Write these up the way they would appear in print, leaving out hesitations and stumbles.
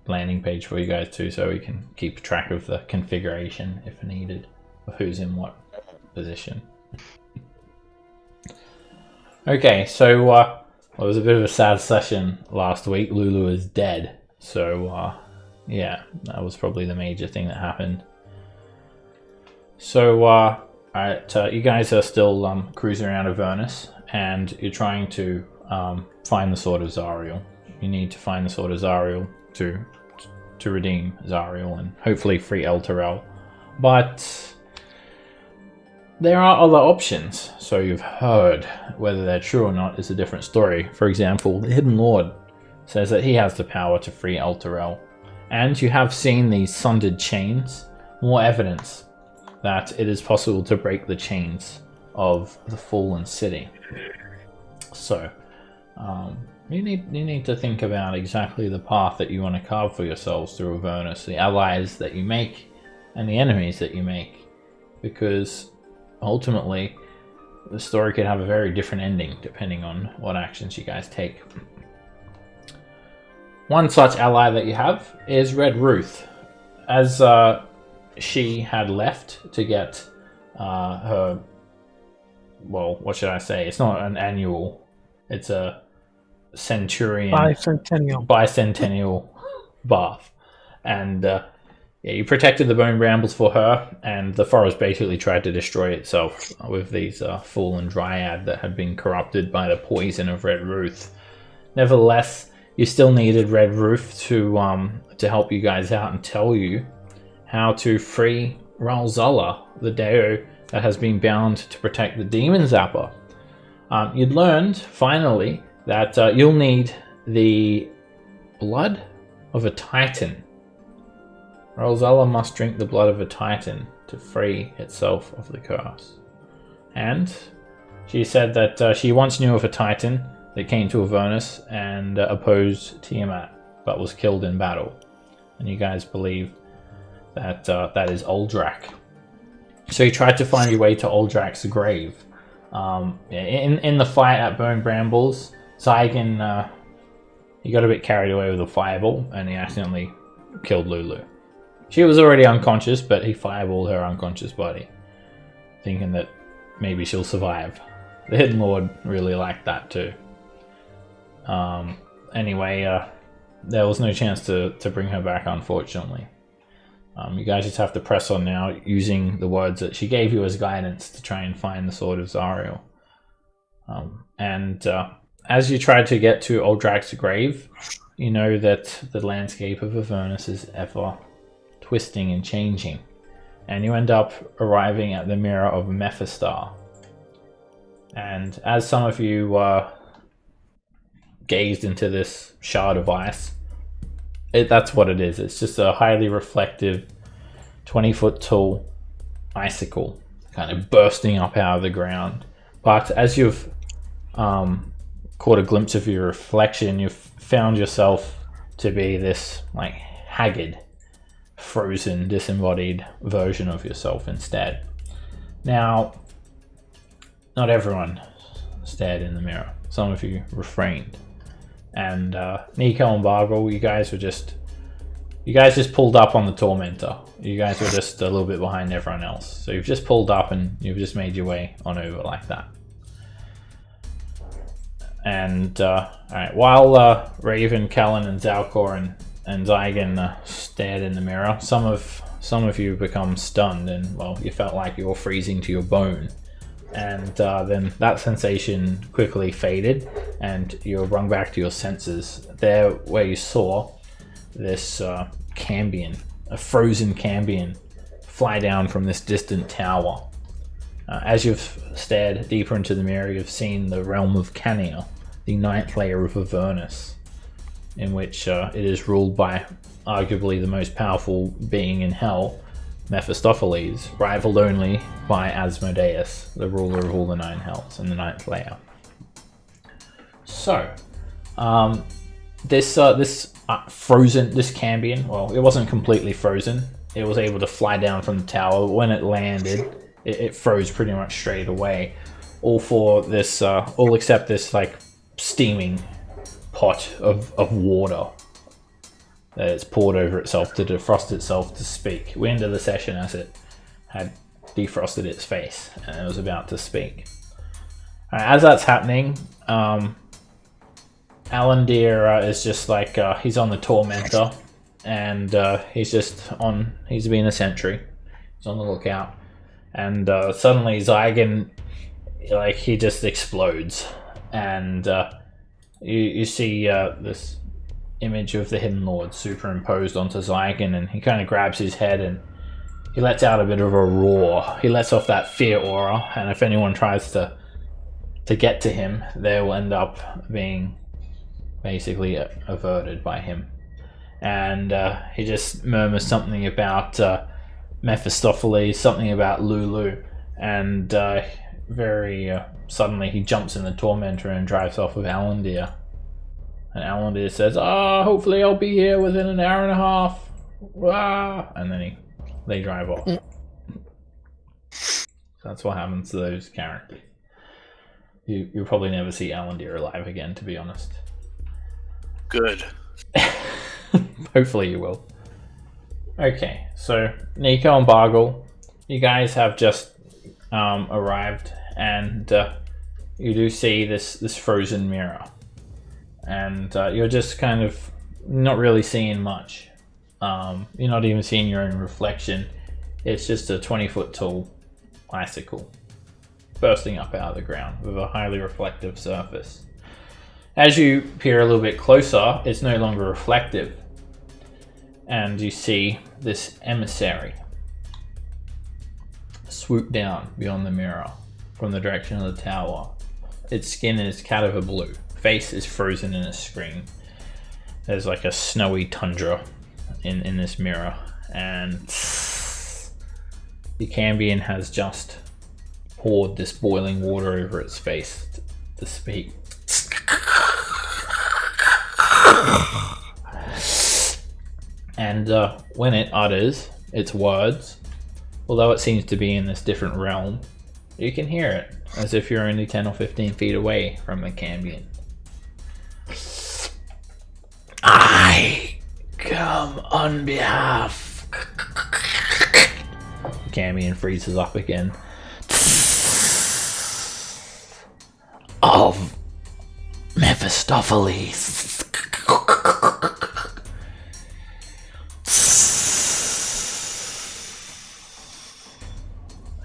landing page for you guys too, so we can keep track of the configuration if needed, of who's in what position. Okay, so it was a bit of a sad session last week. Lulu is dead, so yeah, that was probably the major thing that happened. So alright, you guys are still cruising around Avernus, and you're trying to find the Sword of Zariel. You need to find the Sword of Zariel to redeem Zariel and hopefully free Elturel. But there are other options, so you've heard. Whether they're true or not is a different story. For example, the Hidden Lord says that he has the power to free Elturel. And you have seen these sundered chains, more evidence that it is possible to break the chains of the fallen city. So, you need to think about exactly the path that you want to carve for yourselves through Avernus, the allies that you make and the enemies that you make, because ultimately the story could have a very different ending depending on what actions you guys take. One such ally that you have is Red Ruth. As she had left to get her, well, what should I say? It's not an annual, it's a bicentennial bath, and yeah, you protected the bone brambles for her, and the forest basically tried to destroy itself with these fallen dryad that had been corrupted by the poison of Red Ruth. Nevertheless, you still needed Red Ruth to help you guys out and tell you how to free Ralzala, the Deo that has been bound to protect the Demon Zapper. You'd learned finally that you'll need the blood of a Titan. Ralzala must drink the blood of a Titan to free itself of the curse. And she said that she once knew of a Titan that came to Avernus and opposed Tiamat, but was killed in battle. And you guys believe that that is Uldrak. So you tried to find your way to Uldrak's grave. In the fight at Bone Brambles, Zygon, he got a bit carried away with a fireball and he accidentally killed Lulu. She was already unconscious, but he fireballed her unconscious body, thinking that maybe she'll survive. The Hidden Lord really liked that too. Anyway, there was no chance to bring her back, unfortunately. You guys just have to press on now, using the words that she gave you as guidance to try and find the Sword of Zariel. As you try to get to Uldrak's grave, you know that the landscape of Avernus is ever twisting and changing. And you end up arriving at the Mirror of Mephistar. And as some of you gazed into this shard of ice, that's what it is. It's just a highly reflective 20-foot tall icicle kind of bursting up out of the ground. But as you've caught a glimpse of your reflection, you've found yourself to be this like haggard, frozen, disembodied version of yourself instead. Now, not everyone stared in the mirror. Some of you refrained. And Nico and Bargle, you guys just pulled up on the Tormentor. You guys were just a little bit behind everyone else. So you've just pulled up and you've just made your way on over like that. And alright, while Raven, Callan, and Zalcor and Zygon stared in the mirror, some of you become stunned, and well, you felt like you were freezing to your bone. And then that sensation quickly faded, and you were brought back to your senses. There, where you saw this Cambion, a frozen Cambion, fly down from this distant tower. As you've stared deeper into the mirror, you've seen the realm of Cania, the ninth layer of Avernus, in which it is ruled by arguably the most powerful being in hell, Mephistopheles, rivaled only by Asmodeus, the ruler of all the nine hells in the ninth layer. So, this Cambion, well, it wasn't completely frozen. It was able to fly down from the tower. When it landed, it froze pretty much straight away. All except this like steaming pot of water. that it's poured over itself to defrost itself to speak. We ended the session as it had defrosted its face and it was about to speak. As that's happening, Alandir is just like, he's on the Tormentor, and he's being a sentry. He's on the lookout, and suddenly Zygon, like, he just explodes, and you see this image of the Hidden Lord superimposed onto Zygon, and he kind of grabs his head and he lets out a bit of a roar. He lets off that fear aura, and if anyone tries to get to him, they will end up being basically averted by him. And he just murmurs something about Mephistopheles, something about Lulu, and very suddenly he jumps in the Tormentor and drives off with Alandir. And Alandir says, hopefully I'll be here within an hour and a half. And then they drive off. So that's what happens to those characters. You'll probably never see Alandir alive again, to be honest. Good. Hopefully you will. Okay, so Nico and Bargle, you guys have just arrived, and you do see this frozen mirror. And you're just kind of not really seeing much. You're not even seeing your own reflection. It's just a 20-foot tall icicle bursting up out of the ground with a highly reflective surface. As you peer a little bit closer, it's no longer reflective, and you see this emissary swoop down beyond the mirror from the direction of the tower. Its skin is Cadaver blue, face is frozen in a screen. There's like a snowy tundra in this mirror, and the Cambion has just poured this boiling water over its face to speak. And when it utters its words, although it seems to be in this different realm, you can hear it as if you're only 10 or 15 feet away from the Cambion. I come on behalf. The Cambion freezes up again. Of Mephistopheles.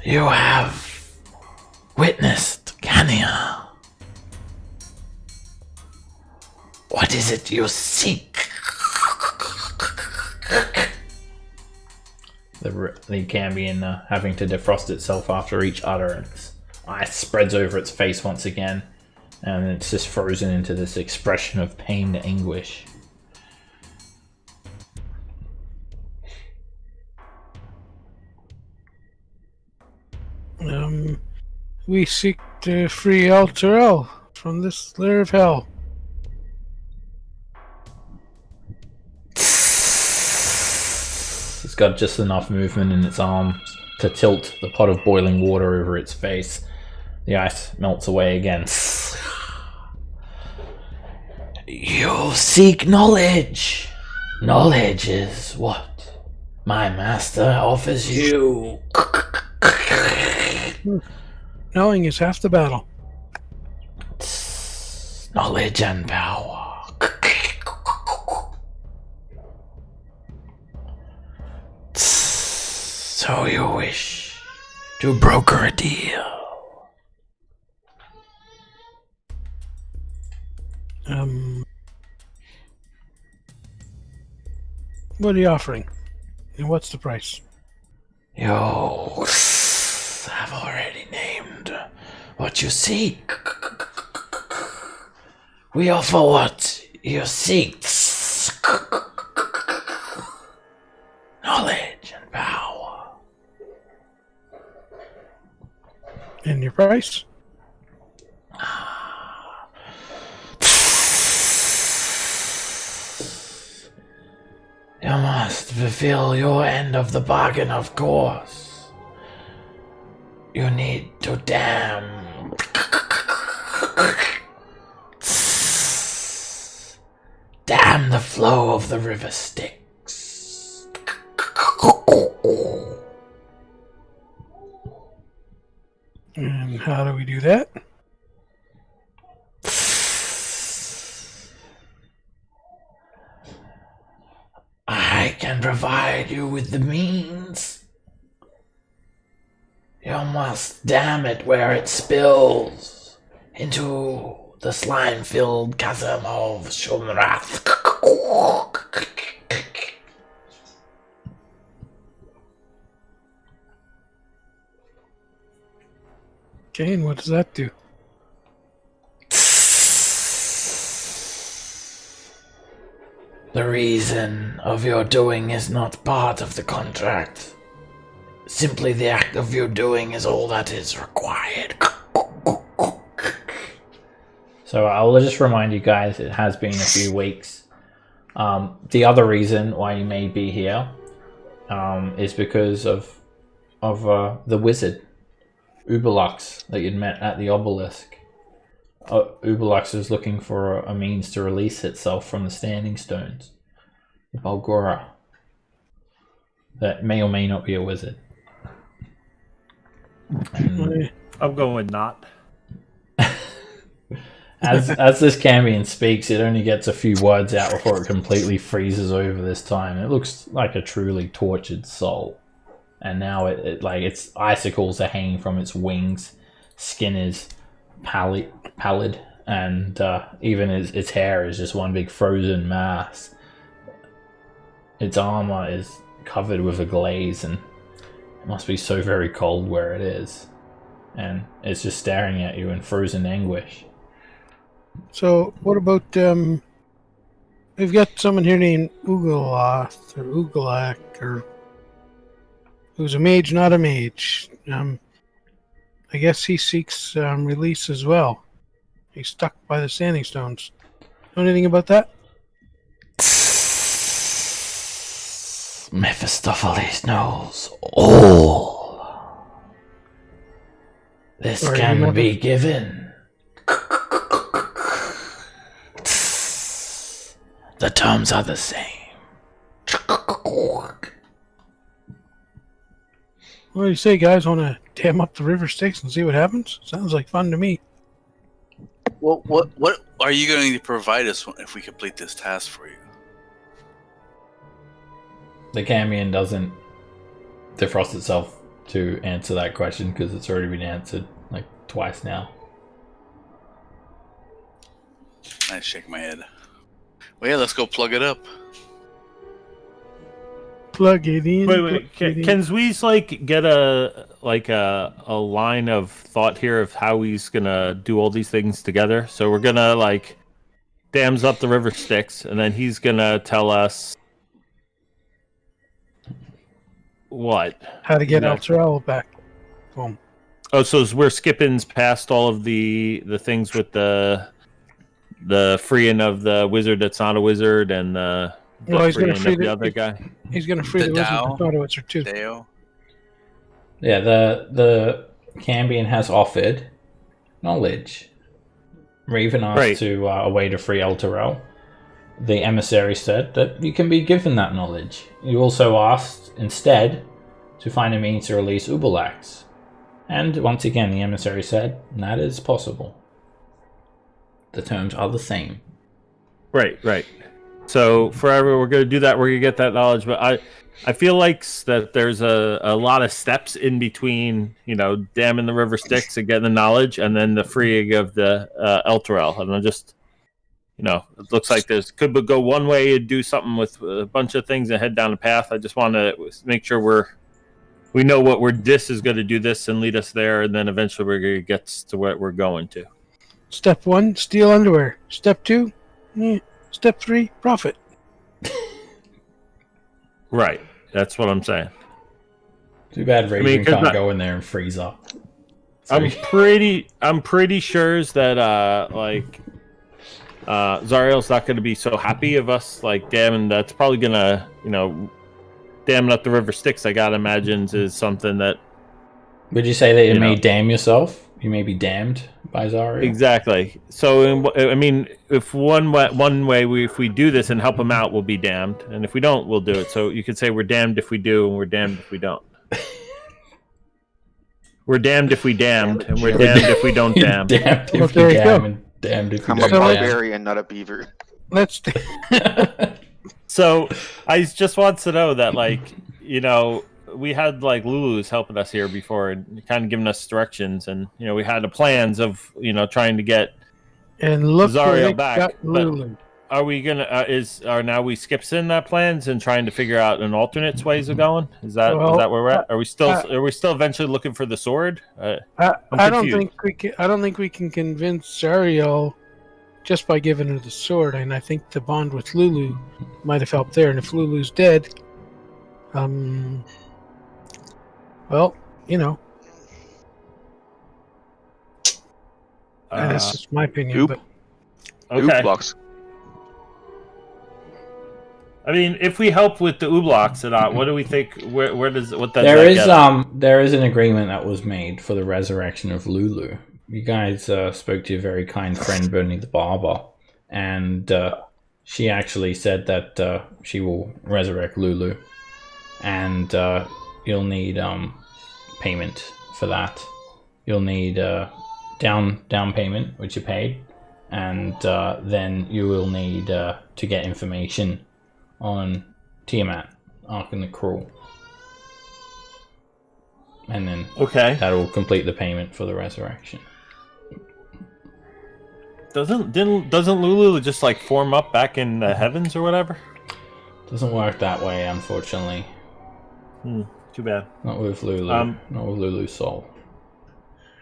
You have witnessed Cania. What is it you seek? The Cambion having to defrost itself after each utterance. Ice spreads over its face once again, and it's just frozen into this expression of pain and anguish. We seek to free Alterel from this lair of hell. It's got just enough movement in its arm to tilt the pot of boiling water over its face. The ice melts away again. You seek knowledge. Knowledge is what my master offers you. Knowing is half the battle. Knowledge and power. So you wish to broker a deal? What are you offering? And what's the price? You have already named what you seek. We offer what you seek. Knowledge and power. And your price? You must fulfill your end of the bargain, of course. You need to damn. Damn dam the flow of the river Styx. And how do we do that? I can provide you with the means. You must dam it where it spills into the slime-filled chasm of Shumrath. Okay, and what does that do? The reason of your doing is not part of the contract. Simply the act of your doing is all that is required. So I'll just remind you guys, it has been a few weeks. The other reason why you may be here is because of the wizard, Uberlux, that you'd met at the obelisk. Uberlux is looking for a means to release itself from the standing stones. The Balgora. That may or may not be a wizard. And I'm going with not. as this Cambion speaks, it only gets a few words out before it completely freezes over this time. It looks like a truly tortured soul. And now its icicles are hanging from its wings. Skin is pallid, and even its hair is just one big frozen mass. Its armor is covered with a glaze, and it must be so very cold where it is. And it's just staring at you in frozen anguish. So, what about, we've got someone here named Ugalath, or Ugalak, or who's a mage, not a mage. I guess he seeks release as well. He's stuck by the standing stones. Know anything about that? Mephistopheles knows all. This can be given. The terms are the same. What do you say, guys? Want to dam up the river Styx and see what happens? Sounds like fun to me. Well, what are you going to provide us if we complete this task for you? The Cambion doesn't defrost itself to answer that question because it's already been answered like twice now. I shake my head. Well, yeah, let's go plug it up. Plug it in. Wait. Can Zweez get a line of thought here of how he's gonna do all these things together? So we're gonna dams up the river Styx, and then he's gonna tell us what? How to get Elturel back home. Oh, so we're skipping past all of the things with the freeing of the wizard that's not a wizard, and he's going to free the other guy. He's going to free the wizard that's not a wizard too. Deo. Yeah, the Cambion has offered knowledge. Raven asked to a way to free Elturel. The emissary said that you can be given that knowledge. You also asked instead to find a means to release Ubalax. And once again, the emissary said that is possible. The terms are the same. Right. So forever, we're going to do that. We're going to get that knowledge. But I feel like that there's a lot of steps in between, damming the river Styx and getting the knowledge, and then the freeing of the Elturel. And I'm just, it looks like could go one way and do something with a bunch of things and head down a path. I just want to make sure we know what this is going to do this and lead us there, and then eventually we're going to get to what we're going to. Step 1, steal underwear. Step 2, Step 3, profit. Right. That's what I'm saying. Too bad Raven can't go in there and freeze up. I'm pretty sure that Zariel's not going to be so happy of us damming. That's probably going to, damming up the river Styx, I gotta imagine, is something that... Would you say that you may damn yourself? you may be damned by Zariel. Exactly. So, I mean, if one way if we do this and help him out, we'll be damned, and if we don't, we'll do it. So you could say we're damned if we do, and we're damned if we don't. We're damned if we damned, and we're damned if we don't damn. Damned if Well, we there you damn, go. and damned if we I'm a don't damn. barbarian, not a beaver. Let's. So I just want to know that, like, you know, we had like Lulu's helping us here before and kind of giving us directions, and you know, we had the plans of, you know, trying to get And look Zariel where it back, got but- Lulu. Are we gonna? Are now we skips in that plans and trying to figure out an alternate ways of going? Is that Well, where we're at? Are we still eventually looking for the sword? I don't confused. think we can. I don't think we can convince Zariel just by giving her the sword. And I think the bond with Lulu might have helped there. And if Lulu's dead, well, you know, and that's just my opinion. Oop. But Okay. Blocks. I mean, if we help with the Ublocks at all, what do we think? What does that There is get? there is an agreement that was made for the resurrection of Lulu. You guys spoke to your very kind friend Bernie the Barber, and she actually said that she will resurrect Lulu, and you'll need payment for that. You'll need down payment, which you paid, and then you will need to get information on Tiamat, Ark and the Cruel. And then Okay. that will complete the payment for the resurrection. Doesn't Lulu just like form up back in the heavens or whatever? Doesn't work that way, unfortunately. Too bad. Not with Lulu. Not with Lulu's soul.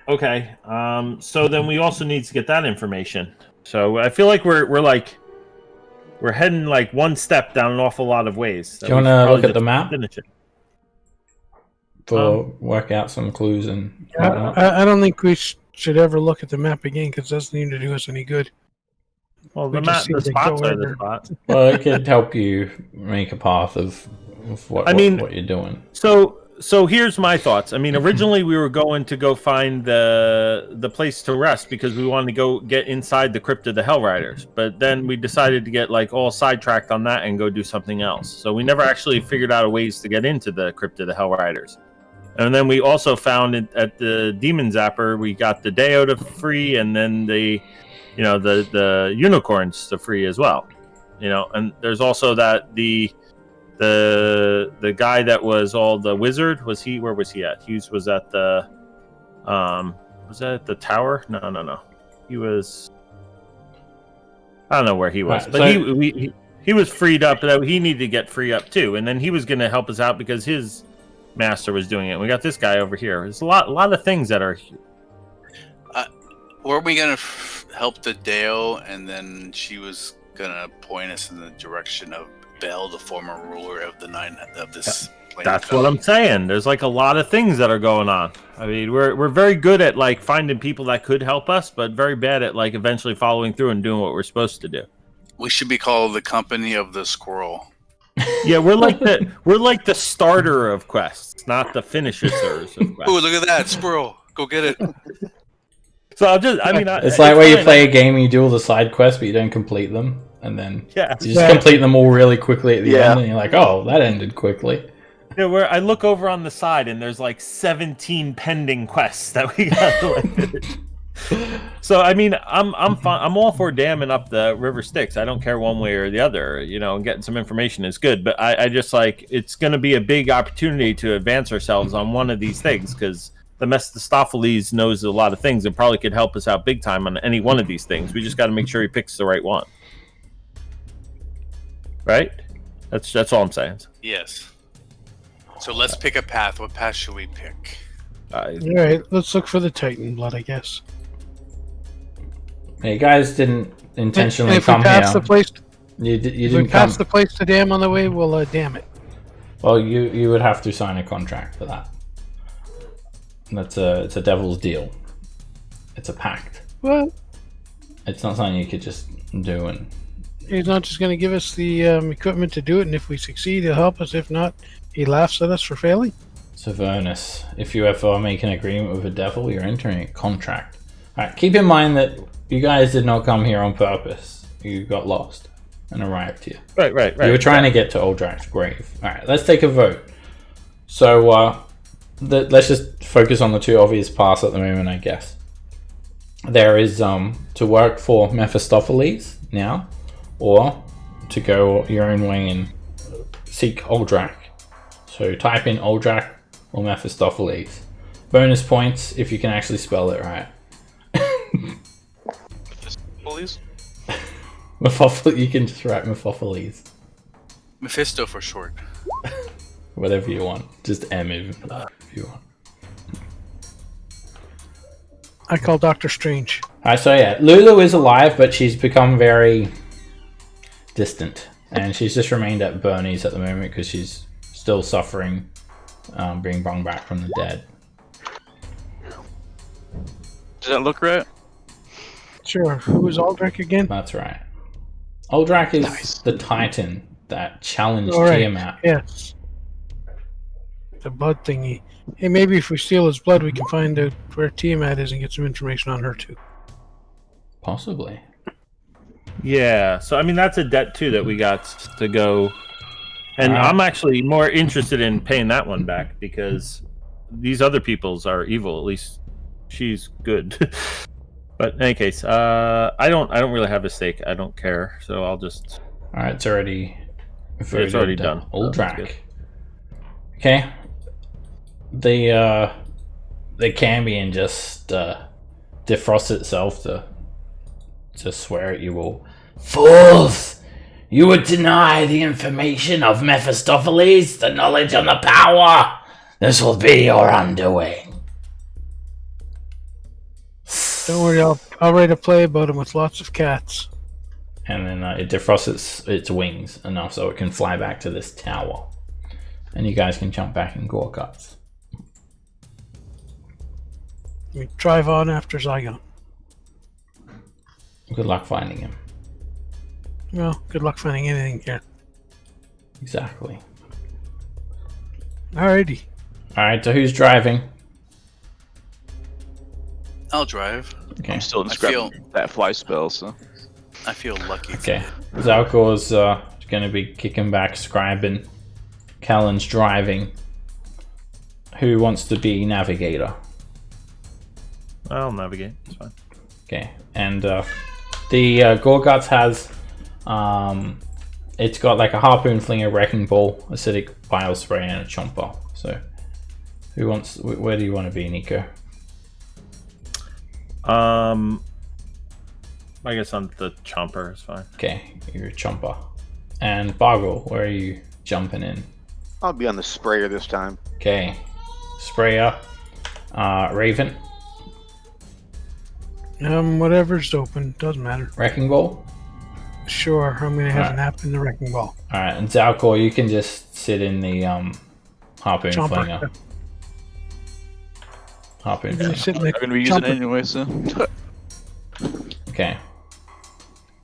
Okay. So then we also need to get that information. So I feel like we're heading like one step down an awful lot of ways. Do you want to look at the map Finish it. for work out some clues and whatnot? I don't think we should ever look at the map again because it doesn't seem to do us any good. Well, We the just map, the seem to spots go are the over- spots. Well, it could help you make a path of what you're doing. So here's my thoughts. I mean, originally we were going to go find the place to rest because we wanted to go get inside the crypt of the Hell Riders, but then we decided to get like all sidetracked on that and go do something else. So we never actually figured out a ways to get into the crypt of the Hell Riders. And then we also found it at the Demon Zapper. We got the Deo to free, and then the unicorns to free as well. You know, and there's also that the guy that was all the wizard, where was he at? He was at the was that at the tower? No. He was, I don't know where he was, Right, but so- he was freed up. He needed to get free up too, and then he was going to help us out because his master was doing it. We got this guy over here. There's a lot of things that are. Were we gonna help the Deo, and then she was gonna point us in the direction of Bel, the former ruler of the this planet? That's what I'm saying. There's like a lot of things that are going on. I mean, we're very good at like finding people that could help us, but very bad at like eventually following through and doing what we're supposed to do. We should be called the Company of the Squirrel. Yeah, we're like the starter of quests, not the finishers of quests. Ooh, look at that squirrel! Go get it. So It's like where you play a game and you do all the side quests, but you don't complete them, and then Yeah. you just complete them all really quickly at the Yeah. end, and you're like, "Oh, that ended quickly." Yeah, where I look over on the side and there's like 17 pending quests that we got to like finish. So I mean, I'm all for damming up the river Styx. I don't care one way or the other. You know, and getting some information is good, but I just like it's going to be a big opportunity to advance ourselves on one of these things because the Mephistopheles knows a lot of things and probably could help us out big time on any one of these things. We just got to make sure he picks the right one. Right? That's all I'm saying. Yes. So let's pick a path. What path should we pick? All right, let's look for the Titan blood, I guess. You guys didn't intentionally And if we come pass here. the place, You if we didn't come. pass the place to dam on the way, we'll dam it. Well, you would have to sign a contract for that. It's a devil's deal. It's a pact. Well, It's not something you could just do. And he's not just going to give us the equipment to do it, and if we succeed, he'll help us. If not, he laughs at us for failing. So Avernus, if you ever make an agreement with a devil, you're entering a contract. Alright, keep in mind that you guys did not come here on purpose. You got lost and arrived here. Right. You were trying to get to Oldrak's grave. Alright, let's take a vote. So, let's just focus on the two obvious paths at the moment, I guess. There is to work for Mephistopheles now, or to go your own way and seek Oldrak. So type in Oldrak or Mephistopheles. Bonus points if you can actually spell it right. Please. You can just write Mephistopheles. Mephisto for short. Whatever you want. Just M if you want. I call Doctor Strange. Alright, so yeah, Lulu is alive, but she's become very distant. And she's just remained at Bernie's at the moment because she's still suffering being brought back from the dead. Does that look right? Sure. Who is Aldrich again? That's right. Oldrak is Nice. the Titan that challenged All right. Tiamat. Yes. The blood thingy. Hey, maybe if we steal his blood, we can find out where Tiamat is and get some information on her too. Possibly. Yeah, so I mean that's a debt too that we got to go, and Alright. I'm actually more interested in paying that one back because these other people's are evil. At least she's good. But in any case, I don't really have a stake. I don't care, so I'll just. Alright, it's already done. Oldrak. That's Okay. The Cambion just defrosts itself to swear at you all. Fools! You would deny the information of Mephistopheles, the knowledge and the power! This will be your undoing. Don't worry, I'll write a play about him with lots of cats. And then it defrosts its wings enough so it can fly back to this tower. And you guys can jump back in Gorguts. We drive on after Zygon. Good luck finding him. Well, good luck finding anything here. Exactly. Alrighty. Alright, so who's driving? I'll drive. Okay. I'm still I describing that fly spell, so. I feel lucky. Okay. Zalkor's going to be kicking back, scribing. Callan's driving. Who wants to be navigator? I'll navigate. It's fine. Okay. And the Gorguts has... it's got like a harpoon flinger, wrecking ball, acidic bile spray, and a chomper. So, who wants? Where do you want to be, Nico? I guess on the chomper is fine. Okay, you're a chomper. And Bargle, where are you jumping in? I'll be on the sprayer this time. Okay, sprayer. Raven, Whatever's open, doesn't matter. wrecking ball. Sure, I'm gonna have Alright. a nap in the wrecking ball. All right, and Zalkor, you can just sit in the harpoon Chomper. flinger. Harpoon I'm gonna flinger. sit in the I'm gonna be using it chomper. anyway, so. Okay.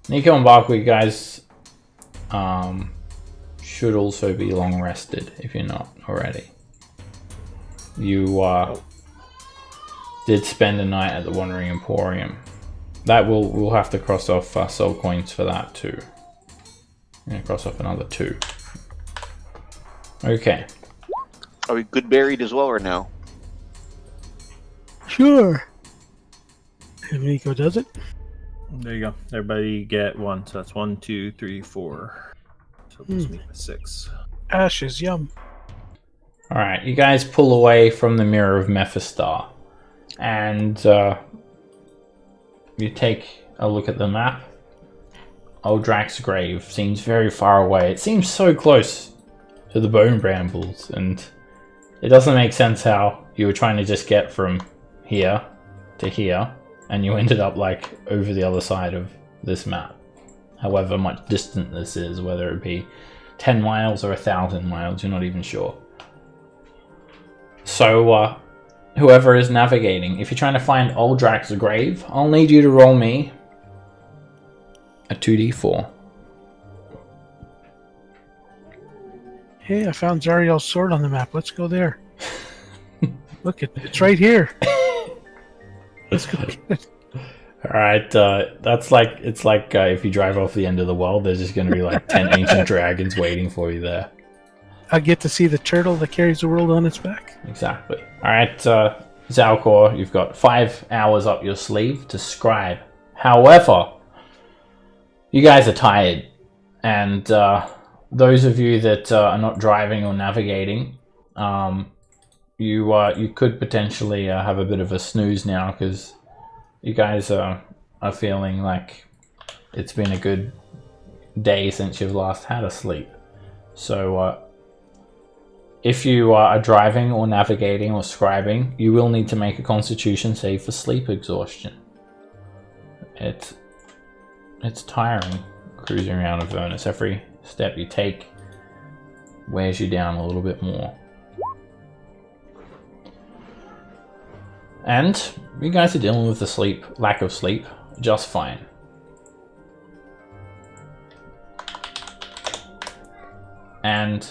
Nico and Barkle, you guys should also be long rested if you're not already. You did spend a night at the Wandering Emporium. That we'll have to cross off soul coins for that too. I'm gonna cross off another 2. Okay. Are we good buried as well or no? Sure. If Nico does it. There you go. Everybody get 1. So that's 1, 2, 3, 4. So let's make it 6. Ashes, yum. Alright, you guys pull away from the Mirror of Mephistar. And you take a look at the map. Oldrak's grave seems very far away. It seems so close to the Bone Brambles, and it doesn't make sense how you were trying to just get from here to here, and you ended up like over the other side of this map. However much distant this is, whether it be 10 miles or 1,000 miles, you're not even sure. So, whoever is navigating, if you're trying to find Oldrak's grave, I'll need you to roll me a 2d4. Hey, I found Zariel's sword on the map. Let's go there. Look, it's right here. Let's go get it. All right, that's like if you drive off the end of the world, there's just going to be like 10 ancient dragons waiting for you there. I get to see the turtle that carries the world on its back. Exactly. All right, Zalcor, you've got 5 hours up your sleeve to scribe. However, you guys are tired, and those of you that are not driving or navigating, you could potentially have a bit of a snooze now, because you guys are feeling like it's been a good day since you've last had a sleep. So if you are driving or navigating or scribing, you will need to make a constitution save for sleep exhaustion. It's tiring cruising around Avernus. Every step you take wears you down a little bit more. And you guys are dealing with the lack of sleep just fine. And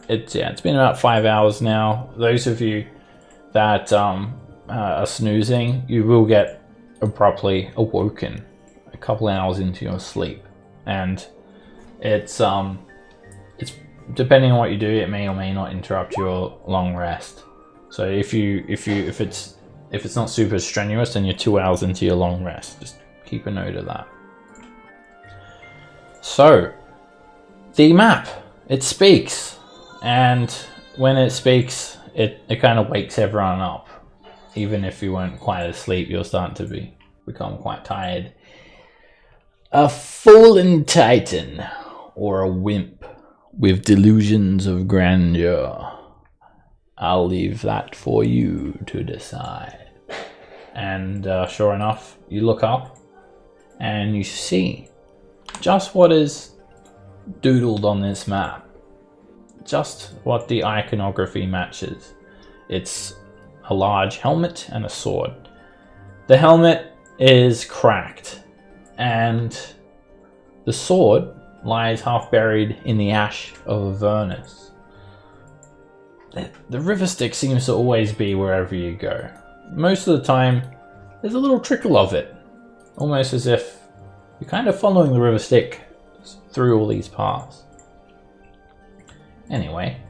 it's been about 5 hours now. Those of you that are snoozing, you will get abruptly awoken a couple hours into your sleep, and it's depending on what you do, it may or may not interrupt your long rest. So if it's not super strenuous, then you're 2 hours into your long rest. Just keep a note of that. So the map, it speaks, and when it speaks, it kind of wakes everyone up. Even if you weren't quite asleep, you're starting to become quite tired. A fallen titan, or a wimp with delusions of grandeur. I'll leave that for you to decide. And sure enough, you look up and you see just what is doodled on this map. Just what the iconography matches. It's a large helmet and a sword. The helmet is cracked, and the sword lies half buried in the ash of Avernus. The river stick seems to always be wherever you go. Most of the time, there's a little trickle of it, almost as if you're kind of following the river stick through all these paths. Anyway,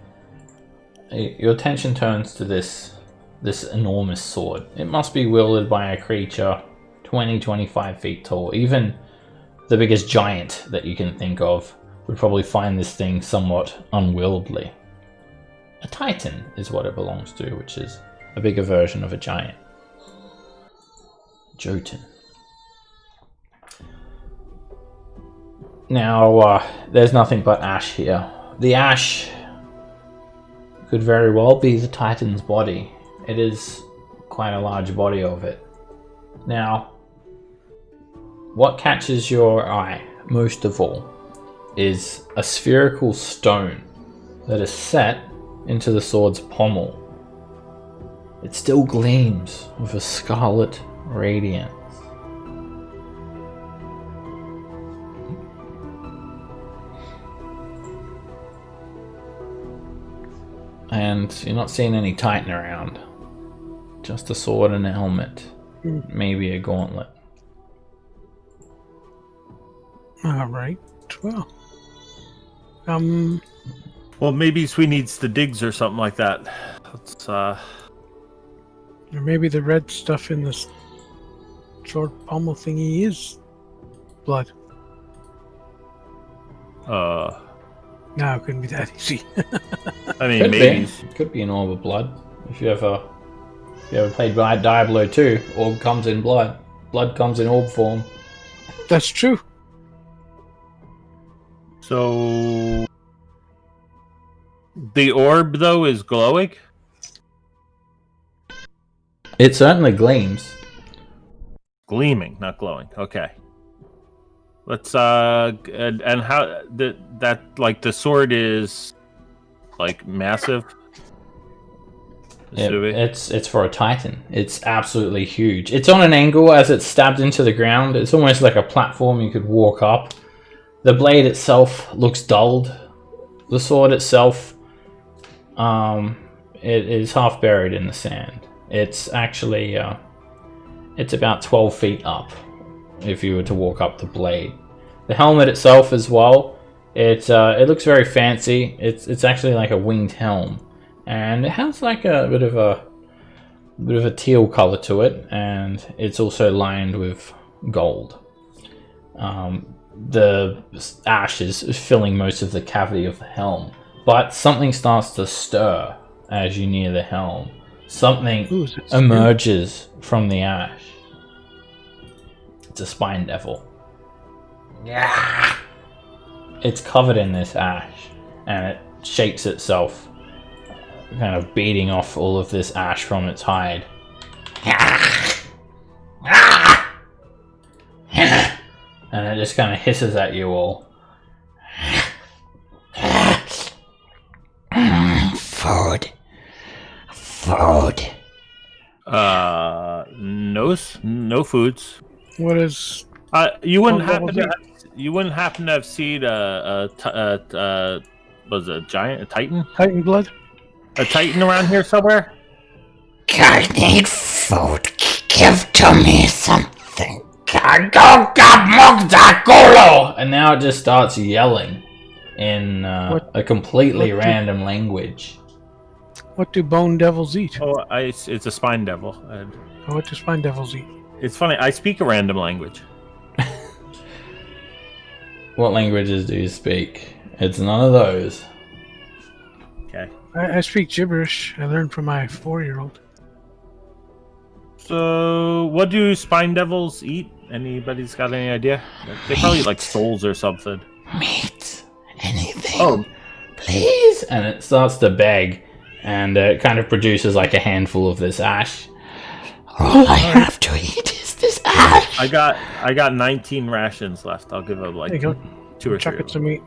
your attention turns to this enormous sword. It must be wielded by a creature 20-25 feet tall. Even the biggest giant that you can think of would probably find this thing somewhat unwieldy. A titan is what it belongs to, which is a bigger version of a giant. Jotun. Now, there's nothing but ash here. The ash could very well be the titan's body. It is quite a large body of it. Now, what catches your eye most of all is a spherical stone that is set into the sword's pommel. It still gleams with a scarlet radiance. And you're not seeing any titan around. Just a sword and a helmet. Maybe a gauntlet. Alright, well. Well, maybe Sweet needs the digs or something like that. Let's, Or maybe the red stuff in this sword pommel thingy is blood. No, it couldn't be that easy. I mean, Could maybe. be. Could be an orb of blood. If you ever played Diablo 2, orb comes in blood. Blood comes in orb form. That's true. So the orb though is glowing? It certainly gleams. Gleaming, not glowing. Okay. Let's and how that like the sword is like massive? It's for a titan. It's absolutely huge. It's on an angle as it's stabbed into the ground. It's almost like a platform you could walk up. The blade itself looks dulled. The sword itself it is half buried in the sand. It's actually it's about 12 feet up if you were to walk up the blade. The helmet itself as well, it looks very fancy. It's actually like a winged helm, and it has like a bit of a teal color to it, and it's also lined with gold. The ash is filling most of the cavity of the helm, but something starts to stir as you near the helm. Something emerges from the ash. It's a spine devil. Yeah. It's covered in this ash, and it shakes itself, kind of beating off all of this ash from its hide. And it just kind of hisses at you all. Food. No foods. What is? You wouldn't happen to have seen was it a giant, a titan? Titan blood? A titan around here somewhere? I need food. Give to me something. And now it just starts yelling in a completely random language. What do bone devils eat? Oh, it's a spine devil. What do spine devils eat? It's funny, I speak a random language. What languages do you speak? It's none of those. Okay. I speak gibberish. I learned from my 4-year-old. So, what do spine devils eat? Anybody's got any idea? They probably eat like souls or something. Meat. Anything. Oh. Please. And it starts to beg, and it kind of produces like a handful of this ash. All I have to eat is this ash. I got 19 rations left. I'll give them like There you go. 2 or Chuck 3. it some meat.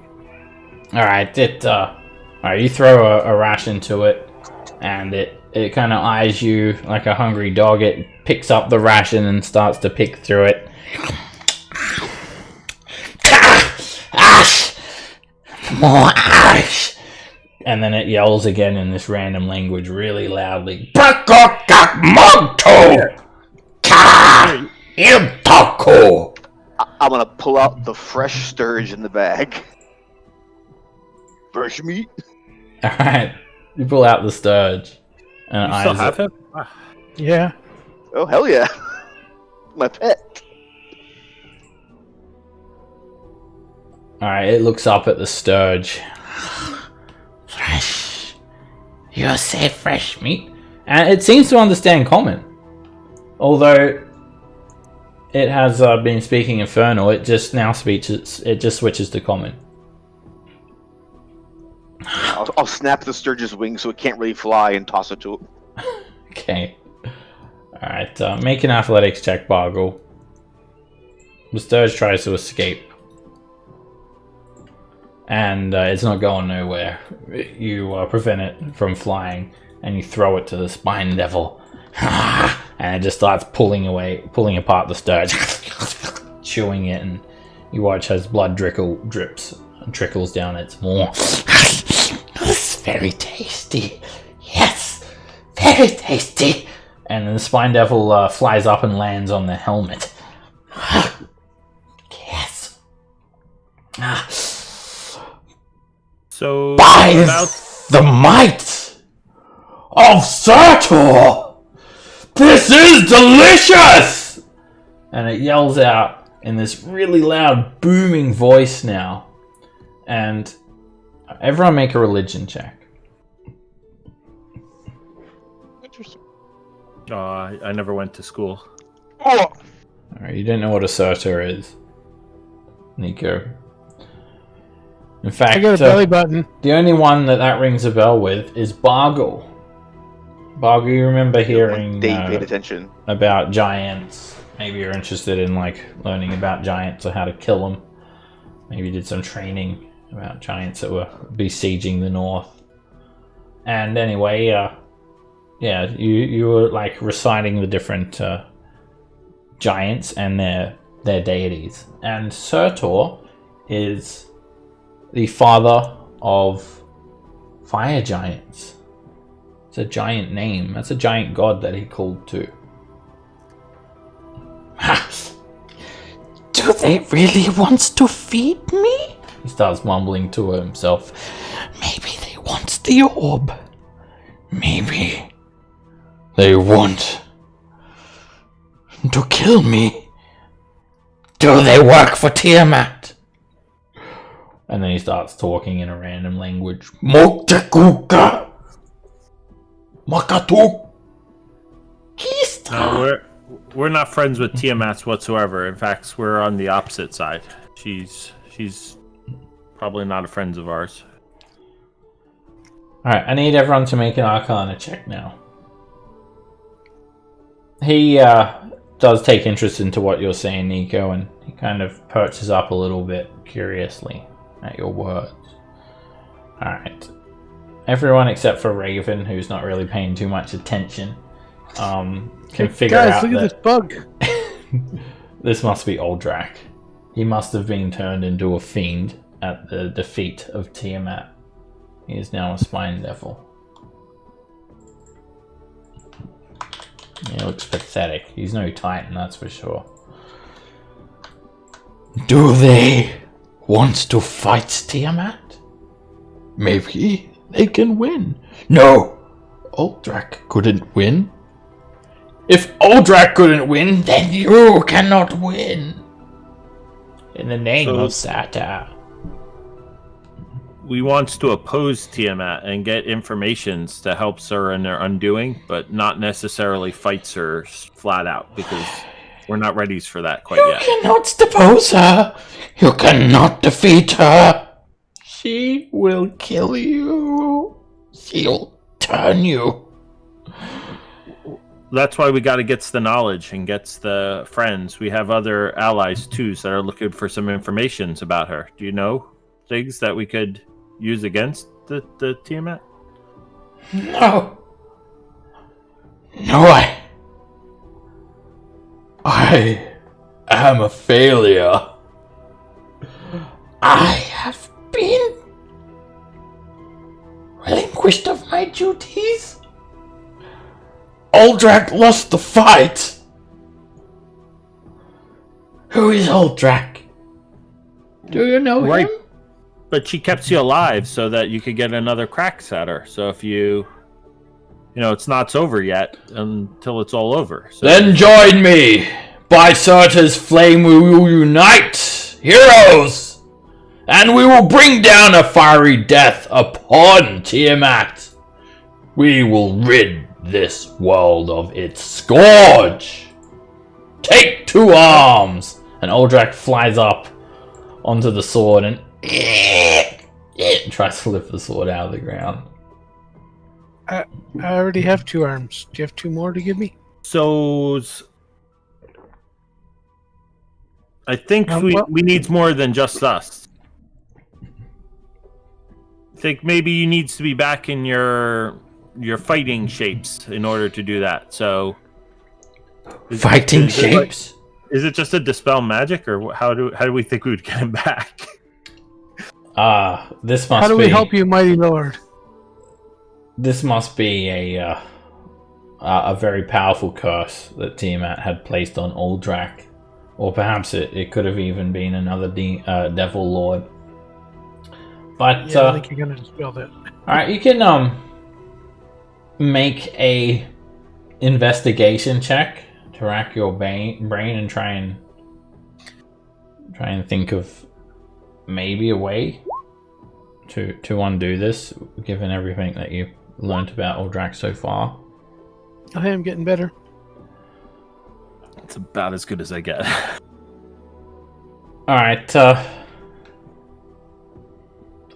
Alright, alright, you throw a ration to it, and it kind of eyes you like a hungry dog. It picks up the ration and starts to pick through it. Ash! More ash! And then it yells again in this random language really loudly. I'm gonna pull out the fresh sturge in the bag. Fresh meat? Alright, you pull out the sturge. And You still have him? Yeah. Oh, hell yeah. My pet. Alright, it looks up at the sturge. Fresh. You say fresh meat? And it seems to understand common. Although it has been speaking infernal, it just switches to common. I'll snap the sturge's wings so it can't really fly and toss it to it. Okay. Alright, make an athletics check, Bargle. The sturge tries to escape. And it's not going nowhere. You prevent it from flying, and you throw it to the spine devil. And it just starts pulling apart the sturge, chewing it, and you watch as blood trickles down its maw. It's very tasty. Yes, very tasty. And then the spine devil flies up and lands on the helmet. Yes. So, By the might of Surtur, this is delicious! And it yells out in this really loud, booming voice now. And everyone make a religion check. Interesting. I never went to school. Oh! Alright, you didn't know what a Surtur is, Nico. In fact, I got a belly button. the only one that rings a bell with is Bargle. Bargle, you remember hearing Dave paid attention. about giants. Maybe you're interested in learning about giants or how to kill them. Maybe you did some training about giants that were besieging the north. And anyway, you were reciting the different giants and their deities. And Surtur is the father of fire giants. It's a giant name. That's a giant god that he called to. Do they really want to feed me? He starts mumbling to himself. Maybe they want the orb. Maybe they want to kill me. Do they work for Tiamat? And then he starts talking in a random language. Moktakuka. Makatu. No, we're not friends with Tiamat whatsoever. In fact, we're on the opposite side. She's probably not a friend of ours. Alright, I need everyone to make an Arcana check now. He does take interest into what you're saying, Nico, and he kind of perches up a little bit curiously at your words. Alright. Everyone except for Raven, who's not really paying too much attention, can figure out look at this bug. this must be Uldrak. He must have been turned into a fiend at the defeat of Tiamat. He is now a spine devil. He looks pathetic. He's no Titan, that's for sure. Do they want to fight Tiamat? Maybe they can win. No, Uldrak couldn't win. If Uldrak couldn't win, then you cannot win. In the name So- of Sata. We want to oppose Tiamat and get informations that helps her in their undoing, but not necessarily fights her flat out because we're not ready for that quite You yet. cannot depose her. You cannot defeat her. She will kill you. She'll turn you. That's why we got to get the knowledge and gets the friends. We have other allies too that are looking for some informations about her. Do you know things that we could use against the Tiamat? No. No, I am a failure. I have been relinquished of my duties. Uldrak lost the fight. Who is Uldrak? Do you know Right. him? But she kept you alive so that you could get another cracks at her. So if you it's not over yet until it's all over. So Then join me! By Surta's flame we will unite! Heroes! And we will bring down a fiery death upon Tiamat! We will rid this world of its scourge! Take 2 arms! And Uldrak flies up onto the sword and tries to lift the sword out of the ground. I already have 2 arms. Do you have 2 more to give me? So I think Well- we need more than just us. I think maybe you needs to be back in your fighting shapes in order to do that. So Fighting is it like- shapes? is it just a dispel magic, or how do we think we would get him back? This must How do be we help you, mighty lord? This must be a very powerful curse that Tiamat had placed on Uldrak. Or perhaps it could have even been another devil lord. But Yeah, I think you're gonna dispel that. alright, you can make a investigation check to rack your brain and try and think of maybe a way to undo this, given everything that you've learnt about Uldrak so far. Oh, hey, I'm getting better. It's about as good as I get. Alright,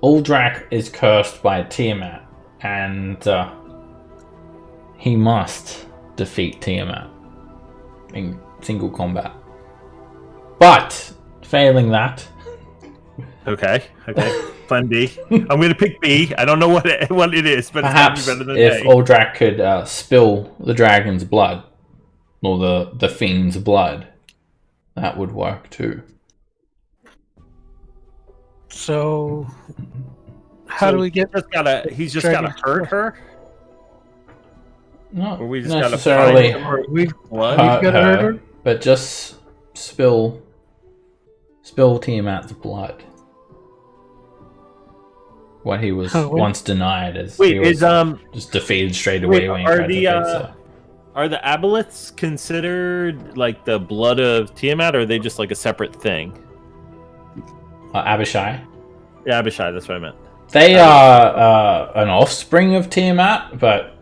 Uldrak is cursed by Tiamat, and he must defeat Tiamat in single combat. But, failing that, Okay. Plan B. I'm gonna pick B. I don't know what it is, but perhaps it's gonna be better than if A. Uldrak could spill the dragon's blood, or the fiend's blood, that would work too. So, how do we get? He's just gotta hurt her. Not Or we just gotta necessarily find her We've blood? hurt gotta hurt her? but just spill Tiamat's blood. What he was Oh, wait. once denied as Wait, he was is just defeated straight away when he tried to face her. Are the aboleths considered like the blood of Tiamat, or are they just like a separate thing? Abishai. Yeah, Abishai, that's what I meant. They are an offspring of Tiamat, but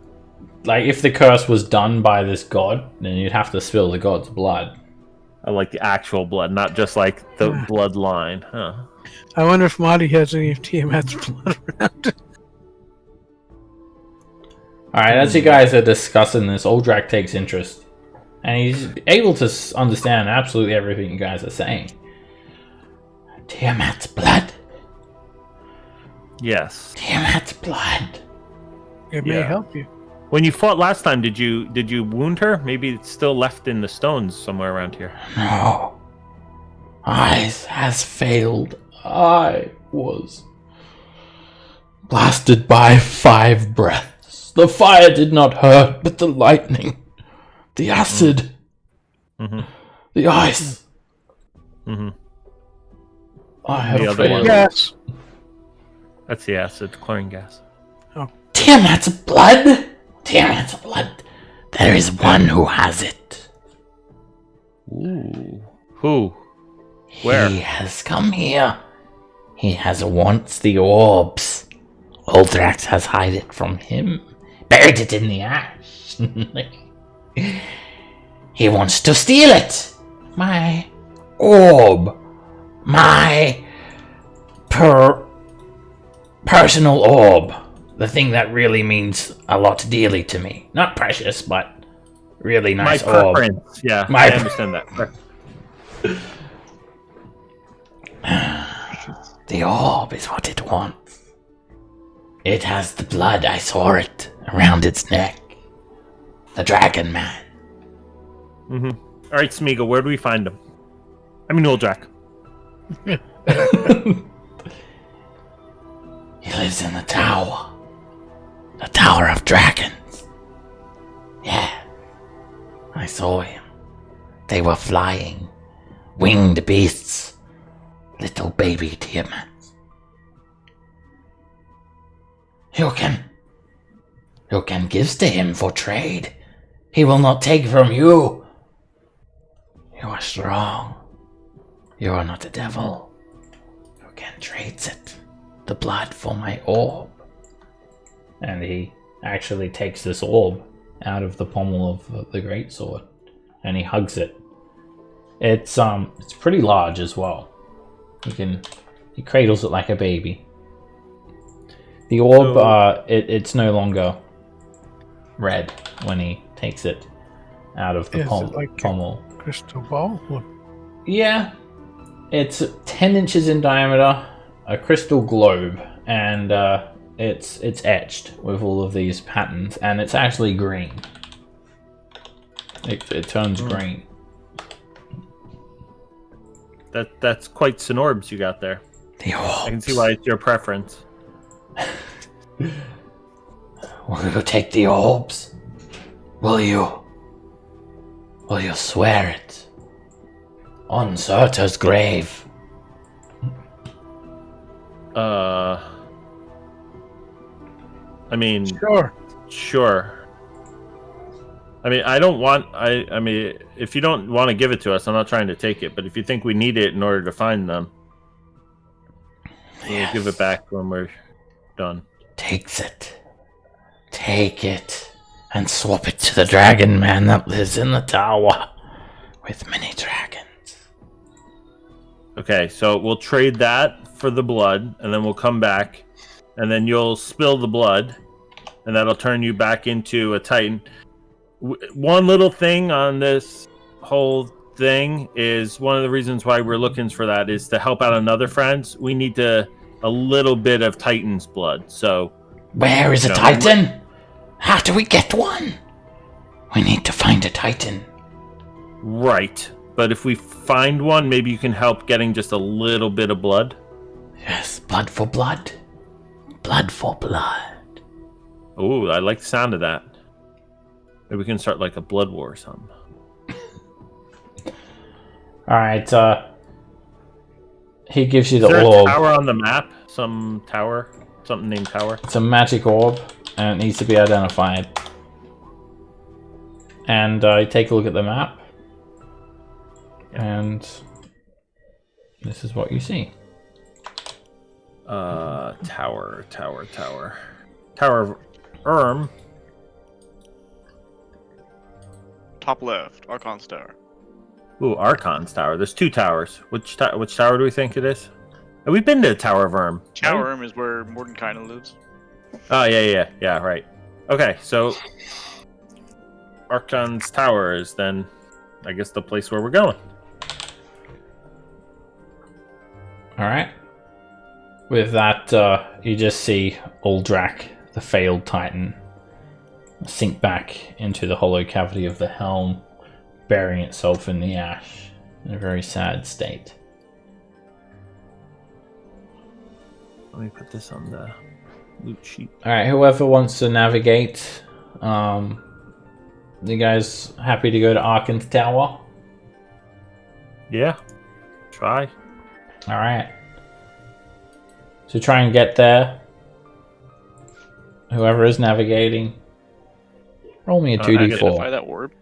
like if the curse was done by this god, then you'd have to spill the god's blood. I like the actual blood, not just like the bloodline. Huh. I wonder if Marty has any of Tiamat's blood around. Alright, as you guys are discussing this, Uldrak takes interest. And he's able to understand absolutely everything you guys are saying. Tiamat's blood. Yes. Tiamat's blood. It may help you. When you fought last time, did you wound her? Maybe it's still left in the stones somewhere around here. No. Eyes has failed. I was blasted by 5 breaths. The fire did not hurt, but the lightning, the acid, the ice. I have The other one. failed. Yes. That's the acid, chlorine gas. Tiamat's blood? Tiamat's blood. There is one who has it. Ooh. Who? Where? He has come here. He has wants the orbs. Uldrax has hid it from him. Buried it in the ash. He wants to steal it. My orb. My personal orb. The thing that really means a lot dearly to me. Not precious, but really nice My orb. preference. Yeah, My I understand that. The orb is what it wants. It has the blood, I saw it, around its neck. The dragon man. All right, Smeagol, where do we find him? I mean, Uldrak. He lives in the tower. The Tower of Dragons. Yeah. I saw him. They were flying. Winged beasts. Little baby Tiamats. You can give to him for trade. He will not take from you. You are strong. You are not a devil. You can trade it. The blood for my orb. And he actually takes this orb out of the pommel of the greatsword, and he hugs it. It's pretty large as well. He cradles it like a baby. The orb, it's no longer red when he takes it out of the Is it like pommel. Crystal ball? Yeah, it's 10 inches in diameter, a crystal globe, and it's etched with all of these patterns, and it's actually green. It turns green. That's quite Sinorbs you got there. The orbs. I can see why it's your preference. Will you take the orbs? Will you swear it? On Surtur's grave. I mean, Sure. I mean, I mean, if you don't want to give it to us, I'm not trying to take it. But if you think we need it in order to find them, we'll give it back when we're done. Takes it. Take it. And swap it to the dragon man that lives in the tower. With many dragons. Okay, so we'll trade that for the blood, and then we'll come back, and then you'll spill the blood, and that'll turn you back into a Titan. One little thing on this whole thing is one of the reasons why we're looking for that is to help out another friend. We need a little bit of Titan's blood. So Where is a Titan? How do we get one? We need to find a Titan. right, but if we find one, maybe you can help getting just a little bit of blood. Yes, blood for blood. Blood for blood. Oh, I like the sound of that. Maybe we can start like a blood war or something. Alright, he gives you Is the there a orb. tower on the map? Some tower? Something named tower? It's a magic orb, and it needs to be identified. And you take a look at the map, and this is what you see. Tower. Tower of Erm. Top left, Archon's Tower. Ooh, Archon's Tower. There's 2 towers. Which tower do we think it is? We've been to the Tower of Erm. Tower Erm is where Mordenkainen lives. Oh, yeah, right. Okay, so Archon's Tower is then, I guess, the place where we're going. Alright. With that, you just see Uldrak, the failed Titan, sink back into the hollow cavity of the helm, burying itself in the ash in a very sad state. Let me put this on the loot sheet. Alright, whoever wants to navigate, you guys happy to go to Arkan's Tower? Yeah, try. Alright. So try and get there. Whoever is navigating, roll me a Identify 2d4. that orb.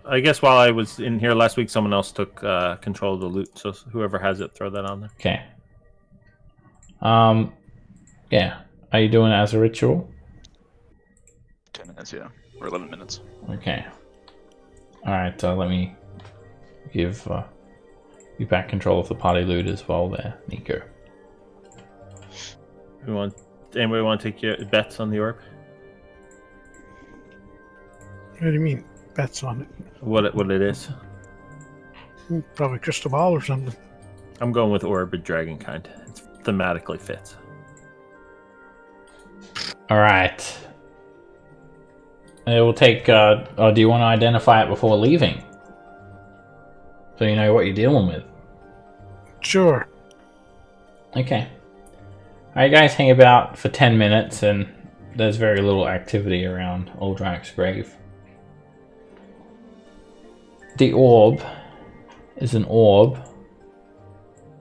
I guess while I was in here last week, someone else took control of the loot, so whoever has it, throw that on there. Okay. Yeah. Are you doing it as a ritual? 10 minutes, yeah. Or 11 minutes. Okay. Alright, let me give you back control of the party loot as well there, Nico. Anybody want to take your bets on the orb? What do you mean? Bets on it? What it is? Probably crystal ball or something. I'm going with orb or dragon kind. It thematically fits. Alright. It will take, do you want to identify it before leaving? So you know what you're dealing with. Sure. Okay. Alright, guys, hang about for 10 minutes, and there's very little activity around Uldrak's grave. The orb is an orb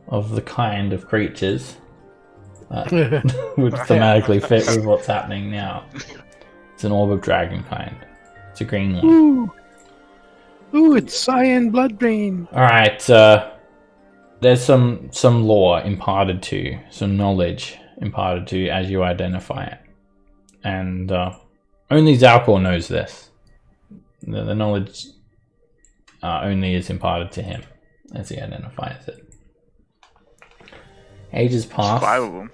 of the kind of creatures that would thematically fit with what's happening now. It's an orb of dragon kind. It's a green one. Ooh, it's cyan bloodbrain. Alright, there's some lore imparted to you, some knowledge imparted to you as you identify it. And only Zalcor knows this. The knowledge only is imparted to him as he identifies it. Ages There's 5 pass. of them.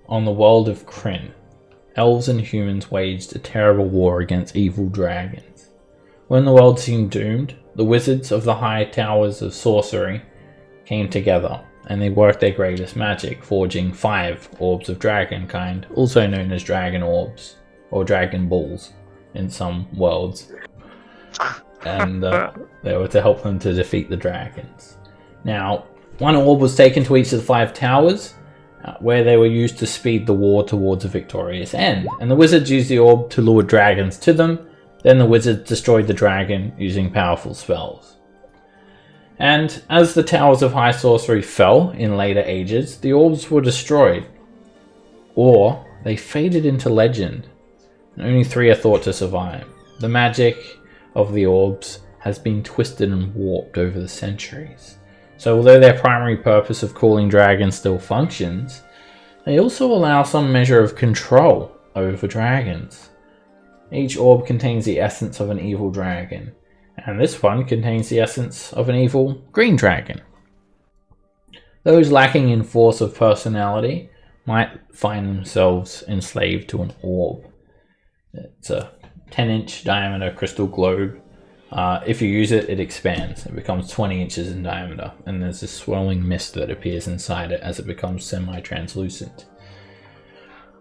On the world of Kryn, elves and humans waged a terrible war against evil dragons. When the world seemed doomed, the wizards of the high towers of sorcery came together, and they worked their greatest magic, forging 5 orbs of dragon kind, also known as dragon orbs, or dragon balls in some worlds. And they were to help them to defeat the dragons. Now, one orb was taken to each of the 5 towers, where they were used to speed the war towards a victorious end. And the wizards used the orb to lure dragons to them. Then the wizards destroyed the dragon using powerful spells. And as the towers of high sorcery fell in later ages, the orbs were destroyed. Or they faded into legend, and only 3 are thought to survive. The magic of the orbs has been twisted and warped over the centuries. So although their primary purpose of calling dragons still functions, they also allow some measure of control over dragons. Each orb contains the essence of an evil dragon, and this one contains the essence of an evil green dragon. Those lacking in force of personality might find themselves enslaved to an orb. It's a 10-inch diameter crystal globe. If you use it, it expands. It becomes 20 inches in diameter, and there's this swirling mist that appears inside it as it becomes semi-translucent.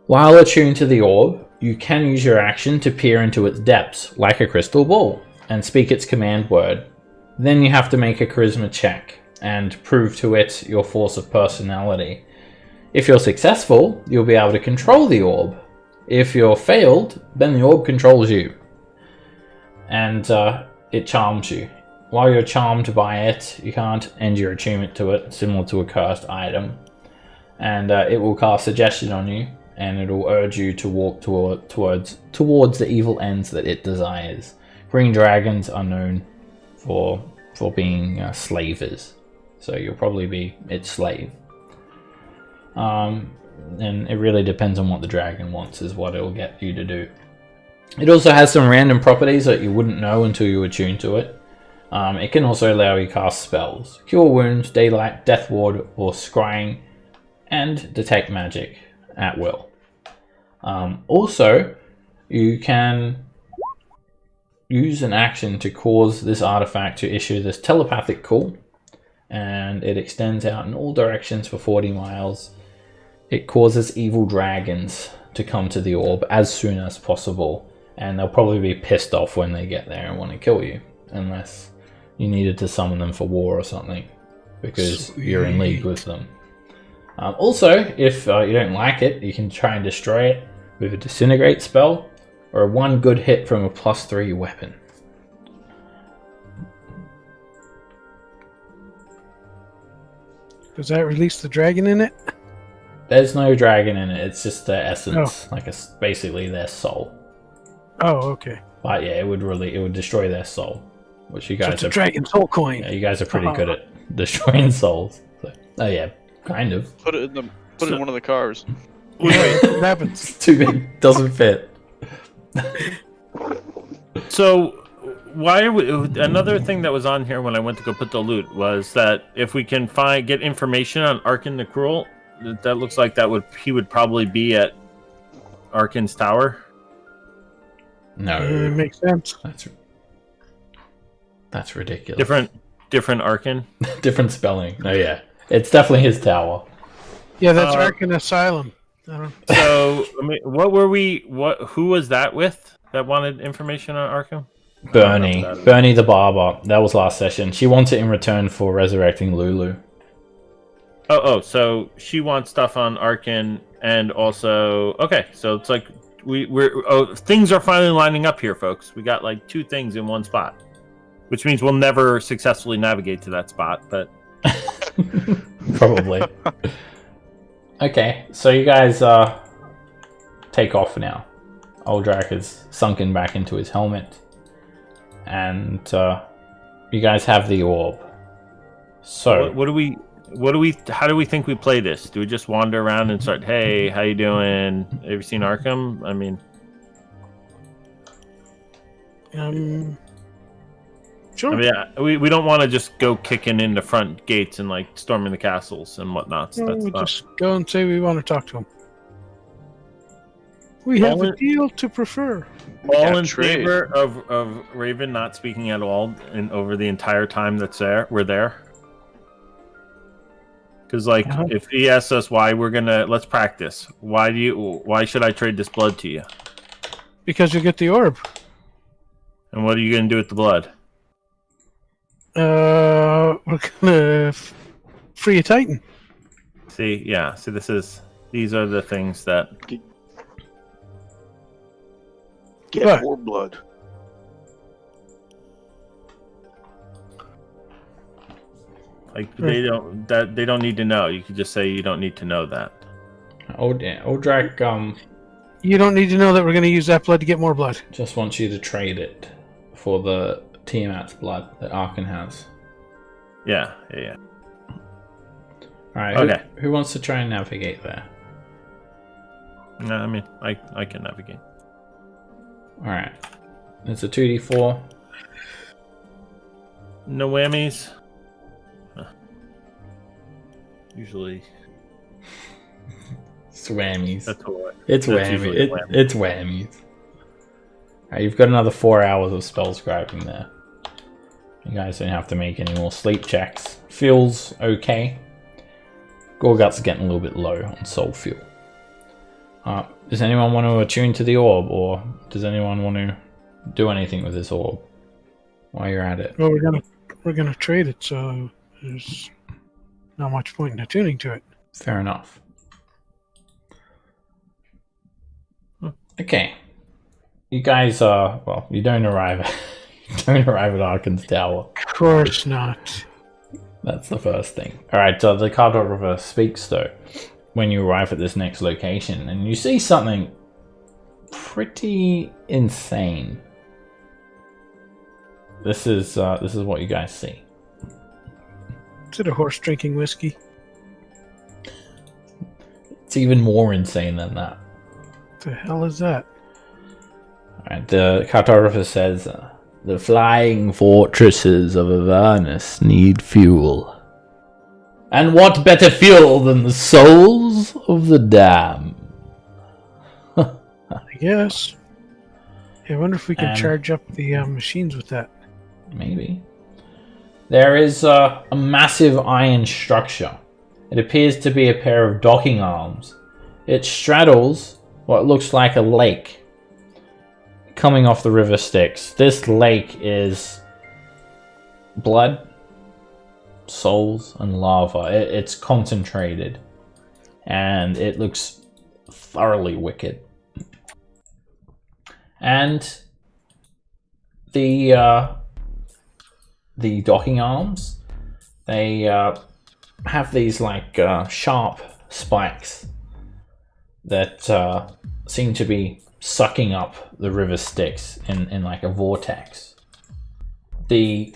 While attuned to the orb, you can use your action to peer into its depths, like a crystal ball, and speak its command word. Then you have to make a charisma check, and prove to it your force of personality. If you're successful, you'll be able to control the orb. If you're failed, then the orb controls you. and it charms you. While you're charmed by it, you can't end your attunement to it, similar to a cursed item. And it will cast suggestion on you, and it'll urge you to walk towards the evil ends that it desires. Green dragons are known for being slavers, so you'll probably be its slave. And it really depends on what the dragon wants, is what it'll get you to do. It also has some random properties that you wouldn't know until you attune to it. It can also allow you to cast spells, cure wounds, daylight, death ward, or scrying, and detect magic at will. Also, you can use an action to cause this artifact to issue this telepathic call, and it extends out in all directions for 40 miles. It causes evil dragons to come to the orb as soon as possible, and they'll probably be pissed off when they get there and want to kill you, unless you needed to summon them for war or something, because you're in league with them. Also, if you don't like it, you can try and destroy it with a disintegrate spell, or a 1 good hit from a +3 weapon. Does that release the dragon in it? There's no dragon in it, it's just their essence, like it's basically their soul. Oh, okay. But yeah, it would destroy their soul, which you So guys it's a dragon soul coin. Yeah, you guys are pretty good at destroying souls. So, oh yeah, kind of. Put it in one of the cars. Yeah, what happens? It's too big, doesn't fit. So, why are we, another thing that was on here when I went to go put the loot was that if we can get information on Arkin the Cruel, that looks like he would probably be at Arkin's tower. No, It makes sense. That's ridiculous. Different Arkin. Different spelling. No, yeah, it's definitely his tower. Yeah, that's Arkin Asylum. So, I mean, who was that with that wanted information on Arkham? Bernie the barber. That was last session. She wants it in return for resurrecting Lulu. Oh, so she wants stuff on Arkin, and also okay, so it's like things are finally lining up here, folks. We got like 2 things in one spot, which means we'll never successfully navigate to that spot, but probably. Okay, so you guys take off now. Oldrak is sunken back into his helmet, and you guys have the orb. So how do we think we play this? Do we just wander around and start, hey, how you doing? Have you seen Arkham? I mean, sure. I mean, we don't want to just go kicking in the front gates and like storming the castles and whatnot. No, we just go and say we want to talk to him. We have a deal to prefer. All in favor of Raven not speaking at all over the entire time we're there. Because like, if he asks us why let's practice. Why should I trade this blood to you? Because you get the orb. And what are you gonna do with the blood? We're gonna free a Titan. See, these are the things that get more blood. like they don't need to know. You could just say you don't need to know that. Oldrak You don't need to know that we're gonna use that blood to get more blood. just wants you to trade it for the Tiamat's blood that Arkin has. Yeah. Alright, Okay. who wants to try and navigate there? No, I mean, I can navigate. Alright. It's a 2d4. No whammies. Usually, It's whammies. that's what. It's that's usually a whammy. whammy. It's whammies. Alright, you've got another 4 hours of spell scribing there. You guys don't have to make any more sleep checks. Feels okay. Gorgut's getting a little bit low on soul fuel. Does anyone want to attune to the orb, or does anyone want to do anything with this orb while you're at it? Well, we're gonna trade it, so there's not much point in attuning to it. Fair enough. Okay. you guys are you don't arrive at Arkan's tower. Of course not. That's the first thing. Alright, so the cartographer speaks though when you arrive at this next location, and you see something pretty insane. This is what you guys see. Is it a horse drinking whiskey? It's even more insane than that. What the hell is that? Alright, the cartographer says, the flying fortresses of Avernus need fuel. And what better fuel than the souls of the damned? I guess. I wonder if we can And- charge up the machines with that. Maybe. There is a massive iron structure. It appears to be a pair of docking arms. It straddles what looks like a lake coming off the river Styx. This lake is blood, souls, and lava. It's concentrated, and it looks thoroughly wicked. And the docking arms, they have these like sharp spikes that seem to be sucking up the river Styx in like a vortex. The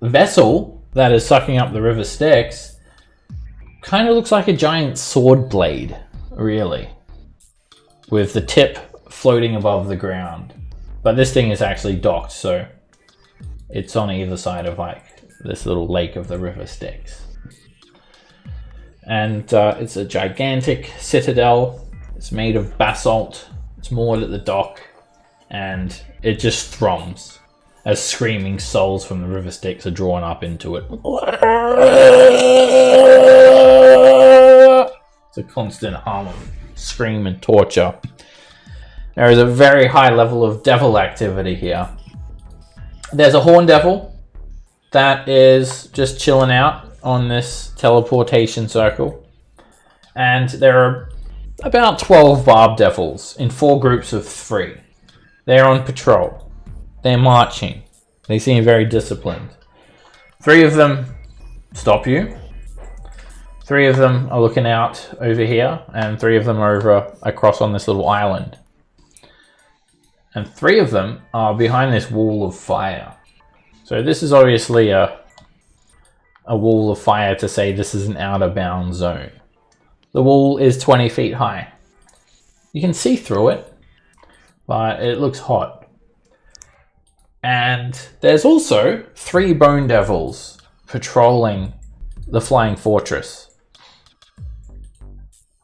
vessel that is sucking up the river Styx kind of looks like a giant sword blade, really, with the tip floating above the ground. But this thing is actually docked, so it's on either side of like this little lake of the river Styx. And it's a gigantic citadel. It's made of basalt. It's moored at the dock, and it just thrums as screaming souls from the river Styx are drawn up into it. It's a constant hum of scream and torture. There is a very high level of devil activity here. There's a horn devil that is just chilling out on this teleportation circle, and there are about 12 barb devils in 4 groups of 3. They're on patrol. They're marching. They seem very disciplined. 3 of them stop you. 3 of them are looking out over here, and 3 of them are over across on this little island. And 3 of them are behind this wall of fire. So this is obviously a wall of fire to say this is an outer bound zone. The wall is 20 feet high. You can see through it, but it looks hot. And there's also 3 bone devils patrolling the flying fortress.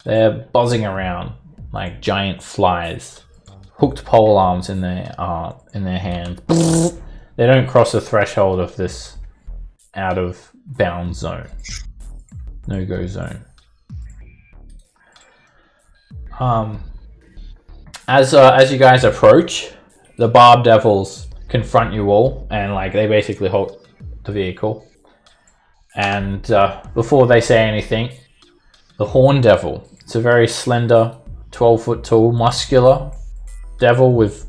They're buzzing around like giant flies, hooked pole arms in their hand. They don't cross the threshold of this out of bound zone, no-go zone. As you guys approach, the barb devils confront you all, and like they basically halt the vehicle. And before they say anything, the horn devil, it's a very slender, 12-foot tall, muscular devil with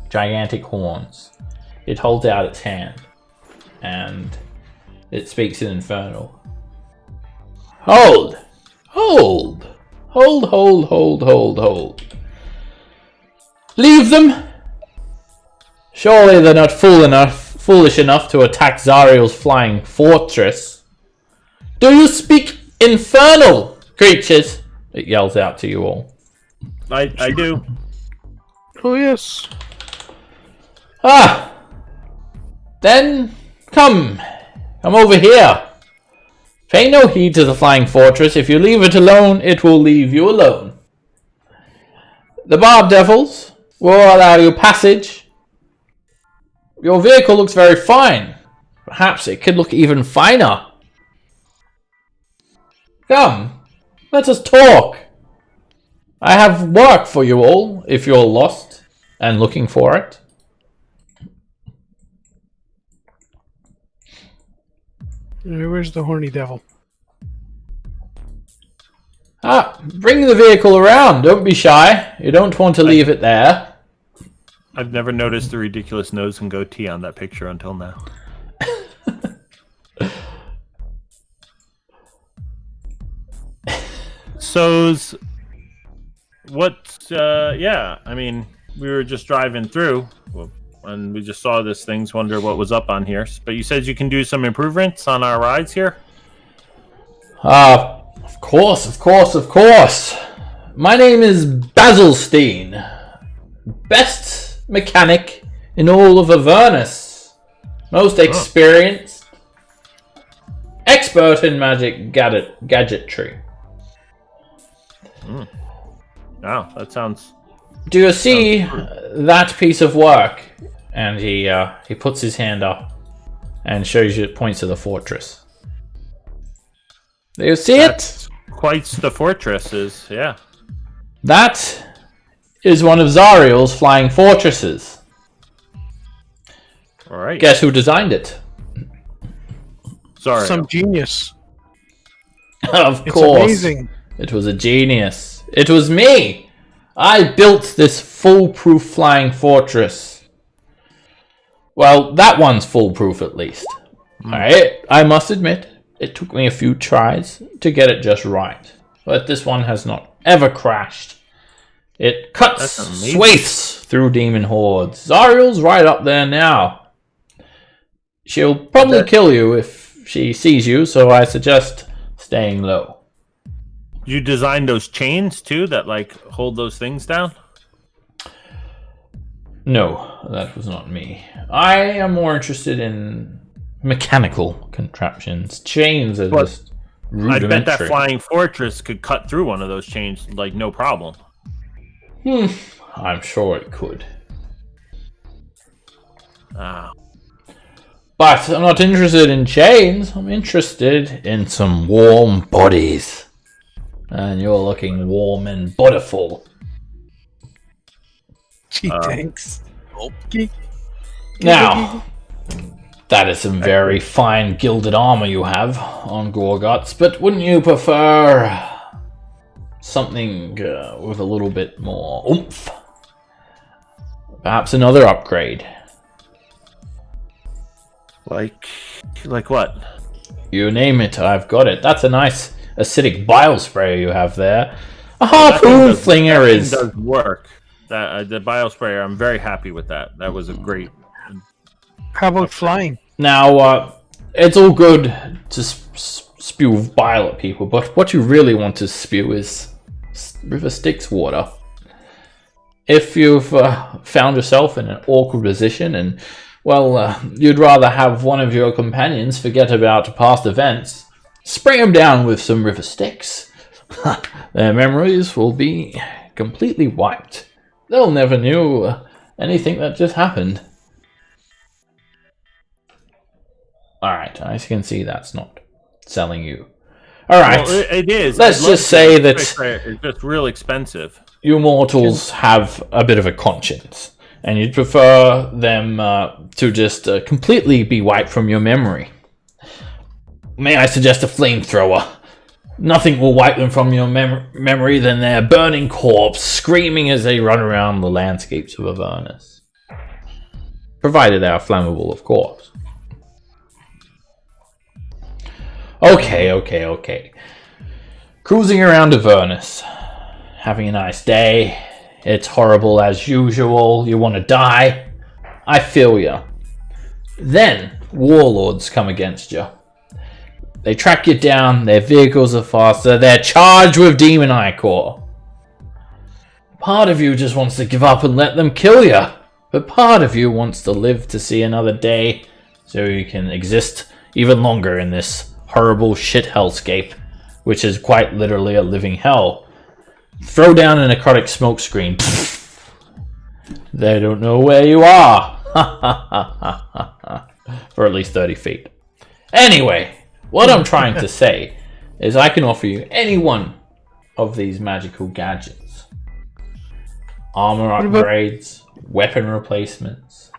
gigantic horns. It holds out its hand, and it speaks in Infernal. Hold! Hold! Hold, hold, hold, hold, hold. Leave them! Surely they're not foolish enough to attack Zariel's flying fortress. Do you speak Infernal, creatures? It yells out to you all. I do. Oh, yes. Ah! Then, come over here. Pay no heed to the flying fortress. If you leave it alone, it will leave you alone. The barb devils will allow you passage. Your vehicle looks very fine. Perhaps it could look even finer. Come, let us talk. I have work for you all, if you're lost and looking for it. Where's the horny devil? Ah, bring the vehicle around. Don't be shy. You don't want to leave it there. I've never noticed the ridiculous nose and goatee on that picture until now. So's what? Yeah, I mean, we were just driving through, and we just saw this thing. Wonder what was up on here. But you said you can do some improvements on our rides here. Of course. My name is Basilstein, best mechanic in all of Avernus, most experienced, expert in magic gadgetry. Wow, that sounds... Do you see that piece of work? And he puts his hand up and shows you, points to the fortress. Do you see it? Quite the fortress is, yeah. That is one of Zariel's flying fortresses. All right. Guess who designed it? Sorry. Some genius. Of It's course. amazing. It was a genius. It was me! I built this foolproof flying fortress. Well, that one's foolproof at least. Alright, I must admit, it took me a few tries to get it just right. But this one has not ever crashed. It cuts swathes through demon hordes. Zariel's right up there now. She'll probably kill you if she sees you, so I suggest staying low. You designed those chains too that like hold those things down? No, that was not me. I am more interested in mechanical contraptions. Chains are just I rudimentary. bet that flying fortress could cut through one of those chains like no problem. I'm sure it could. Ah. But I'm not interested in chains. I'm interested in some warm bodies. And you're looking warm and butterful. Gee, thanks. Oh. Now, that is some very fine gilded armor you have on Gorguts, but wouldn't you prefer something with a little bit more oomph? Perhaps another upgrade. Like what? You name it, I've got it. That's a nice acidic bile sprayer you have there. A harpoon flinger is... That does work. That the bio sprayer, I'm very happy with that. That was a great... How about flying? Now, it's all good to spew bile at people, but what you really want to spew is River Styx water. If you've found yourself in an awkward position and, well, you'd rather have one of your companions forget about past events, spray them down with some River Styx. Their memories will be completely wiped. They'll never knew anything that just happened. Alright, I can see that's not selling you. Alright, well, it is. Let's just say that it's just real expensive. You mortals have a bit of a conscience, and you'd prefer them to just completely be wiped from your memory. May I suggest a flamethrower? Nothing will wipe them from your memory than their burning corpse screaming as they run around the landscapes of Avernus. Provided they are flammable, of course. Okay. Cruising around Avernus. Having a nice day. It's horrible as usual. You want to die. I feel you. Then, warlords come against you. They track you down, their vehicles are faster, they're charged with demon ichor. Part of you just wants to give up and let them kill you. But part of you wants to live to see another day so you can exist even longer in this horrible shit hellscape, which is quite literally a living hell. Throw down a necrotic smokescreen. They don't know where you are. For at least 30 feet. Anyway, what I'm trying to say is I can offer you any one of these magical gadgets. Armor upgrades, weapon replacements.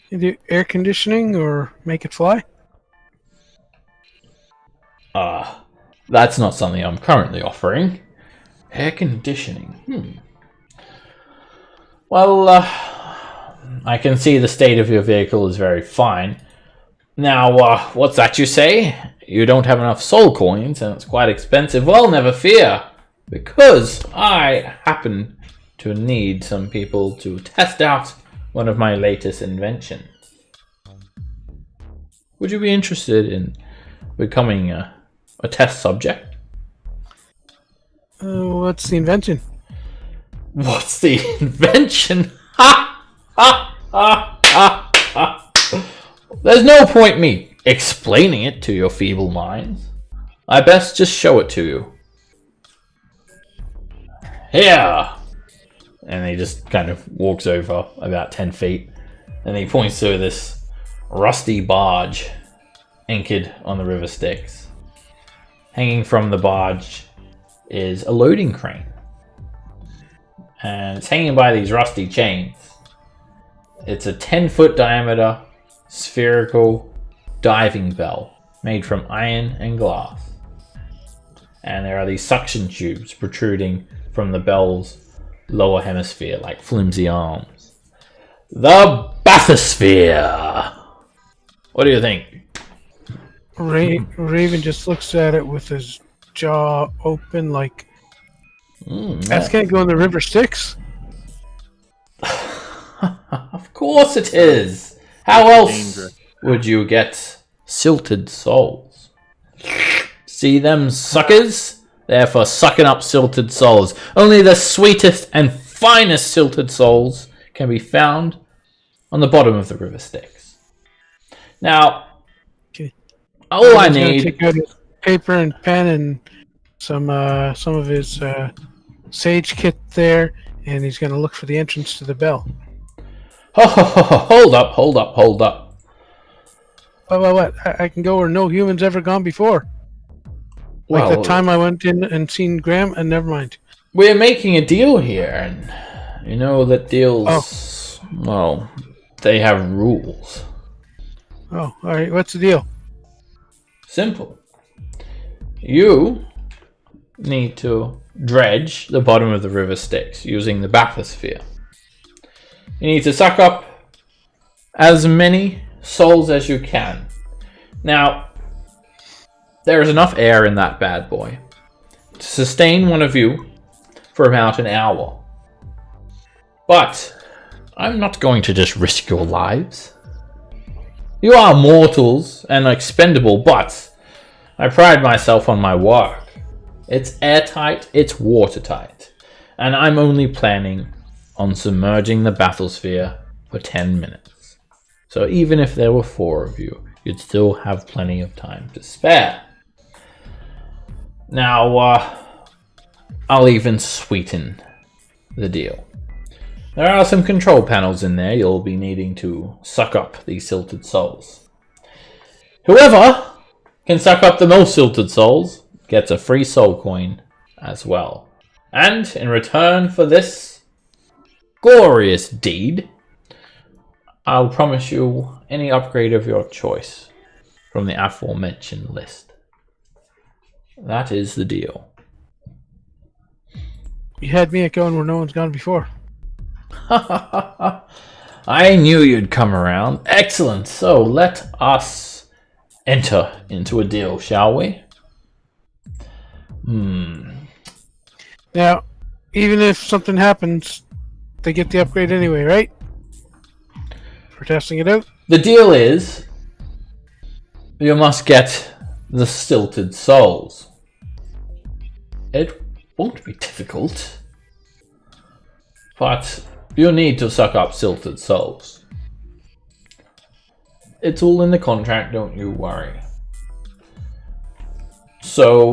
You do air conditioning or make it fly? That's not something I'm currently offering. Air conditioning. Well, I can see the state of your vehicle is very fine. Now, what's that you say? You don't have enough soul coins and it's quite expensive. Well, never fear, because I happen to need some people to test out one of my latest inventions. Would you be interested in becoming a test subject? What's the invention? What's the invention? Ha! Ha! Ha! Ha! Ha! There's no point me explaining it to your feeble minds. I best just show it to you. Here! And he just kind of walks over about 10 feet. And he points to this rusty barge anchored on the river Styx. Hanging from the barge is a loading crane. And it's hanging by these rusty chains. It's a 10-foot diameter spherical diving bell made from iron and glass. And there are these suction tubes protruding from the bell's lower hemisphere like flimsy arms. The bathysphere! What do you think? Raven just looks at it with his jaw open like, that's gonna go in the river Styx? Of course it is! How else would you get silted souls? See them suckers? They're for sucking up silted souls. Only the sweetest and finest silted souls can be found on the bottom of the river Styx. Now, all I need... Take out his paper and pen and some of his sage kit there, and he's going to look for the entrance to the bell. Hold up. What? I can go where no human's ever gone before. Like the time I went in and seen Graham, and never mind. We're making a deal here, and you know that deals, well, they have rules. Oh, alright, what's the deal? Simple. You need to dredge the bottom of the river Styx using the bathysphere. You need to suck up as many souls as you can. Now, there is enough air in that bad boy to sustain one of you for about an hour. But I'm not going to just risk your lives. You are mortals and expendable, but I pride myself on my work. It's airtight, it's watertight, and I'm only planning on submerging the bathysphere for 10 minutes. So even if there were 4 of you, you'd still have plenty of time to spare. Now, I'll even sweeten the deal. There are some control panels in there you'll be needing to suck up these silted souls. Whoever can suck up the most silted souls gets a free soul coin as well. And in return for this glorious deed, I'll promise you any upgrade of your choice from the aforementioned list. That is the deal. You had me at going where no one's gone before. I knew you'd come around. Excellent. So let us enter into a deal, shall we? Now, even if something happens, they get the upgrade anyway, right? For testing it out? The deal is you must get the silted souls. It won't be difficult, but you need to suck up silted souls. It's all in the contract, don't you worry. So,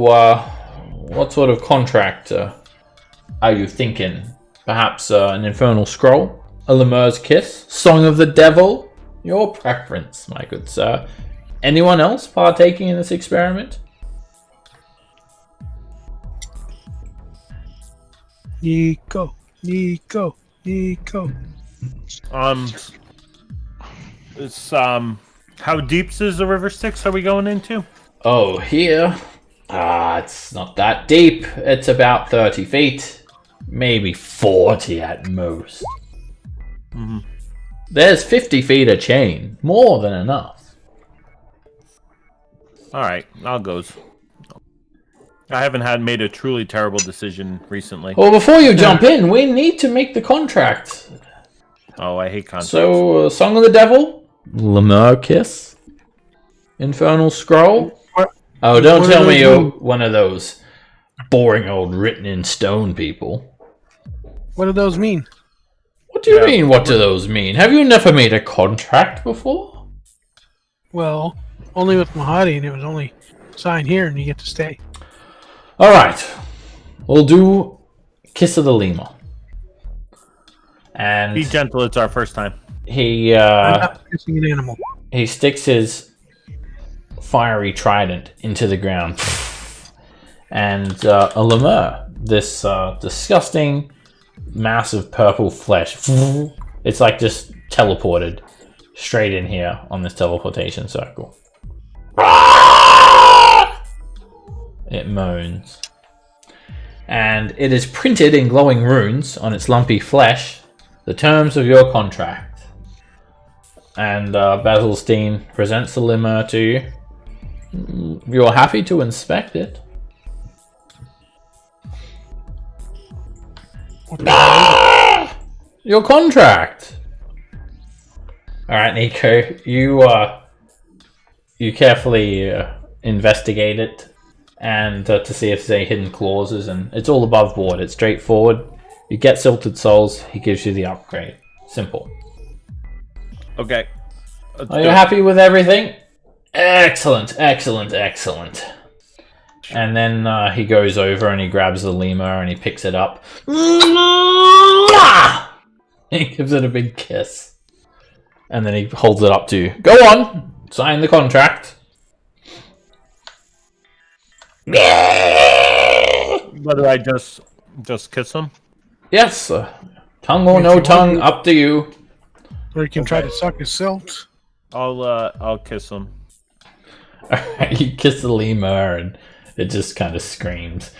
what sort of contract are you thinking? Perhaps an infernal scroll? A Lemur's kiss? Song of the devil? Your preference, my good sir. Anyone else partaking in this experiment? Nico. It's how deep is the river Styx are we going into? Oh, here? It's not that deep. It's about 30 feet. Maybe 40 at most. There's 50 feet of chain. More than enough. All right, I'll goes. I haven't made a truly terrible decision recently. Well, before you jump in, we need to make the contract. Oh, I hate contracts. So, Song of the Devil, Lemur Kiss, Infernal Scroll. Oh, don't tell me you're one of those boring old written in stone people. What do those mean? What do you mean, what do those mean? Have you never made a contract before? Well, only with Mahadi, and it was only sign here and you get to stay. Alright. We'll do Kiss of the Lemur. And Be gentle, it's our first time. he I'm not kissing an animal. he sticks his fiery trident into the ground. And a lemur, this disgusting mass of purple flesh, it's like just teleported straight in here on this teleportation circle. It moans. And it is printed in glowing runes on its lumpy flesh the terms of your contract. And Basilstein presents the lemur to you. You're happy to inspect it. Your contract. All right, Nico. You carefully investigate it and to see if there's any hidden clauses, and it's all above board. It's straightforward. You get Silted Souls. He gives you the upgrade. Simple. Okay. Are you happy with everything? Excellent, excellent, excellent. And then he goes over and he grabs the lemur and he picks it up. He gives it a big kiss. And then he holds it up to you. Go on! Sign the contract. Whether I just kiss him? Yes. Tongue or no tongue, up to you. Or you can try to suck his silt. I'll kiss him. Alright, you kiss the lemur and it just kind of screams.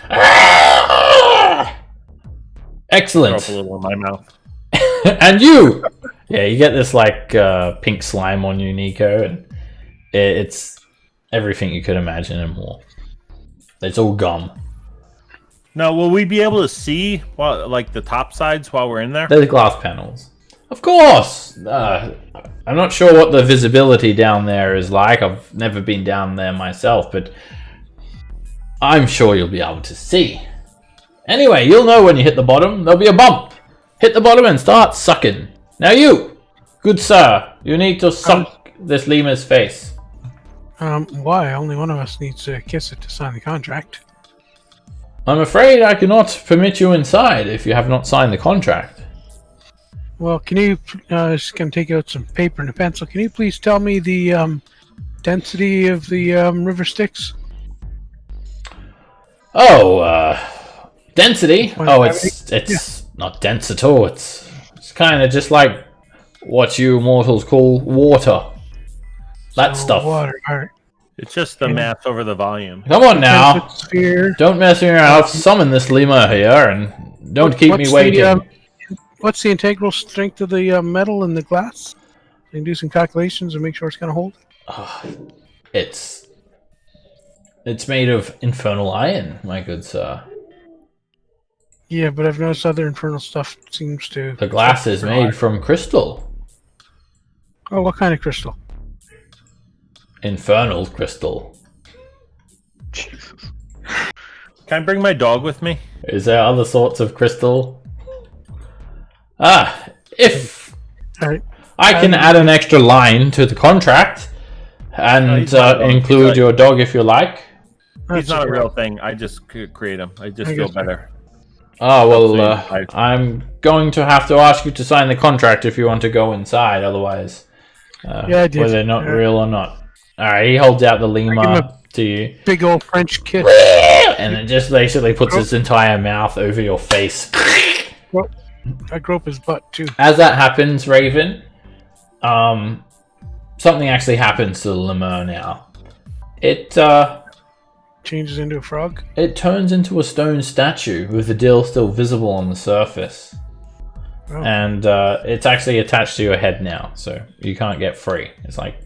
Excellent. Drop a little in my mouth. And you! Yeah, you get this like pink slime on you, Nico, and it's everything you could imagine and more. It's all gum. Now, will we be able to see like the top sides while we're in there? There's glass panels. Of course! I'm not sure what the visibility down there is like. I've never been down there myself, but I'm sure you'll be able to see. Anyway, you'll know when you hit the bottom. There'll be a bump. Hit the bottom and start sucking. Now you, good sir, you need to suck this lemur's face. Why? Only one of us needs to kiss it to sign the contract. I'm afraid I cannot permit you inside if you have not signed the contract. Well, can you, just gonna take out some paper and a pencil. Can you please tell me the density of the river Styx? Oh, density? Oh, it's not dense at all. It's kind of just like what you mortals call water. That stuff. Water. All right. It's just the mass over the volume. Come on now. Sphere. Don't mess me around. I'll summon this lemur here and don't keep me waiting. What's the integral strength of the metal and the glass? You can do some calculations and make sure it's going to hold. It's made of infernal iron, my good sir. Yeah, but I've noticed other infernal stuff seems to... The glass is made from crystal. Oh, what kind of crystal? Infernal crystal. Jesus. Can I bring my dog with me? Is there other sorts of crystal? If All right. I can add an extra line to the contract and include your dog if you like. He's not a real thing. I just create him. I just feel better. Oh, well, I'm going to have to ask you to sign the contract if you want to go inside, otherwise, Yeah, I did. whether they're not real or not. Alright, he holds out the lemur to you. Big old French kiss. And it just basically puts its entire mouth over your face. Well, I grope his butt, too. As that happens, Raven, something actually happens to the lemur now. It Changes into a frog. turns into a stone statue with the dill still visible on the surface. Oh. And it's actually attached to your head now, so you can't get free. It's like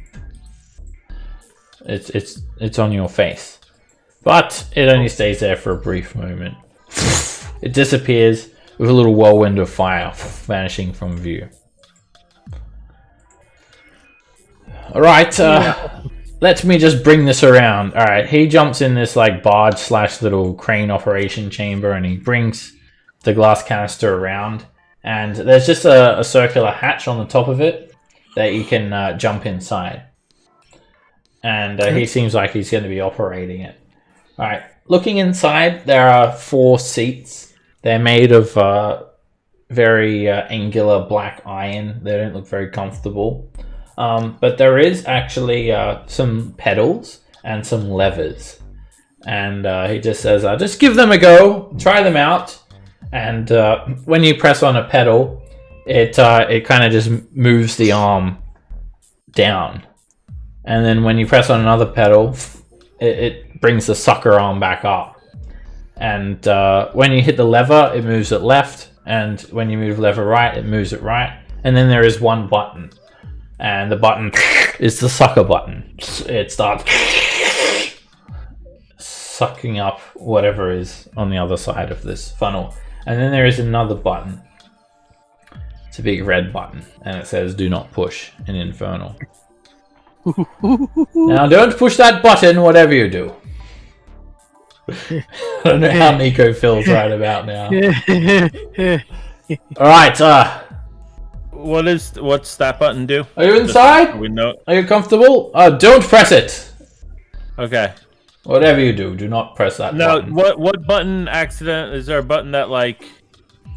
it's on your face, but it only stays there for a brief moment. It disappears with a little whirlwind of fire vanishing from view. All right, let me just bring this around. All right, he jumps in this like barge / little crane operation chamber, and he brings the glass canister around. And there's just a circular hatch on the top of it that you can jump inside. And he seems like he's going to be operating it. All right, looking inside, there are 4 seats. They're made of very angular black iron. They don't look very comfortable. But there is actually some pedals and some levers. And he just says, just give them a go, try them out. And when you press on a pedal, it kind of just moves the arm down. And then when you press on another pedal, it brings the sucker arm back up. And when you hit the lever, it moves it left. And when you move lever right, it moves it right. And then there is one button. And the button is the sucker button. It starts sucking up whatever is on the other side of this funnel. And then there is another button. It's a big red button, and it says "Do not push" in Infernal. Now, don't push that button, whatever you do. I don't know how Nico feels right about now. All right. What's that button do? Are you inside? We know. Are you comfortable? Don't press it. Okay. Whatever you do, do not press that button. What button accident is there? A button that like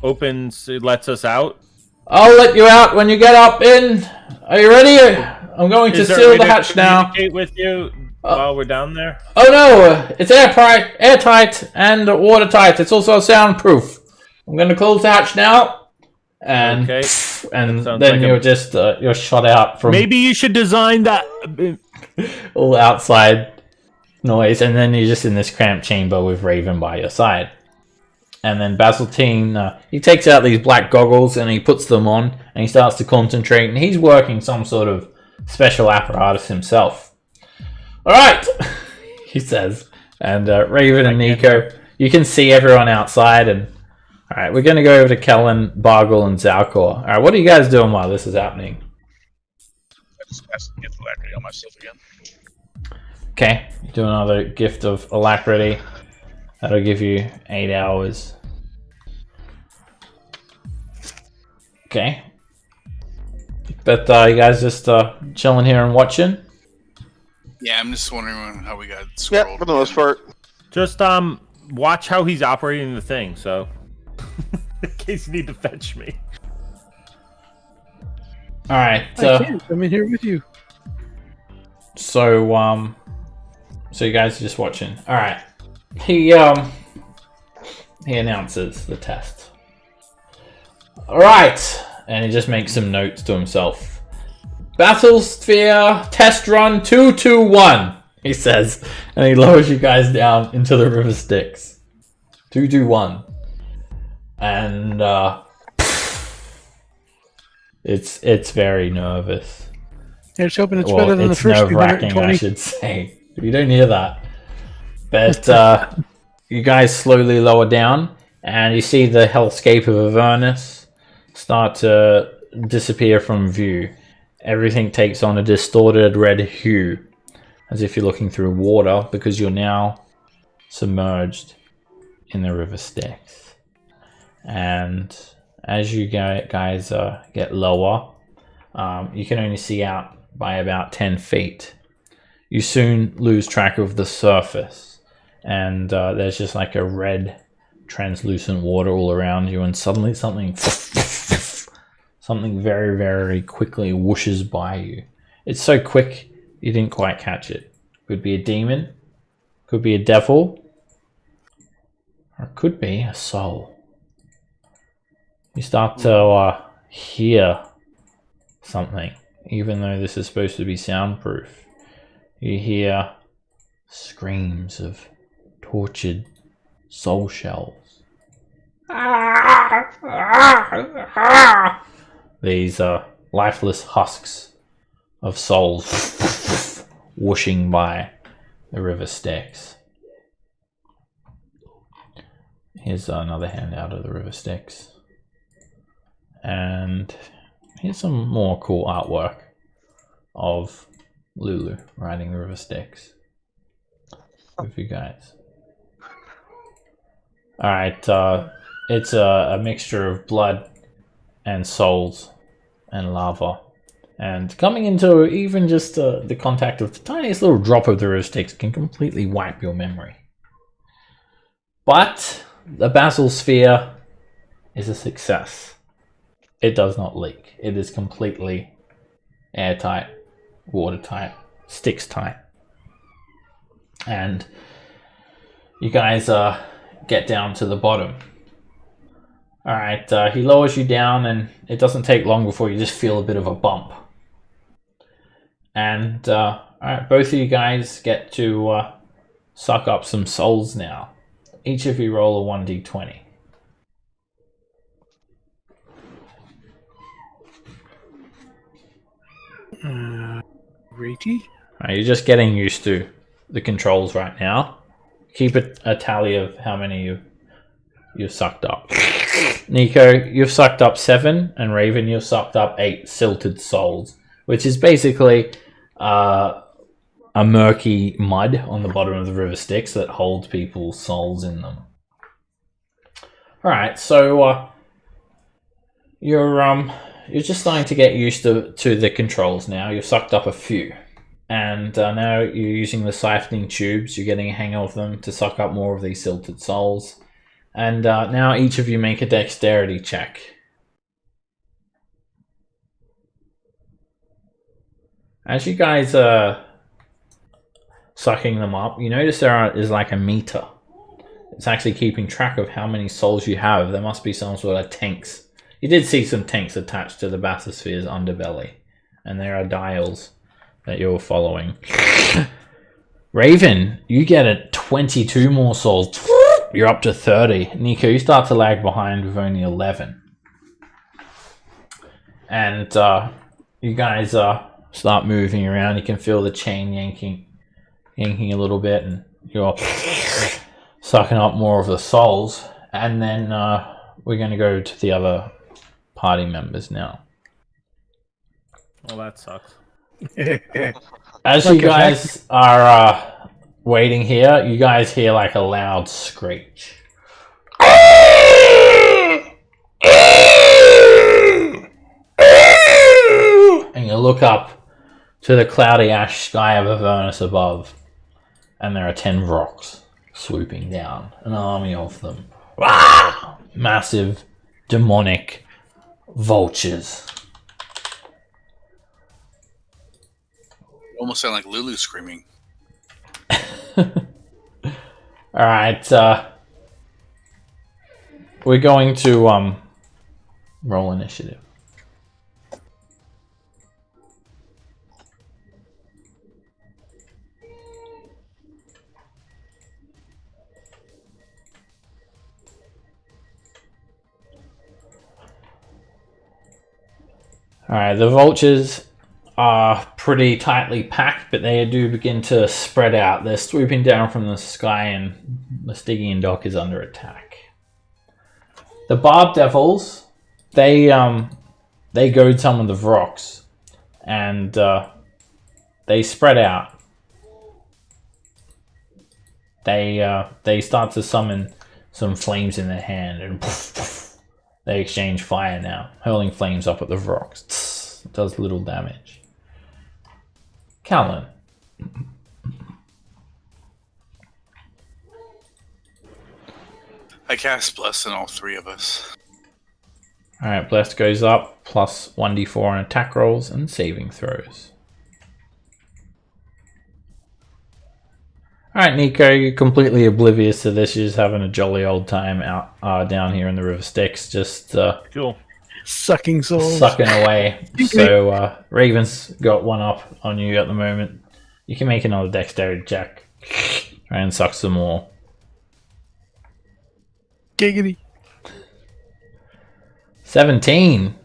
opens, it lets us out? I'll let you out when you get up in. Are you ready? I'm going to seal the hatch now. Communicate with you while we're down there? Oh no, it's airtight and watertight. It's also soundproof. I'm going to close the hatch now. And okay. And then like you're just you're shot out from. Maybe you should design that all outside noise, and then you're just in this cramped chamber with Raven by your side. And then Basiltine, he takes out these black goggles and he puts them on, and he starts to concentrate, and he's working some sort of special apparatus himself. All right, he says, and Raven and Nico, you can see everyone outside, and all right, we're going to go over to Kellen, Bargle, and Zalcor. All right, what are you guys doing while this is happening? I just cast a gift of alacrity on myself again. Okay, do another gift of alacrity. That'll give you 8 hours. Okay. But you guys just chilling here and watching? Yeah, I'm just wondering how we got scrolled. Yeah, for the most part. Just watch how he's operating the thing, so in case you need to fetch me. Alright, I'm in here with you. So you guys are just watching. Alright. He announces the test. Alright, and he just makes some notes to himself. Bathysphere test run 221, he says, and he lowers you guys down into the river Styx. 221. And it's very nervous. Here's hoping it's better than the first nerve-wracking, 220. I should say. You don't hear that. But you guys slowly lower down, and you see the hellscape of Avernus start to disappear from view. Everything takes on a distorted red hue, as if you're looking through water, because you're now submerged in the river Styx. And as you guys get lower, you can only see out by about 10 feet. You soon lose track of the surface, and there's just like a red translucent water all around you, and suddenly something very, very quickly whooshes by you. It's so quick you didn't quite catch it. Could be a demon, could be a devil, or it could be a soul. You start to hear something, even though this is supposed to be soundproof. You hear screams of tortured soul shells. These lifeless husks of souls whooshing by the river Styx. Here's another handout of the river Styx. And here's some more cool artwork of Lulu riding the river Styx with you guys. Alright, it's a mixture of blood and souls and lava. And coming into even just the contact of the tiniest little drop of the river Styx can completely wipe your memory. But the Basil Sphere is a success. It does not leak. It is completely airtight, watertight, Styx tight. And you guys get down to the bottom. Alright, he lowers you down and it doesn't take long before you just feel a bit of a bump. And alright, both of you guys get to suck up some souls now. Each of you roll a 1d20. Righty. Alright, you're just getting used to the controls right now. Keep a tally of how many you've sucked up. Nico, you've sucked up 7, and Raven, you've sucked up 8 silted souls, which is basically a murky mud on the bottom of the river Styx that holds people's souls in them. Alright, so you're just starting to get used to the controls now. You've sucked up a few. And now you're using the siphoning tubes. You're getting a hang of them to suck up more of these silted souls. And now each of you make a dexterity check. As you guys are sucking them up, you notice there is like a meter. It's actually keeping track of how many souls you have. There must be some sort of tanks. You did see some tanks attached to the bathysphere's underbelly. And there are dials that you're following. Raven, you get a 22 more souls. You're up to 30. Nico, you start to lag behind with only 11. And you guys start moving around. You can feel the chain yanking a little bit, and you're sucking up more of the souls. And then we're going to go to the other party members now. Well, that sucks. As you guys are waiting here, you guys hear like a loud screech. And you look up to the cloudy ash sky of Avernus above, and there are 10 Vroks swooping down, an army of them. Massive, demonic vultures. Almost sound like Lulu screaming. Alright, we're going to roll initiative. Alright, the vultures are pretty tightly packed, but they do begin to spread out. They're swooping down from the sky, and the Stygian dock is under attack. The Barb Devils, they goad some of the Vroks, and they spread out. They start to summon some flames in their hand, and they exchange fire now, hurling flames up at the Vroks. It does little damage. Callan. I cast Bless on all 3 of us. Alright, Blessed goes up, plus 1d4 on attack rolls and saving throws. Alright, Nico, you're completely oblivious to this. You're just having a jolly old time out down here in the river Styx, just Cool. Sucking souls. sucking away. So Raven's got one up on you at the moment. You can make another dexterity check. Try and suck some more. Giggity. 17.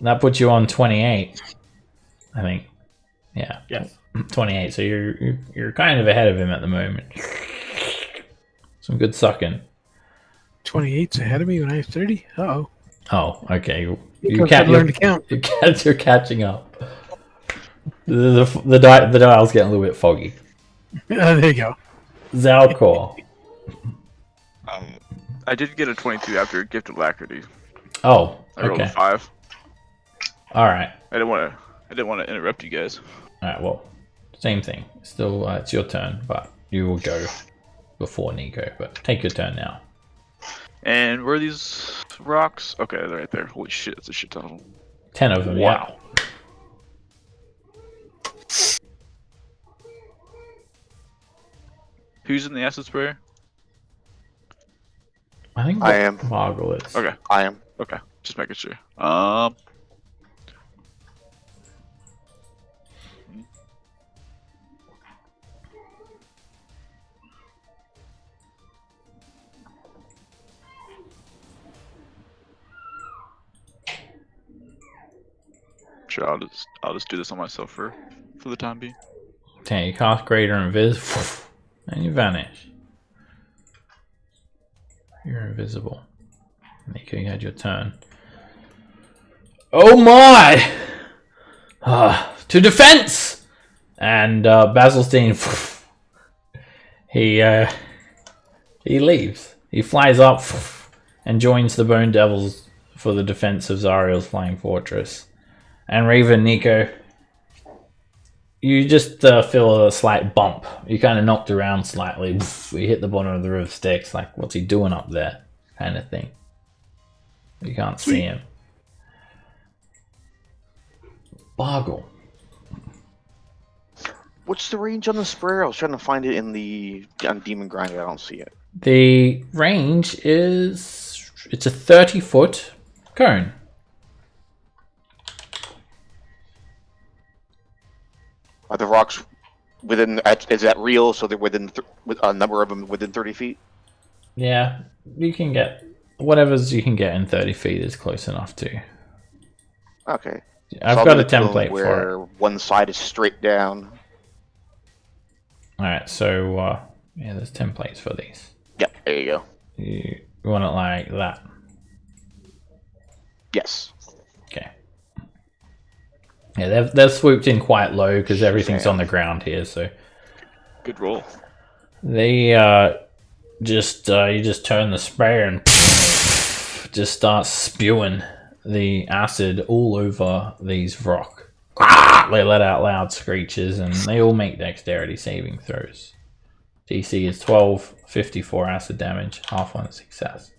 That puts you on 28, I think. Yeah. Yes. 28. So you're kind of ahead of him at the moment. Some good sucking. 28's ahead of me when I was 30. Uh-oh. Oh, okay. You can't learn to count. You're catching up. The dial's getting a little bit foggy. There you go. Zalcor. I did get a 22 after Gift of Alacrity. Oh, I rolled a okay. 5. All right. I didn't want to interrupt you guys. All right. Well, same thing. Still, it's your turn, but you will go before Nico. But take your turn now. And where are these rocks? Okay, they're right there. Holy shit, that's a shit ton of them. 10 of them. Wow. Yeah. Who's in the acid sprayer? I think I am. Margle is. Okay, I am. okay, just making sure. Sure, I'll just do this on myself for the time being. Okay, you cast Greater Invis, and you vanish. You're invisible. Nico, you had your turn. Oh my! To defense! And Basilstein, he leaves. He flies up and joins the Bone Devils for the defense of Zariel's Flying Fortress. And Raven, Nico, you just feel a slight bump. You kind of knocked around slightly. You hit the bottom of the river Styx. Like, what's he doing up there? Kind of thing. You can't see him. Bargle. What's the range on the sprayer? I was trying to find it on Demon Grinder. I don't see it. The range is... It's a 30-foot cone. Are the rocks within? Is that real? So they're within a number of them within 30 feet. Yeah, you can get whatever's you can get in 30 feet is close enough to. Okay. I've So got I'll a do the template where for it. one side is straight down. All right, so yeah, there's templates for these. Yep. There you go. You want it like that? Yes. Okay. Yeah, they've swooped in quite low because everything's on the ground here. So Good roll. they just you just turn the sprayer and just start spewing the acid all over these rock. They let out loud screeches and they all make dexterity saving throws. DC is 12, 54 acid damage, half on success.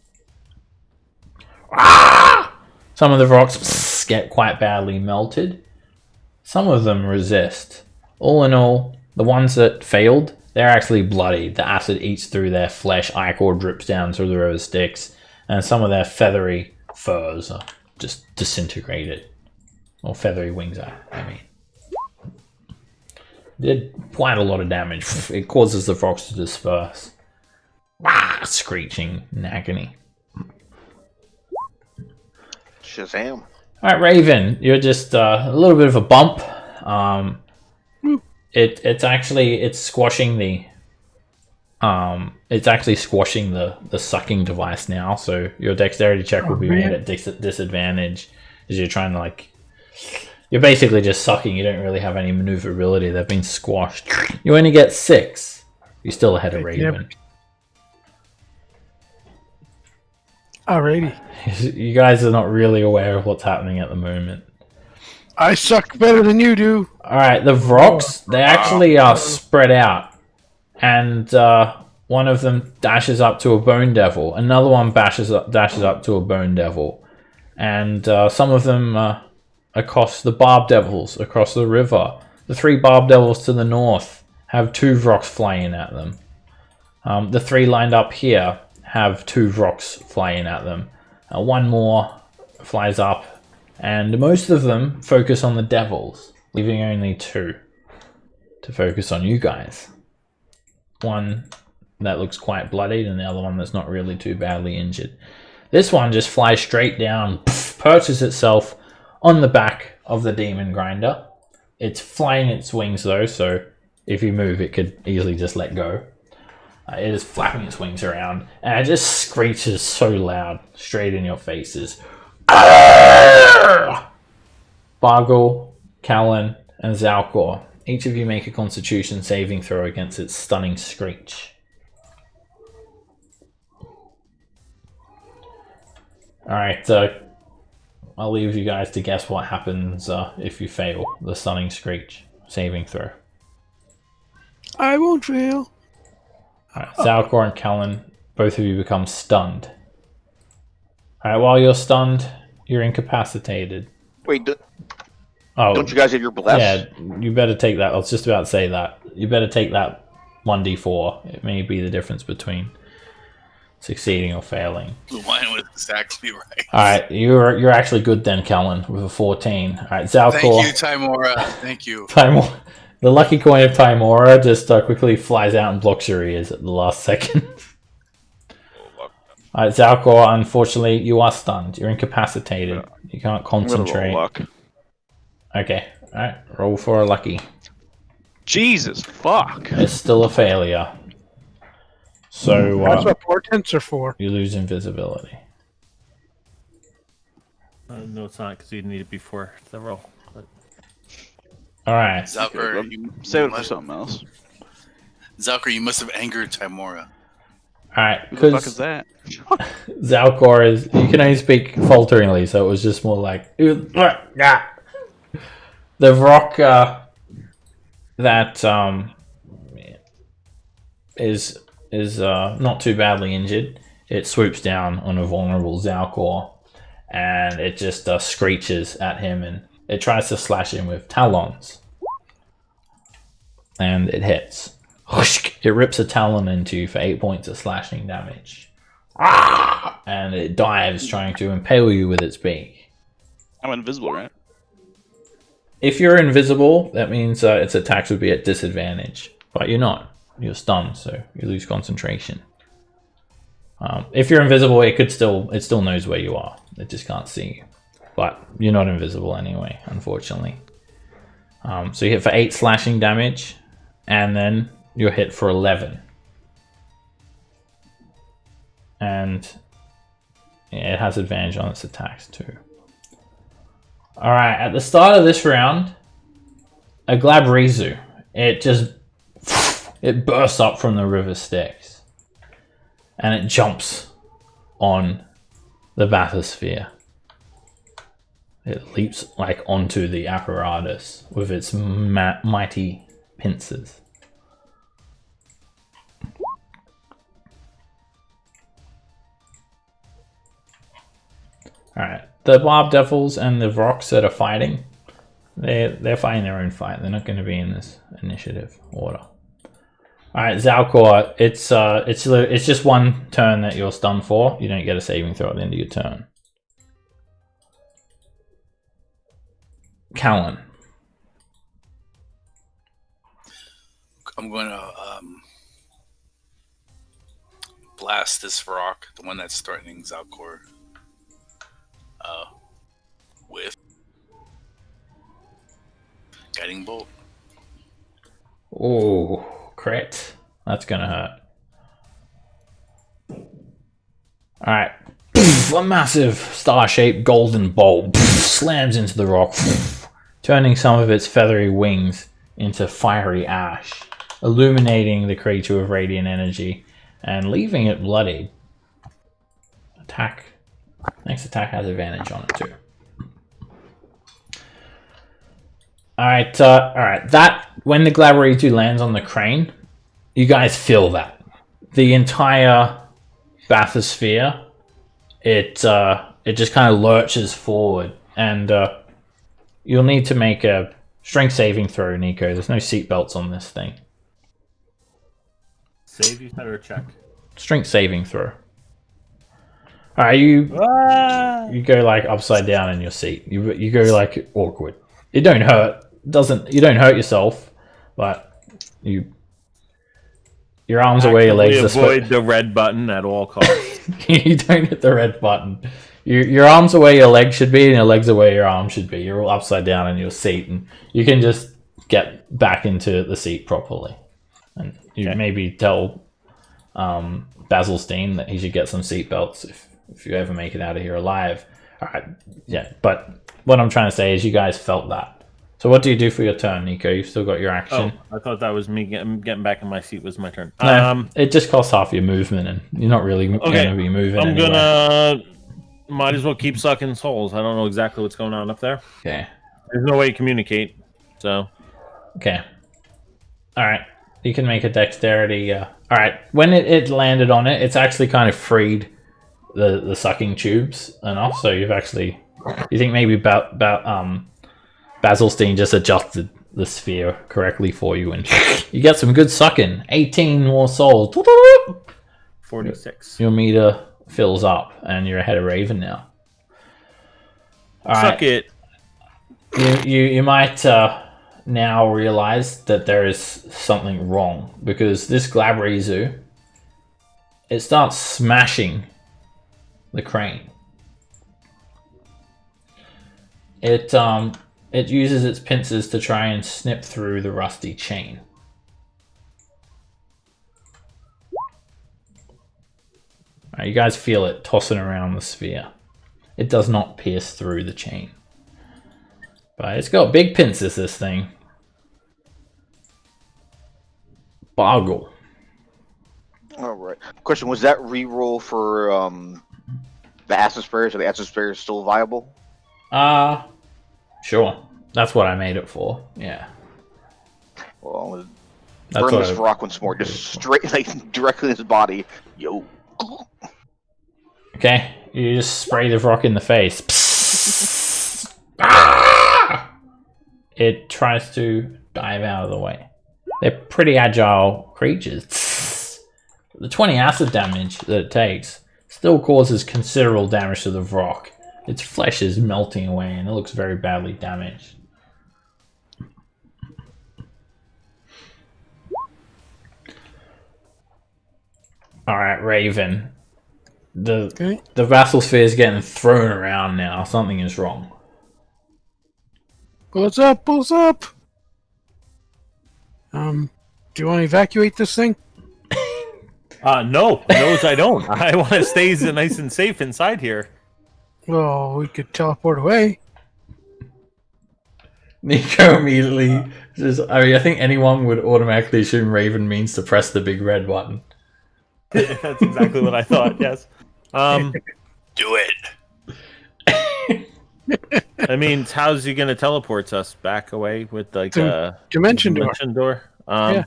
Some of the rocks get quite badly melted. Some of them resist. All in all, the ones that failed, they're actually bloodied. The acid eats through their flesh, ichor drips down through the river Styx, and some of their feathery furs are just disintegrated. Or feathery wings are, I mean. Did quite a lot of damage. It causes the rocks to disperse. Screeching in agony. Shazam. Alright, Raven, you're just a little bit of a bump. It's squashing the the sucking device now, so your dexterity check will be made at disadvantage as you're trying to you're basically just sucking. You don't really have any maneuverability. They've been squashed. You only get 6. You're still ahead of Raven. Alrighty. You guys are not really aware of what's happening at the moment. I suck better than you do. Alright, the rocks, they actually are spread out. And one of them dashes up to a bone devil. Another one dashes up to a bone devil. And some of them across the barb devils across the river. The 3 barb devils to the north have 2 rocks flying at them. The 3 lined up here have 2 rocks flying at them. One more flies up, and most of them focus on the devils, leaving only 2 to focus on you guys. One that looks quite bloodied, and the other one that's not really too badly injured. This one just flies straight down, perches itself on the back of the demon grinder. It's flying its wings though, so if you move, it could easily just let go. It is flapping its wings around, and it just screeches so loud straight in your faces. Bargle, Callan, and Zalcor, each of you make a Constitution saving throw against its stunning screech. Alright, I'll leave you guys to guess what happens if you fail the stunning screech saving throw. I won't fail. Alright, Zalcor and Callan, both of you become stunned. Alright, while you're stunned, you're incapacitated. Wait, Oh, don't you guys have your bless? yeah, you better take that. I was just about to say that. You better take that 1d4. It may be the difference between succeeding or failing. Mine was exactly right. Alright, you're actually good then, Callan, with a 14. Alright, Zalcor. Thank you, Timora. Thank you. The lucky coin of Timora just quickly flies out and blocks your ears at the last second. Alright, Zalcor, unfortunately, you are stunned. You're incapacitated. You can't concentrate. Luck. Okay, alright, roll for a lucky. Jesus fuck. It's still a failure. So, That's what portents are for. you lose invisibility. No, it's not because you need it before the roll. But... Alright, Zalcor, you Save it for must, something else. Zalcor, you must have angered Timora. alright, Who the fuck because is that? Zalcor is, you can only speak falteringly, so it was just more like, the rock that is not too badly injured. It swoops down on a vulnerable Zalcor, and it just screeches at him, and it tries to slash him with talons, and it hits. It rips a talon into you for 8 points of slashing damage, and it dives, trying to impale you with its beak. I'm invisible, right? If you're invisible, that means its attacks would be at disadvantage. But you're not. You're stunned, so you lose concentration. If you're invisible, it still knows where you are. It just can't see you. But you're not invisible anyway, unfortunately. So you hit for 8 slashing damage, and then you're hit for 11. And yeah, it has advantage on its attacks too. Alright, at the start of this round, a Glabrizu, it bursts up from the river Styx, and it jumps on the bathysphere. It leaps like onto the apparatus with its mighty pincers. Alright, the Barb Devils and the Rocks that are fighting, they're fighting their own fight. They're not going to be in this initiative order. Alright, Zalcor, it's just one turn that you're stunned for. You don't get a saving throw at the end of your turn. Callan. I'm going to blast this rock, the one that's threatening Zalcor, with Guiding Bolt. Oh, crit. That's gonna hurt. Alright. A massive star-shaped golden bolt slams into the rock, turning some of its feathery wings into fiery ash, illuminating the creature with radiant energy and leaving it bloodied. Attack. Next attack has advantage on it too. Alright, that, when the Glabrizu lands on the crane, you guys feel that. The entire bathysphere, it just kind of lurches forward, and you'll need to make a strength saving throw, Nico. There's no seatbelts on this thing. Save, you said, or check? Strength saving throw. Alright, you go like upside down in your seat. You go like awkward. It don't hurt. You don't hurt yourself, but you Your arms are where your legs are. Avoid the red button at all costs. You don't hit the red button. Your arms are where your legs should be, and your legs are where your arms should be. You're all upside down in your seat, and you can just get back into the seat properly. And you maybe tell Basilstein that he should get some seat belts if you ever make it out of here alive. All right, yeah. But what I'm trying to say is, you guys felt that. So what do you do for your turn, Nico? You've still got your action. Oh, I thought that was me getting back in my seat was my turn. No, it just costs half your movement, and you're not really going to be moving. I'm gonna. Might as well keep sucking souls. I don't know exactly what's going on up there. Okay. There's no way to communicate. So. Okay. All right. You can make a dexterity. All right. When it landed on it, it's actually kind of freed the sucking tubes enough. So you've actually, you think maybe Basilstein just adjusted the sphere correctly for you, and you get some good sucking. 18 more souls. 46. Your meter fills up, and you're ahead of Raven now. All Suck right. it. You might now realize that there is something wrong, because this Glabrizu, it starts smashing the crane. It uses its pincers to try and snip through the rusty chain. You guys feel it tossing around the sphere. It does not pierce through the chain. But it's got big pincers, this thing. Boggle. Alright. Question, was that reroll for the acid sprayers? Are the acid sprayers still viable? Sure. That's what I made it for. Yeah. Well, That's burn what this rock once more, just straight, like, directly in his body. Yo. Okay, you just spray the rock in the face. Ah! It tries to dive out of the way. They're pretty agile creatures. The 20 acid damage that it takes still causes considerable damage to the rock. Its flesh is melting away, and it looks very badly damaged. Alright, Raven. The vassal sphere is getting thrown around now. Something is wrong. Pull us up, pull us up! Do you want to evacuate this thing? No, I don't. I want to stay nice and safe inside here. Well, we could teleport away. Nico immediately just, I think anyone would automatically assume Raven means to press the big red button. That's exactly what I thought, yes. Do it. I mean, how's he going to teleport us back away with like a dimension door? Yeah.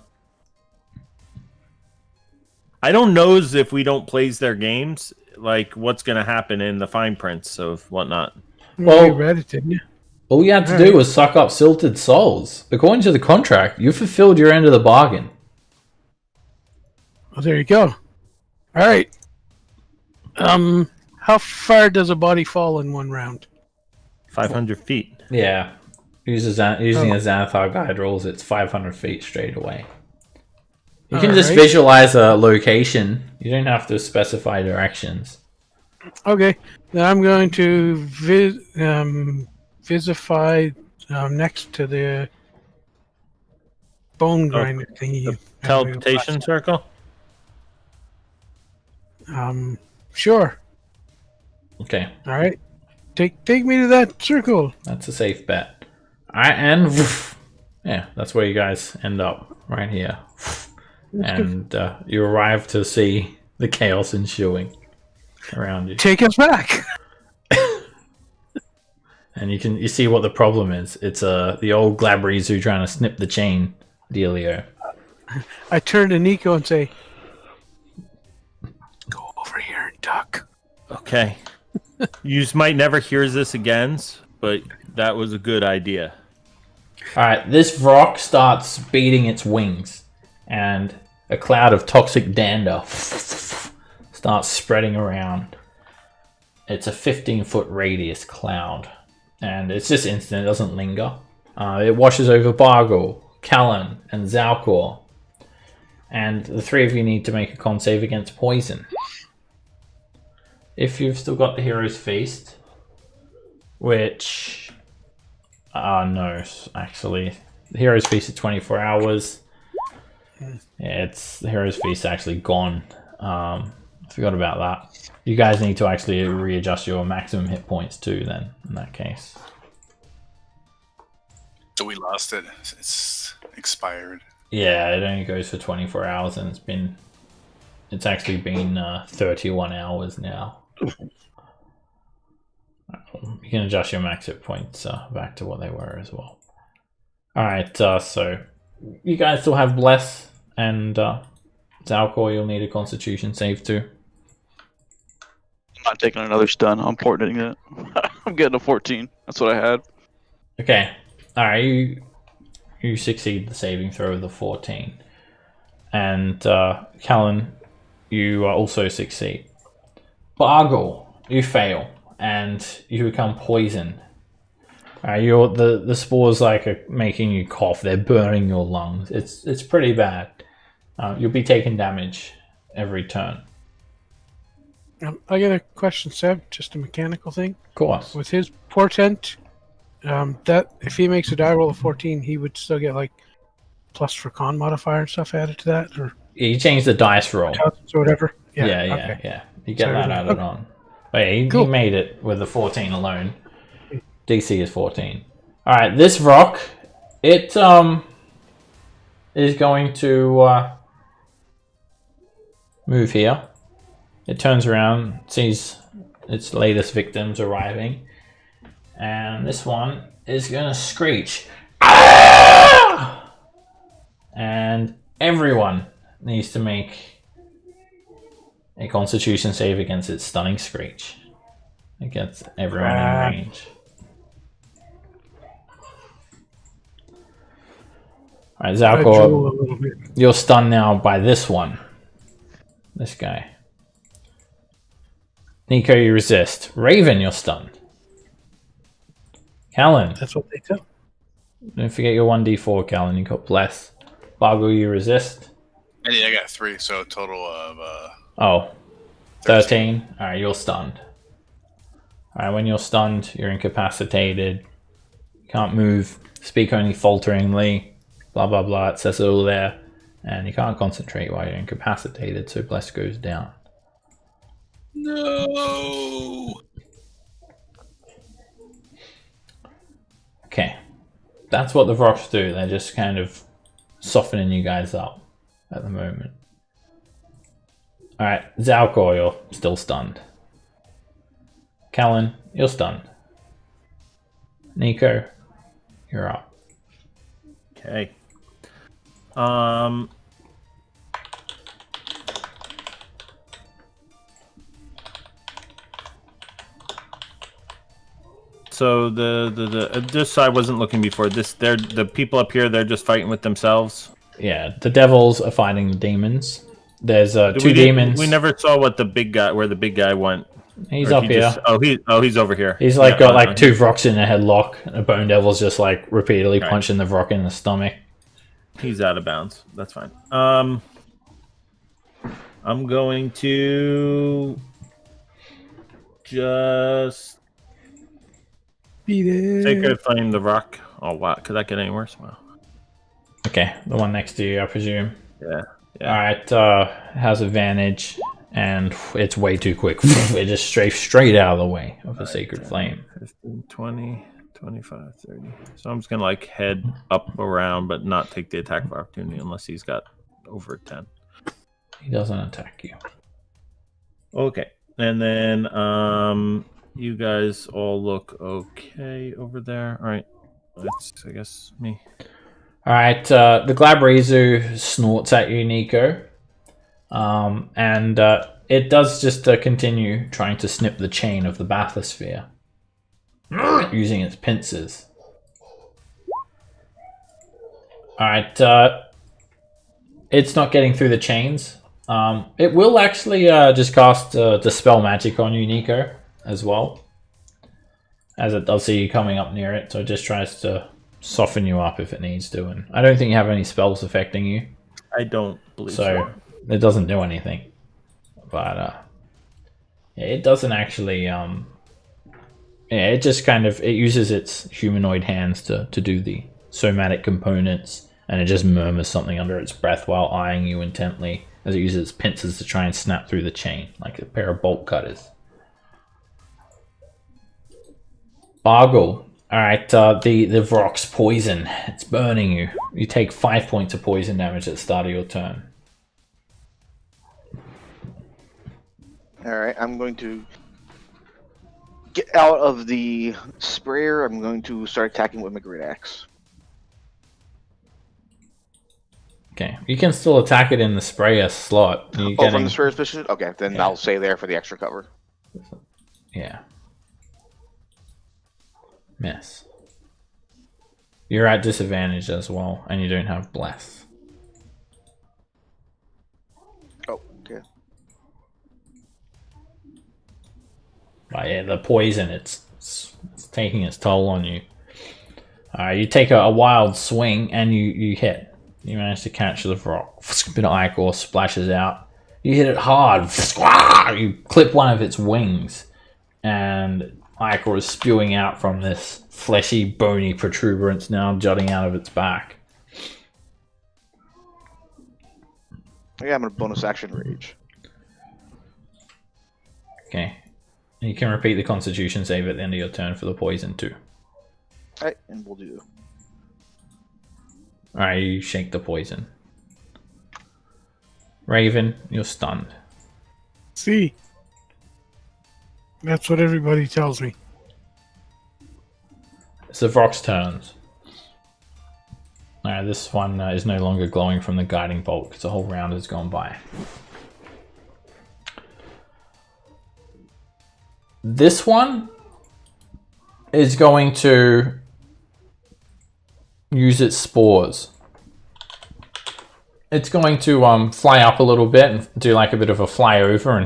I don't know if we don't plays their games, like what's going to happen in the fine prints of whatnot. Well, you read it, didn't you? All you had to do was suck up silted souls. According to the contract, you fulfilled your end of the bargain. Well, there you go. All right. How far does a body fall in one round? 500 feet. Yeah. Using a Xanathar guide rules, it's 500 feet straight away. You can just visualize a location. You don't have to specify directions. Okay. Then I'm going to visify next to the bone grinder thingy. The teleportation circle? Sure. Okay. All right. Take me to that circle. That's a safe bet. All right, and yeah, that's where you guys end up, right here. And you arrive to see the chaos ensuing around you. Take us back. And you see what the problem is. It's the old Glabrizu trying to snip the chain dealio. I turn to Nico and say, "Go over here and duck." Okay. You might never hear this again, but that was a good idea. Alright, this rock starts beating its wings, and a cloud of toxic dander starts spreading around. It's a 15-foot radius cloud, and it's just instant, it doesn't linger. It washes over Bargle, Callan, and Zalcor. And the three of you need to make a con save against poison. If you've still got the Hero's Feast, which... no, actually. The Hero's Feast is 24 hours. Yeah, the Hero's Feast actually gone. Forgot about that. You guys need to actually readjust your maximum hit points too then, in that case. So we lost it. It's expired. Yeah, it only goes for 24 hours and it's actually been 31 hours now. You can adjust your max hit points back to what they were as well. Alright, so you guys still have Bless and Zalcor, you'll need a Constitution save too. I'm not taking another stun. I'm porting it. I'm getting a 14. That's what I had. Okay. Alright, you succeed the saving throw of the 14. And Callan, you also succeed. Bargle, you fail. And you become poisoned. The spores are making you cough. They're burning your lungs. It's pretty bad. You'll be taking damage every turn. I got a question, Seb. Just a mechanical thing. Of course. With his portent, that if he makes a die roll of 14, he would still get plus for con modifier and stuff added to that, or You change the dice roll. or whatever. Yeah. Okay. You get that added on. But yeah, he made it with the 14 alone. DC is 14. Alright, this rock, it is going to move here. It turns around, sees its latest victims arriving, and this one is gonna screech. Ah! And everyone needs to make a Constitution save against its stunning screech. Against everyone in range. Alright, Zalcor, you're stunned now by this one. This guy. Nico, you resist. Raven, you're stunned. Callan. That's what they do. Don't forget your 1d4, Callan. You got Bless. Bargo, you resist. And yeah, I got 3, so a total of... 13. Alright, you're stunned. Alright, when you're stunned, you're incapacitated. You can't move. Speak only falteringly. Blah, blah, blah. It says it all there. And you can't concentrate while you're incapacitated, so Bless goes down. No! Okay. That's what the rocks do. They're just kind of softening you guys up at the moment. Alright, Zalcor, you're still stunned. Callan, you're stunned. Nico, you're up. Okay. So this I wasn't looking before. The people up here, they're just fighting with themselves. Yeah, the devils are fighting the demons. There's two demons. We never saw where the big guy went. He's up here. He's over here. He's got two rocks in a headlock. And a bone devil's just repeatedly punching the rock in the stomach. He's out of bounds. That's fine. I'm going to just Sacred Flame the rock. Oh wow, could that get any worse? Wow. Okay, the one next to you, I presume. Yeah. Alright, has advantage, and it's way too quick. It just straight out of the way of a Sacred Flame. 15, 20, 25, 30. So I'm just gonna head up around, but not take the attack of opportunity unless he's got over 10. He doesn't attack you. Okay, and then you guys all look okay over there. All right, that's I guess me. All right, the Glabrezu snorts at you, Nico, and it does just continue trying to snip the chain of the bathysphere using its pincers. All right, it's not getting through the chains. It will actually just cast Dispel Magic on you, Nico, as well, as it does see you coming up near it, so it just tries to soften you up if it needs to. And I don't think you have any spells affecting you. I don't believe so it doesn't do anything. But yeah, it doesn't actually. Yeah, it just kind of it uses its humanoid hands to do the somatic components, and it just murmurs something under its breath while eyeing you intently as it uses its pincers to try and snap through the chain like a pair of bolt cutters. Bargle. Alright, the Vrok's poison. It's burning you. You take 5 points of poison damage at the start of your turn. Alright, I'm going to get out of the sprayer. I'm going to start attacking with my great axe. Okay, you can still attack it in the sprayer slot. From the sprayer position? Okay, then Yeah. I'll stay there for the extra cover. Yeah. Miss. You're at disadvantage as well, and you don't have bless. Oh, okay. But yeah, the poison, it's taking its toll on you. You take a wild swing, and you hit. You manage to catch the rock. A bit of ichor splashes out. You hit it hard. You clip one of its wings, and ichor is spewing out from this fleshy, bony protuberance now jutting out of its back. Yeah, I'm gonna bonus action rage. Okay. You can repeat the Constitution save at the end of your turn for the poison too. Alright, and we'll do. Alright, you shake the poison. Raven, you're stunned. See? That's what everybody tells me. It's the Vrok's turns. Alright, this one is no longer glowing from the guiding bolt because the whole round has gone by. This one is going to use its spores. It's going to fly up a little bit and do like a bit of a flyover, and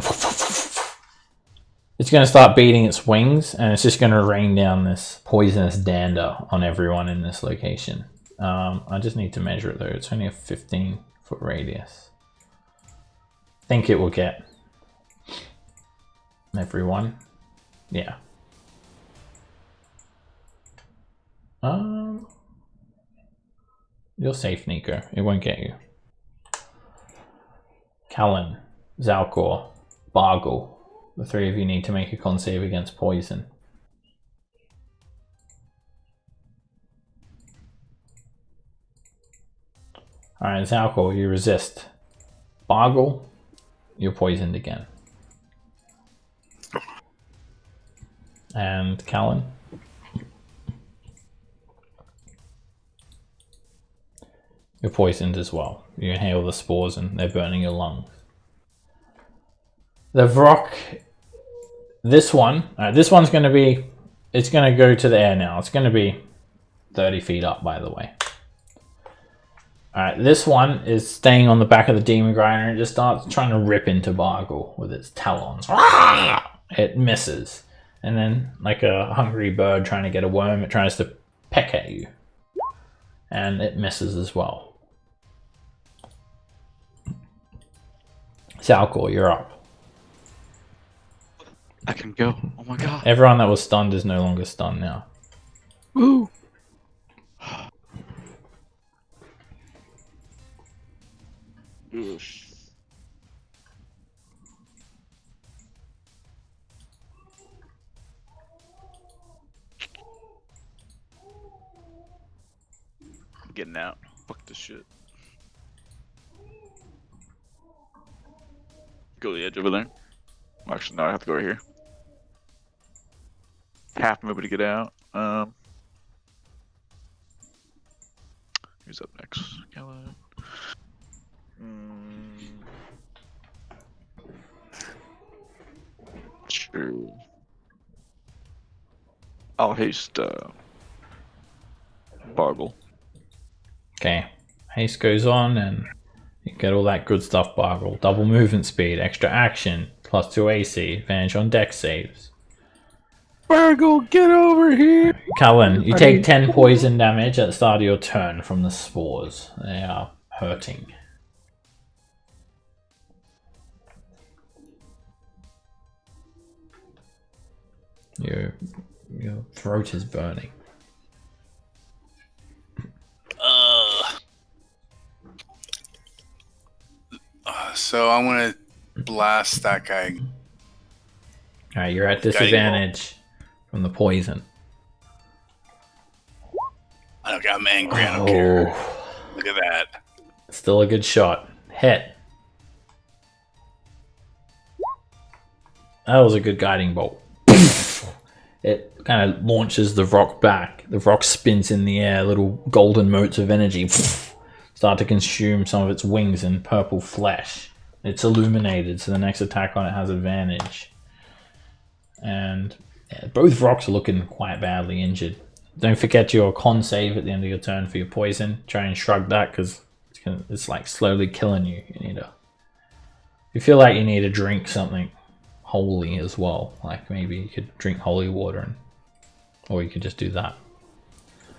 it's going to start beating its wings, and it's just going to rain down this poisonous dander on everyone in this location. I just need to measure it though. It's only a 15-foot radius. I think it will get everyone. Yeah. You're safe, Nico. It won't get you. Callan, Zalcor, Bargle. The three of you need to make a con save against poison. Alright, Zalcor, you resist. Bargle, you're poisoned again. And Callan? You're poisoned as well. You inhale the spores and they're burning your lungs. The Vrok, this one's going to be, it's going to go to the air now. It's going to be 30 feet up, by the way. Alright, this one is staying on the back of the demon grinder and it just starts trying to rip into Bargle with its talons. It misses. And then, like a hungry bird trying to get a worm, it tries to peck at you. And it misses as well. Zalcor, you're up. I can go. Oh my god. Everyone that was stunned is no longer stunned now. Woo! I'm getting out. Fuck this shit. Go to the edge over there. Actually, no, I have to go right here. Half move to get out. Who's up next? Callan. Sure. I'll haste Bargle. Okay. Haste goes on and you get all that good stuff, Bargle. Double movement speed, extra action, +2 AC, advantage on dex saves. Bargle, get over here! Callan, you take 10 poison damage at the start of your turn from the spores. They are hurting. Your throat is burning. So I'm gonna blast that guy. Alright, you're at disadvantage from the poison. I'm angry. I don't care. Look at that. Still a good shot. Hit. That was a good guiding bolt. It kind of launches the rock back. The rock spins in the air, little golden motes of energy start to consume some of its wings and purple flesh. It's illuminated, so the next attack on it has advantage. And yeah, both rocks are looking quite badly injured. Don't forget your con save at the end of your turn for your poison. Try and shrug that because it's like slowly killing you. You feel like you need to drink something holy as well. Like maybe you could drink holy water, or you could just do that.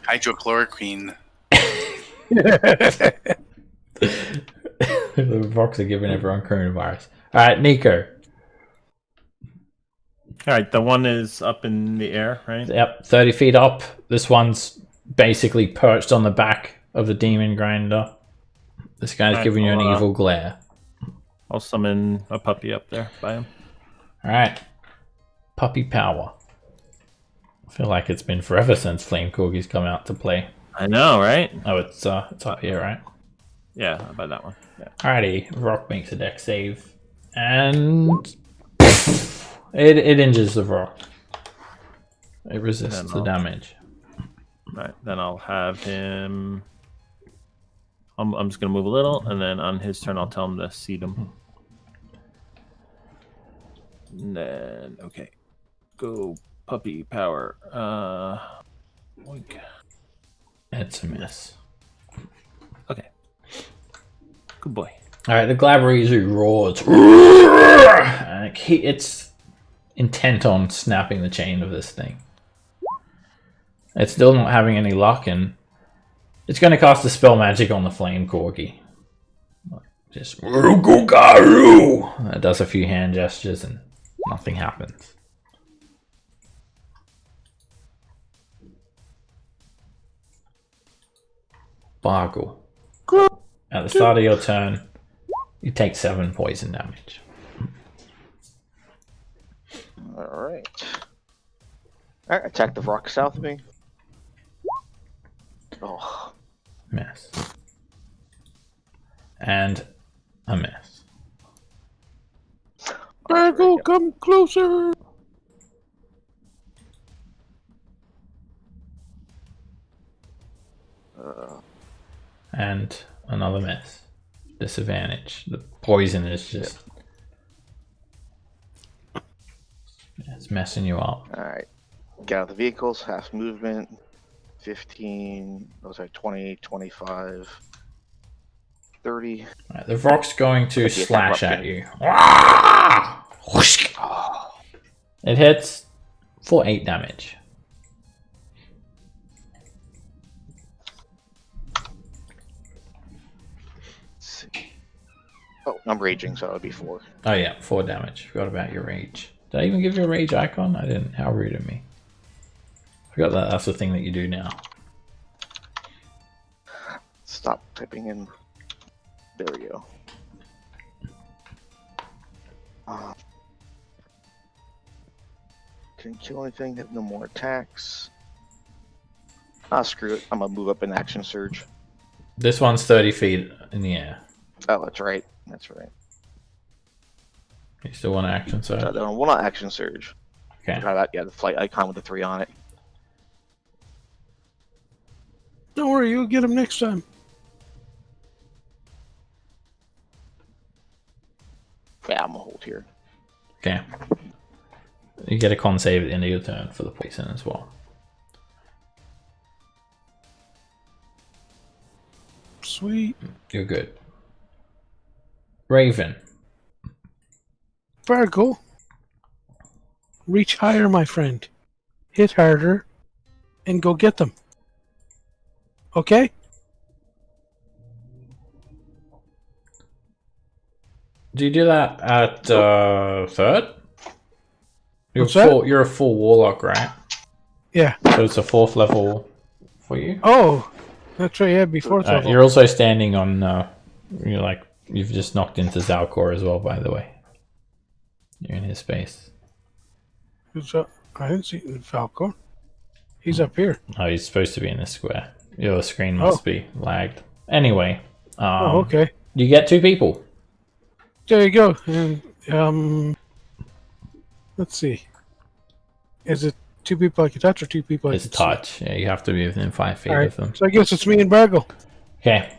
Hydrochloroquine. The rocks are giving everyone coronavirus. Alright, Nico. Alright, the one is up in the air, right? Yep, 30 feet up. This one's basically perched on the back of the demon grinder. This guy's giving you an evil glare. I'll summon a puppy up there by him. Alright. Puppy power. I feel like it's been forever since Flame Corgi's come out to play. I know, right? Oh, it's up here, right? Yeah, by that one. Yeah. Alrighty, rock makes a dex save. And it injures the rock. It resists the damage. Right, then I'll have him... I'm just going to move a little, and then on his turn I'll tell him to seed him. And then, okay. Go puppy power. Oink. It's a miss. Okay. Good boy. Alright, the Glabrezu roars. It's intent on snapping the chain of this thing. It's still not having any luck, and it's going to cast a spell magic on the Flame Corgi. Just it does a few hand gestures and nothing happens. Bargle. At the start of your turn, you take 7 poison damage. Alright. Alright, attack the rock south of me. Oh. Miss. And a miss. Bargle, come closer! And another miss. Disadvantage. The poison is just... it's messing you up. Alright. Get out of the vehicles, half movement. 15, those are 20, 25, 30. Right, the rock's going to slash at you. It hits for 8 damage. Oh, I'm raging, so that would be 4. Oh yeah, 4 damage. Forgot about your rage. Did I even give you a rage icon? I didn't. How rude of me. Forgot that that's the thing that you do now. Stop typing in. There we go. Didn't kill anything, have no more attacks. Ah, screw it. I'm gonna move up in action surge. This one's 30 feet in the air. Oh, that's right. That's right. You still want action surge? Well, not action surge. Okay. Try that. Yeah, the flight icon with the 3 on it. Don't worry, you'll get him next time. Yeah, I'm gonna hold here. Okay. You get a con save at the end of your turn for the poison as well. Sweet. You're good. Raven. Bargle. Reach higher, my friend. Hit harder. And go get them. Okay? Do you do that at third? What's that? You're a full warlock, right? Yeah. So it's a 4th level for you. Oh, that's right. Yeah, before level. You're also standing on. You've just knocked into Zalcor as well. By the way, you're in his space. I didn't see Falcor. He's up here. Oh, he's supposed to be in this square. Your screen must be lagged. Anyway. Okay. You get 2 people. There you go. And let's see. Is it 2 people I can touch or 2 people I It's can touch. Yeah, you have to be within 5 feet All right. of them. So I guess it's me and Bargle. Okay.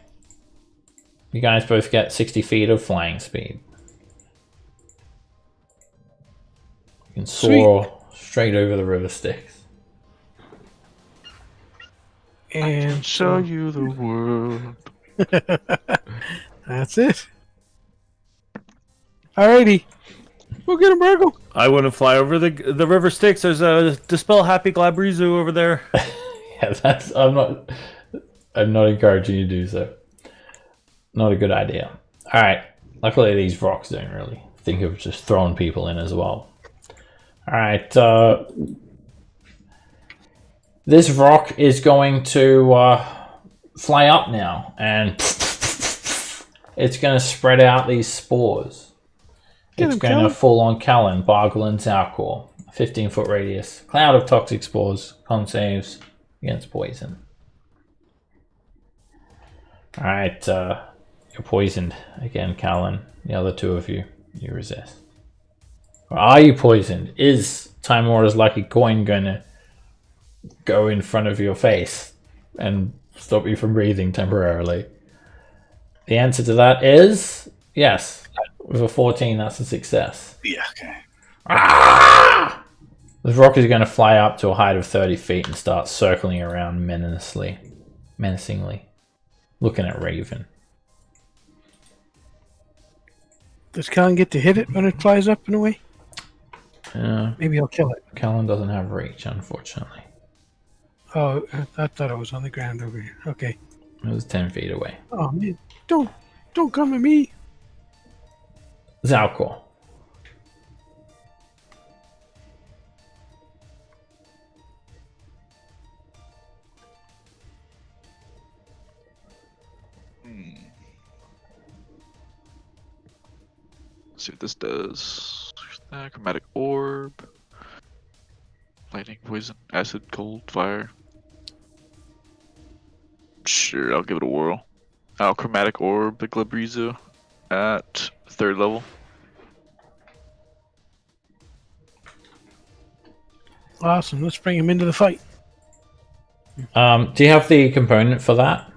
You guys both get 60 feet of flying speed. You can soar straight over the river Styx. And Show you the world. that's it. Alrighty. We'll get him, Bargle. I want to fly over the river Styx. There's a Dispel Happy Glabrizu over there. Yeah, I'm not encouraging you to do so. Not a good idea. Alright. Luckily these rocks don't really think of just throwing people in as well. Alright, this rock is going to fly up now, and it's going to spread out these spores. It's going to fall on Callan, Bargle, and Zalcor. 15-foot radius. Cloud of toxic spores. Con saves against poison. Alright, you're poisoned again, Callan. The other 2 of you resist. Or are you poisoned? Is Time Warrior's Lucky Coin going to go in front of your face and stop you from breathing temporarily? The answer to that is yes. With a 14, that's a success. Yeah, okay. Ah! This rock is going to fly up to a height of 30 feet and start circling around menacingly, looking at Raven. Does Callan get to hit it when it flies up and away? Maybe I'll kill it. Callan doesn't have reach, unfortunately. Oh, I thought it was on the ground over here. Okay. It was 10 feet away. Oh man, don't come at me. Zalcor. Let's see what this does. Chromatic orb. Lightning, poison, acid, cold, fire. Sure, I'll give it a whirl. Chromatic orb, the Glabrizu at 3rd level. Awesome. Let's bring him into the fight. Do you have the component for that?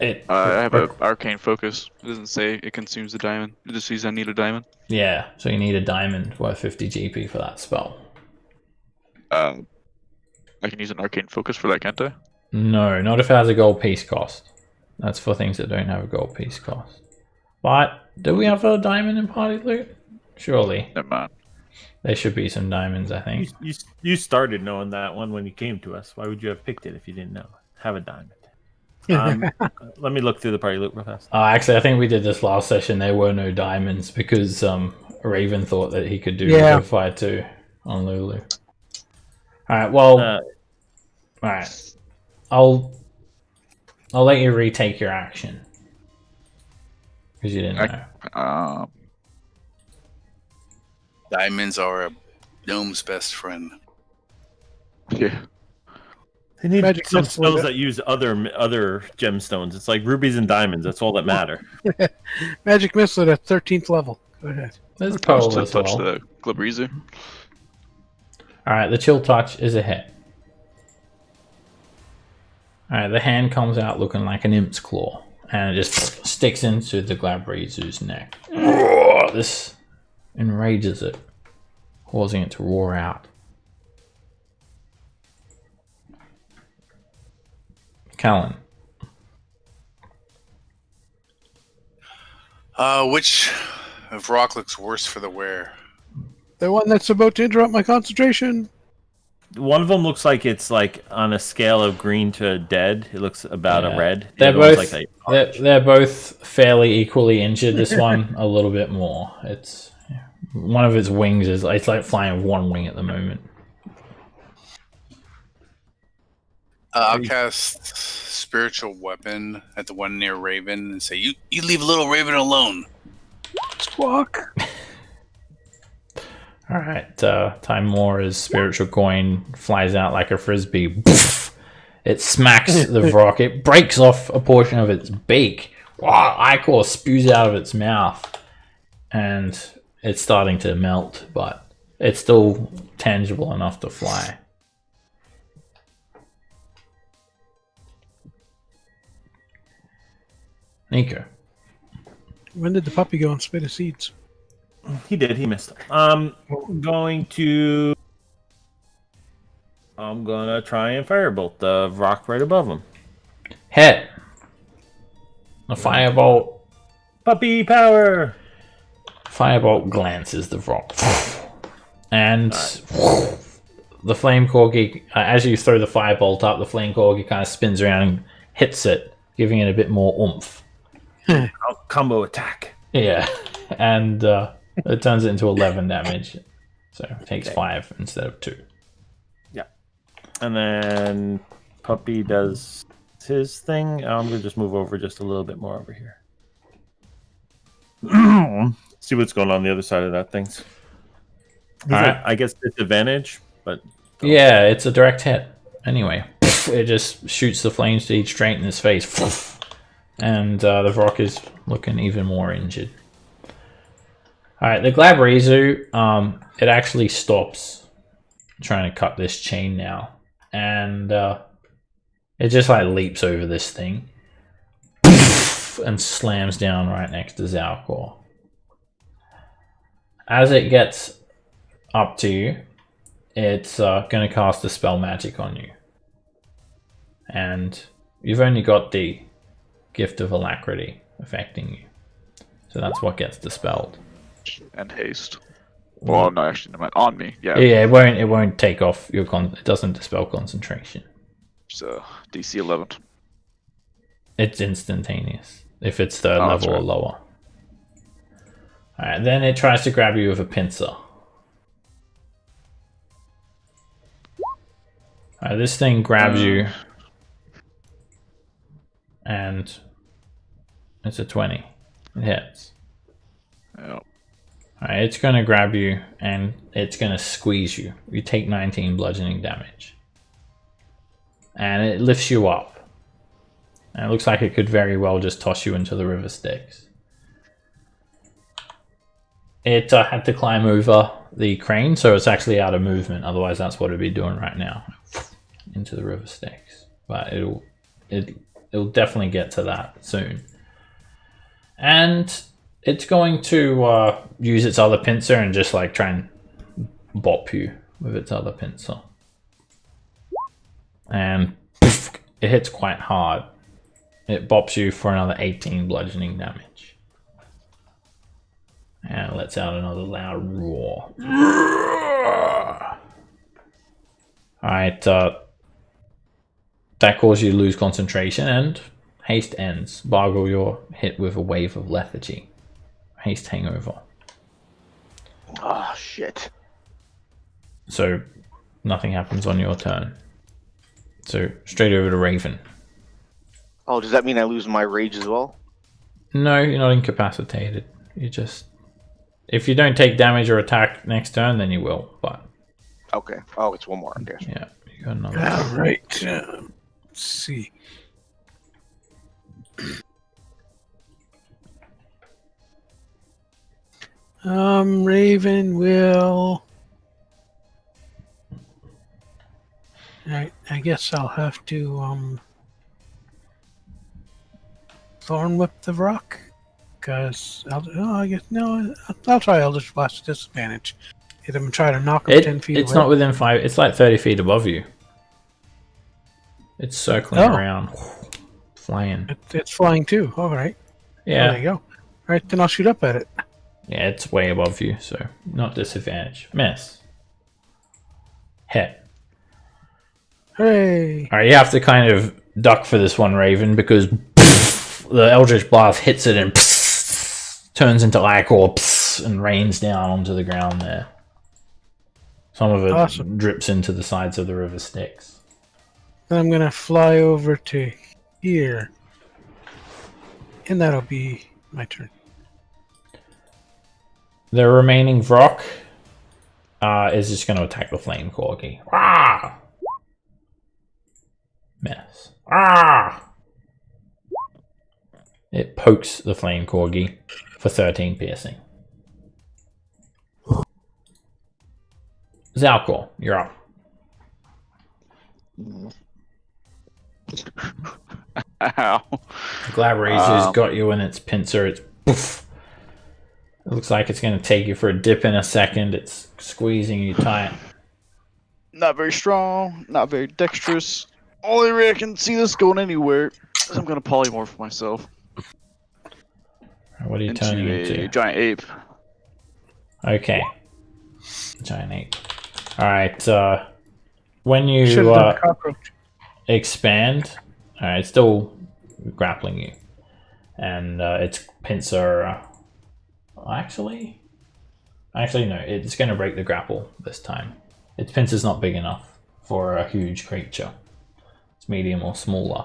I have an arcane focus. It doesn't say it consumes the diamond. It just says I need a diamond. Yeah, so you need a diamond worth 50 GP for that spell. I can use an arcane focus for that, can't I? No, not if it has a gold piece cost. That's for things that don't have a gold piece cost. But do we have a diamond in party loot? Surely. Never mind. There should be some diamonds, I think. You started knowing that one when you came to us. Why would you have picked it if you didn't know? Have a diamond. Let me look through the party loot real fast. Actually, I think we did this last session. There were no diamonds because Raven thought that he could do Fire 2 on Lulu. Alright, well... Alright. I'll let you retake your action. Because you didn't know. Diamonds are a gnome's best friend. Yeah. They need Magic some missile. spells that use other gemstones. It's like rubies and diamonds. That's all that matter. Magic missile at 13th level. Go ahead. There's Pearl to as touch well. the Glabrizu. Alright, the chill touch is a hit. Alright, the hand comes out looking like an imp's claw. And it just sticks into the Glabrizu's neck. This enrages it, causing it to roar out. Callan. Which of rock looks worse for the wear? The one that's about to interrupt my concentration. One of them looks like it's like on a scale of green to dead. It looks about a red. The They're other one's both like a they're both fairly equally injured. This one a little bit more. It's one of its wings is it's like flying with one wing at the moment. I'll cast Spiritual Weapon at the one near Raven and say, "You leave little Raven alone." Squawk. All right, Time More's spiritual coin flies out like a frisbee. It smacks the rock. It breaks off a portion of its beak. Wow, Ichor spews out of its mouth, and it's starting to melt, but it's still tangible enough to fly. Nico. When did the puppy go and spit his seeds? He did. He missed. I'm gonna try and firebolt the rock right above him. Hit. A firebolt. Puppy power. Firebolt glances the rock, and the flame corgi. As you throw the firebolt up, the flame corgi kind of spins around and hits it, giving it a bit more oomph. Combo attack. Yeah, and it turns it into 11 damage, so it takes 5 instead of 2. Yeah, and then Puppy does his thing. I'm gonna just move over just a little bit more over here. See what's going on the other side of that thing. Alright. I guess disadvantage, but yeah, it's a direct hit. Anyway, it just shoots the flames to eat straight in his face, and the rock is looking even more injured. Alright, the Glabrezu, it actually stops trying to cut this chain now, and it just like leaps over this thing and slams down right next to Zalcor. As it gets up to you, it's going to cast a spell magic on you. And you've only got the Gift of Alacrity affecting you. So that's what gets dispelled. And haste. Well, no, actually, never mind. On me, yeah. Yeah, it won't take off your it doesn't dispel concentration. So DC 11. It's instantaneous if it's third level or lower. Alright, then it tries to grab you with a pincer. Alright, this thing grabs you, and it's a 20. It hits. Yep. Alright, it's going to grab you, and it's going to squeeze you. You take 19 bludgeoning damage. And it lifts you up. And it looks like it could very well just toss you into the river Styx. It had to climb over the crane, so it's actually out of movement. Otherwise, that's what it'd be doing right now, into the river Styx. But it'll definitely get to that soon. And it's going to use its other pincer and just like try and bop you with its other pincer. And poof, it hits quite hard. It bops you for another 18 bludgeoning damage. And lets out another loud roar. Alright, that causes you to lose concentration, and haste ends. Bargle, you're hit with a wave of lethargy. Haste hangover. Oh, shit. So, nothing happens on your turn. So, straight over to Raven. Oh, does that mean I lose my rage as well? No, you're not incapacitated. You just... If you don't take damage or attack next turn, then you will, but... Okay. Oh, it's one more, okay. Yeah, you got another. Alright. Let's see. Raven will... I guess I'll have to, Thorn Whip the rock. Because I'll try Eldritch Blast at disadvantage. Hit him and try to knock him 10 feet away. It's not within 5, it's like 30 feet above you. It's circling around. Flying. It's flying too. Alright. Yeah. There you go. Alright, then I'll shoot up at it. Yeah, it's way above you, so not disadvantage. Miss. Hit. Hooray! Alright, you have to kind of duck for this one, Raven, because the Eldritch Blast hits it and turns into Ichor, and rains down onto the ground there. Some of it Awesome. drips into the sides of the river Styx. Then I'm gonna fly over to here. And that'll be my turn. The remaining Vrock is just going to attack the flame corgi. Ah! Miss. Ah! It pokes the flame corgi for 13 piercing. Zalcor, you're up. Ow. Glabrazu's got you in its pincer. It's poof. It looks like it's going to take you for a dip in a second. It's squeezing you tight. Not very strong, not very dexterous. Only way I can see this going anywhere is I'm gonna polymorph myself What are you turning into a into? giant ape. Okay. Giant ape. Alright, when you Should have done the cockroach. expand, it's still grappling you. And its pincer... Actually, no, it's going to break the grapple this time. Its pincer's not big enough for a huge creature. It's medium or smaller.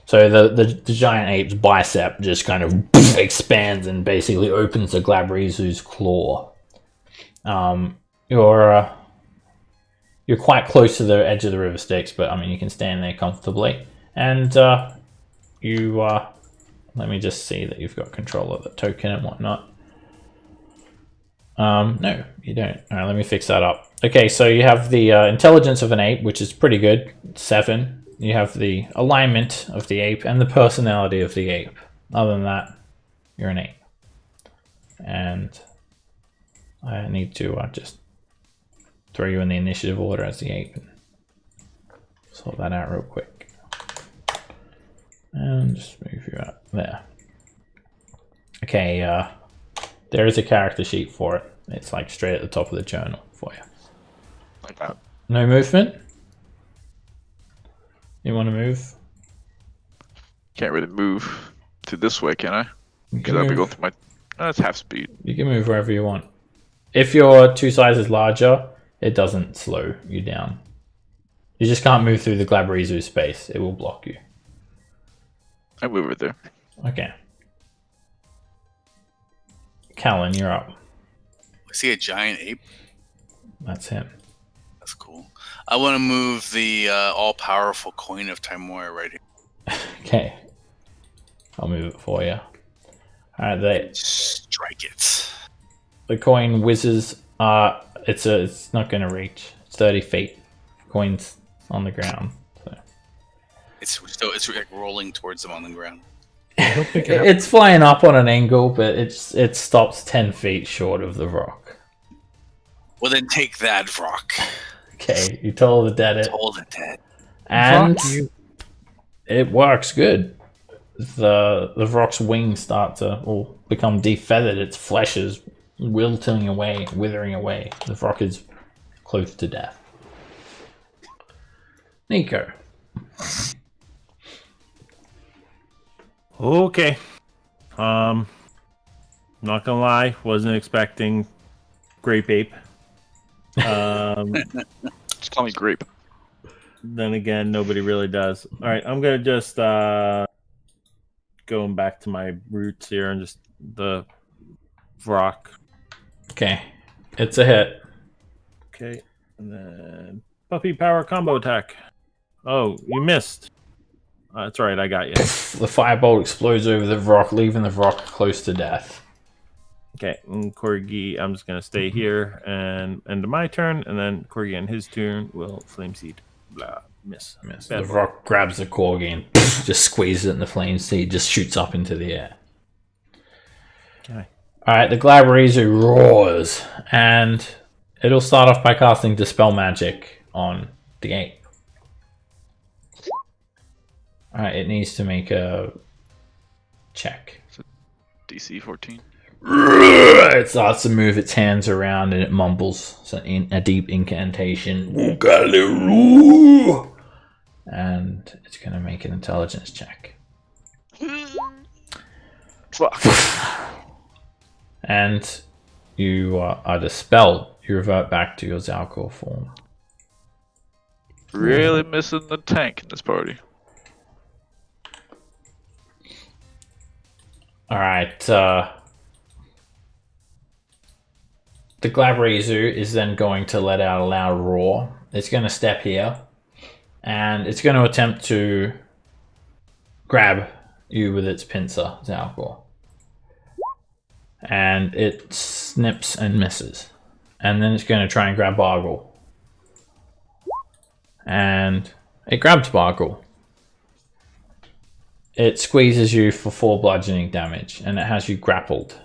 So the giant ape's bicep just kind of expands and basically opens the Glabrazu's claw. You're quite close to the edge of the river Styx, but I mean you can stand there comfortably. And you let me just see that you've got control of the token and whatnot. No, you don't. All right, let me fix that up. Okay, so you have the intelligence of an ape, which is pretty good, 7. You have the alignment of the ape and the personality of the ape. Other than that, you're an ape. And I need to just throw you in the initiative order as the ape and sort that out real quick. And just move you out there. Okay, there is a character sheet for it. It's like straight at the top of the journal for you. Like that. No movement? You want to move? Can't really move to this way, can I? You Because can I'd be move. going through my. That's half speed. You can move wherever you want. If you're 2 sizes larger, it doesn't slow you down. You just can't move through the Glabrazu space. It will block you. I move it there. Okay. Callan, you're up. I see a giant ape. That's him. That's cool. I want to move the all-powerful coin of Timora right here. Okay. I'll move it for you. Alright, Strike it. the coin whizzes. It's not going to reach. It's 30 feet. Coin's on the ground. So. It's like rolling towards them on the ground. It's flying up on an angle, but it stops 10 feet short of the rock. Well, then take that, rock. Okay, you told the dead it. Hold it dead. And Fuck you. it works good. The rock's wings start to become defeathered. Its flesh is wilting away, withering away. The rock is close to death. Nico. Okay. Not gonna lie, wasn't expecting grape ape. Just call me grape. Then again, nobody really does. All right, I'm gonna just going back to my roots here and just the rock. Okay, it's a hit. Okay, and then puppy power combo attack. Oh, you missed. That's right, I got you. The firebolt explodes over the rock, leaving the rock close to death. Okay, and Corgi, I'm just gonna stay here and end of my turn, and then Corgi on his turn will flame seed. Blah, miss. The rock grabs the corgi and just squeezes it in the flame seed, just shoots up into the air. Okay. Alright, the Glabrazu roars, and it'll start off by casting Dispel Magic on the ape. Alright, it needs to make a check. DC 14. It starts to move its hands around and it mumbles a deep incantation. And it's going to make an intelligence check. Fuck. And you are dispelled. You revert back to your Zalcor form. Really missing the tank in this party. Alright, the Glabrizu is then going to let out a loud roar. It's going to step here, and it's going to attempt to grab you with its pincer, Zalcor. And it snips and misses. And then it's going to try and grab Bargle. And it grabs Bargle. It squeezes you for 4 bludgeoning damage, and it has you grappled.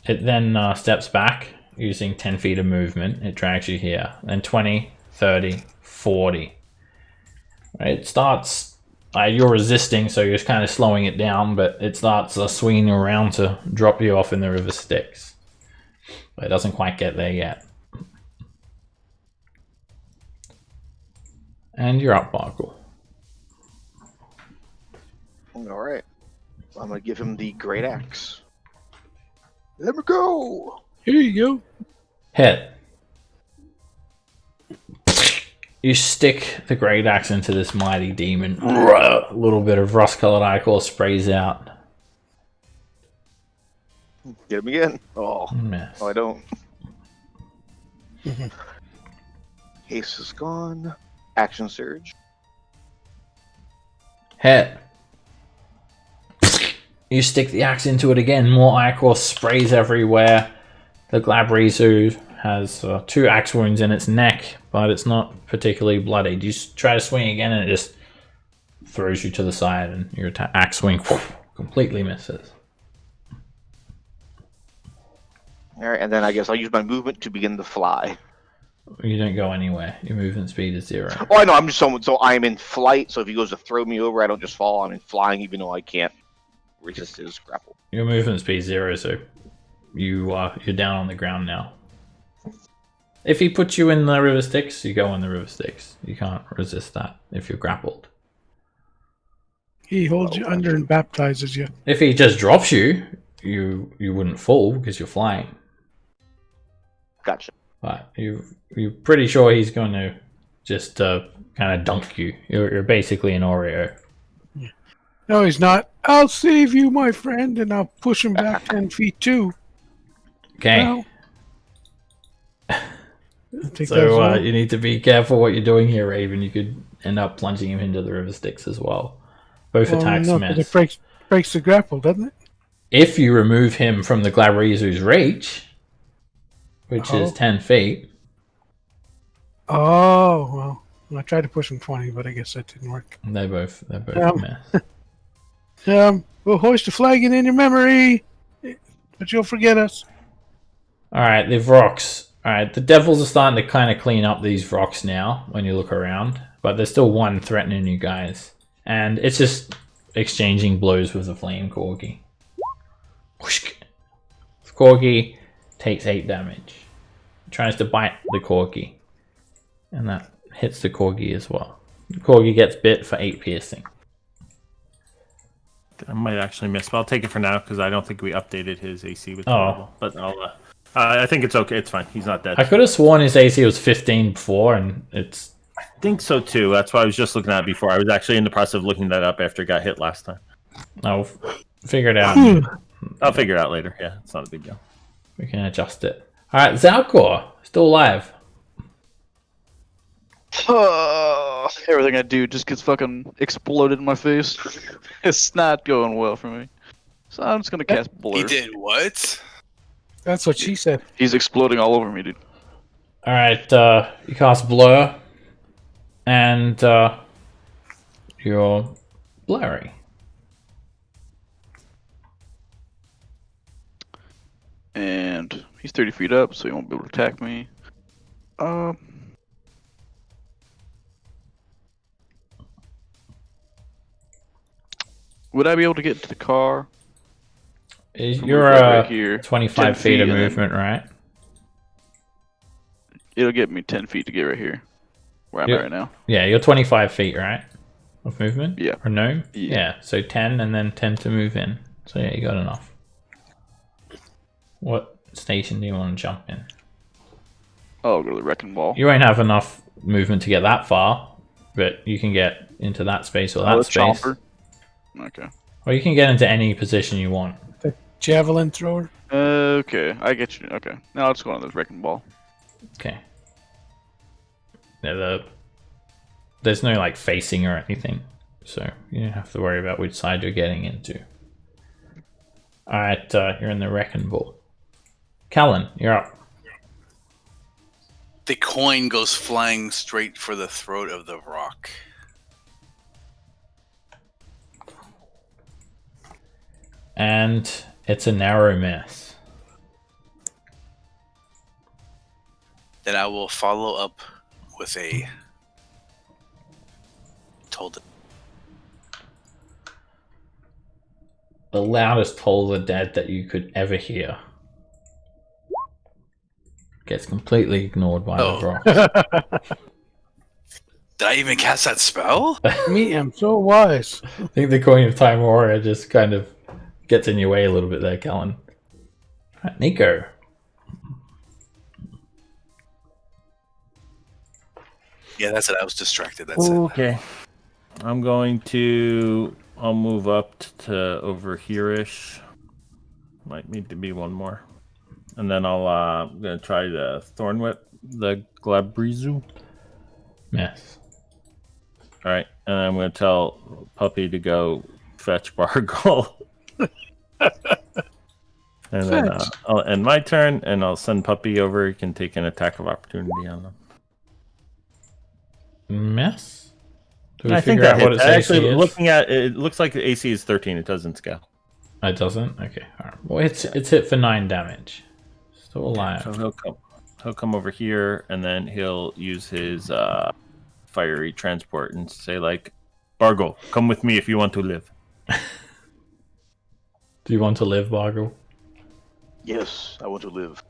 It then steps back using 10 feet of movement. It drags you here. Then 20, 30, 40. It starts, you're resisting, so you're just kind of slowing it down, but it starts swinging around to drop you off in the river Styx. But it doesn't quite get there yet. And you're up, Bargle. Alright. I'm going to give him the Great Axe. Let me go! Here you go. Hit. You stick the Great Axe into this mighty demon. A little bit of rust-colored ichor sprays out. Get him again. Oh, Miss. I don't. Haste is gone. Action surge. Hit. You stick the axe into it again. More ichor sprays everywhere. The Glabrizu has 2 axe wounds in its neck, but it's not particularly bloodied. You try to swing again, and it just throws you to the side, and your axe swing completely misses. Alright, and then I guess I'll use my movement to begin to fly. You don't go anywhere. Your movement speed is 0. Oh, I know. I'm just so I'm in flight. So if he goes to throw me over, I don't just fall. I'm in flying, even though I can't resist his grapple. Your movement speed is 0, so you're down on the ground now. If he puts you in the river Styx, you go in the river Styx. You can't resist that if you're grappled. He holds you under and baptizes you. If he just drops you, you wouldn't fall because you're flying. Gotcha. But you're pretty sure he's going to just kind of dunk you. You're basically an Oreo. Yeah. No, he's not. I'll save you, my friend, and I'll push him back 10 feet too. Okay. Well, I think So you need to be careful what you're doing here, Raven. You could end up plunging him into the river Styx as well. Both attacks miss. It breaks the grapple, doesn't it? If you remove him from the Glabrizu's reach, which is 10 feet. Oh, well. I tried to push him 20, but I guess that didn't work. They both miss. We'll hoist a flag in your memory, but you'll forget us. Alright, the rocks. Alright, the devils are starting to kind of clean up these rocks now when you look around, but there's still one threatening you guys. And it's just exchanging blows with the flame corgi. The corgi takes 8 damage. It tries to bite the corgi, and that hits the corgi as well. The corgi gets bit for 8 piercing. I might actually miss, but I'll take it for now because I don't think we updated his AC with the level. But I think it's okay. It's fine. He's not dead. I could have sworn his AC was 15 before, and it's... I think so too. That's why I was just looking at it before. I was actually in the process of looking that up after it got hit last time. I'll figure it out. I'll figure it out later. Yeah, it's not a big deal. We can adjust it. Alright, Zalcor, still alive. Everything I do just gets fucking exploded in my face. It's not going well for me. So I'm just gonna cast Blur. He did what? That's what she said. He's exploding all over me, dude. Alright, you cast Blur, and you're blurry. And he's 30 feet up, so he won't be able to attack me. Would I be able to get to the car? You're right here, 25 feet of movement, right? It'll get me 10 feet to get right here, where I'm at right now. Yeah, you're 25 feet, right? Of movement? Yeah. Or no? Yeah. So 10 and then 10 to move in. So yeah, you got enough. What station do you want to jump in? Oh, go to the wrecking ball. You won't have enough movement to get that far, but you can get into that space or that the space. chopper. Okay. Or you can get into any position you want. The javelin thrower. Okay, I get you. Okay, now let's go on the wrecking ball. Okay. Yeah, there's no like facing or anything, so you don't have to worry about which side you're getting into. Alright, you're in the wrecking ball. Callan, you're up. The coin goes flying straight for the throat of the rock. And it's a narrow miss. Then I will follow up with a told The loudest toll of the dead that you could ever hear. Gets completely ignored by the rock. Did I even cast that spell? Me, I'm so wise. I think the Coin of Time Warrior just kind of gets in your way a little bit there, Callan. Right, Nico. Yeah, that's it. I was distracted. That's it. Okay. I'm going to... I'll move up to over here-ish. Might need to be one more. And then I'm going to try the Thorn Whip, the Glabrizu. Yes. Alright, and I'm going to tell Puppy to go fetch Bargle. And then I'll end my turn, and I'll send Puppy over. He can take an attack of opportunity on them. Yes? Do we I think figure that out what hits. its AC Actually, is? looking at it, it looks like the AC is 13. It doesn't scale. It doesn't? Okay. Alright. Well, it's hit for 9 damage. Still alive. So he'll come over here, and then he'll use his fiery transport and say, like, Bargle, come with me if you want to live. Do you want to live, Bargle? Yes, I want to live.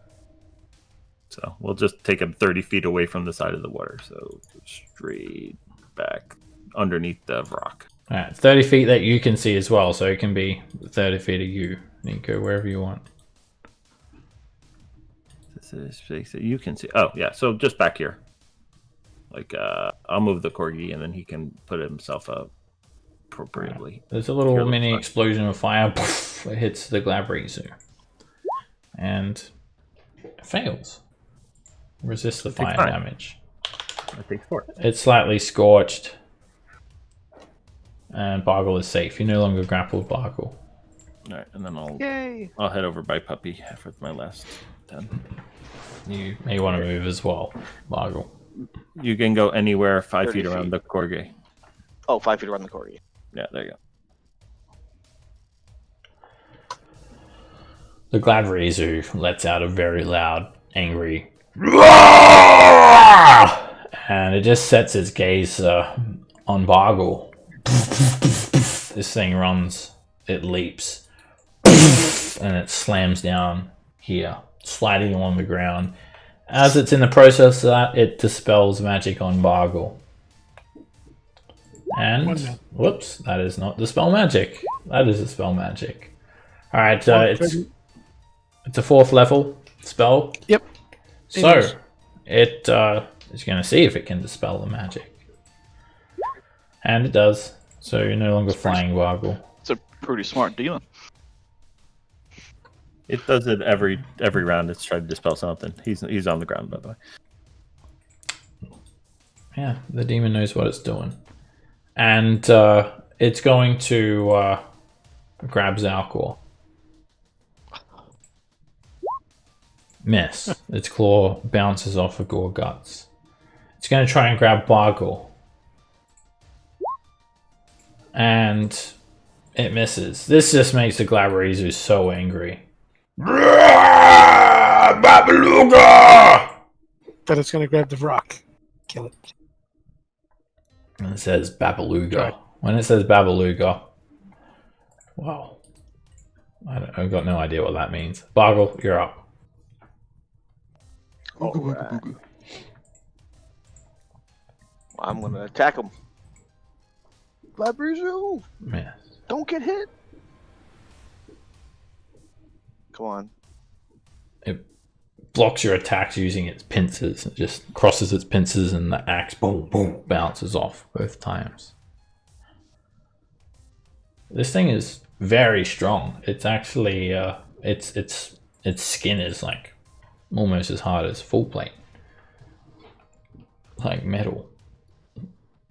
So we'll just take him 30 feet away from the side of the water. So straight back underneath the rock. Alright, 30 feet that you can see as well, so it can be 30 feet of you, Nico, wherever you want. This is space that you can see. Oh, yeah, so just back here. Like, I'll move the corgi, and then he can put himself up appropriately. There's a little mini explosion of fire. Poof, it hits the Glabrizu. And it fails. Resist the fire damage. I take 4. It's slightly scorched. And Bargle is safe. You no longer grappled Bargle. Alright, and then Yay! I'll head over by Puppy for my last 10. You may want to move as well, Bargle. You can go anywhere 5 feet 30 around feet. the corgi. Oh, 5 feet around the corgi. Yeah, there you go. The Glabrizu lets out a very loud, angry and it just sets its gaze on Bargle. This thing runs, it leaps, and it slams down here, sliding along the ground. As it's in the process of that, it dispels magic on Bargle. And, whoops, that is not dispel magic. That is dispel magic. Alright, it's a 4th level spell. Yep. So, it is going to see if it can dispel the magic. And it does. So you're no longer flying Bargle. It's a pretty smart demon. It does it every round. It's trying to dispel something. He's on the ground, by the way. Yeah, the demon knows what it's doing. And it's going to grab Zalcor. Miss. Its claw bounces off of Gore Guts. It's going to try and grab Bargle. And it misses. This just makes the Glabrizu so angry. Babaluga! But it's gonna grab the rock. Kill it. And it says Babaluga. When it says Babaluga, wow. I've got no idea what that means. Bargle, you're up. Alright. I'm gonna attack him. Glabrizu! Yes. Don't get hit! Come on. it blocks your attacks using its pincers. It just crosses its pincers and the axe boom boom bounces off both times. This thing is very strong. It's actually its skin is like almost as hard as full plate, like metal.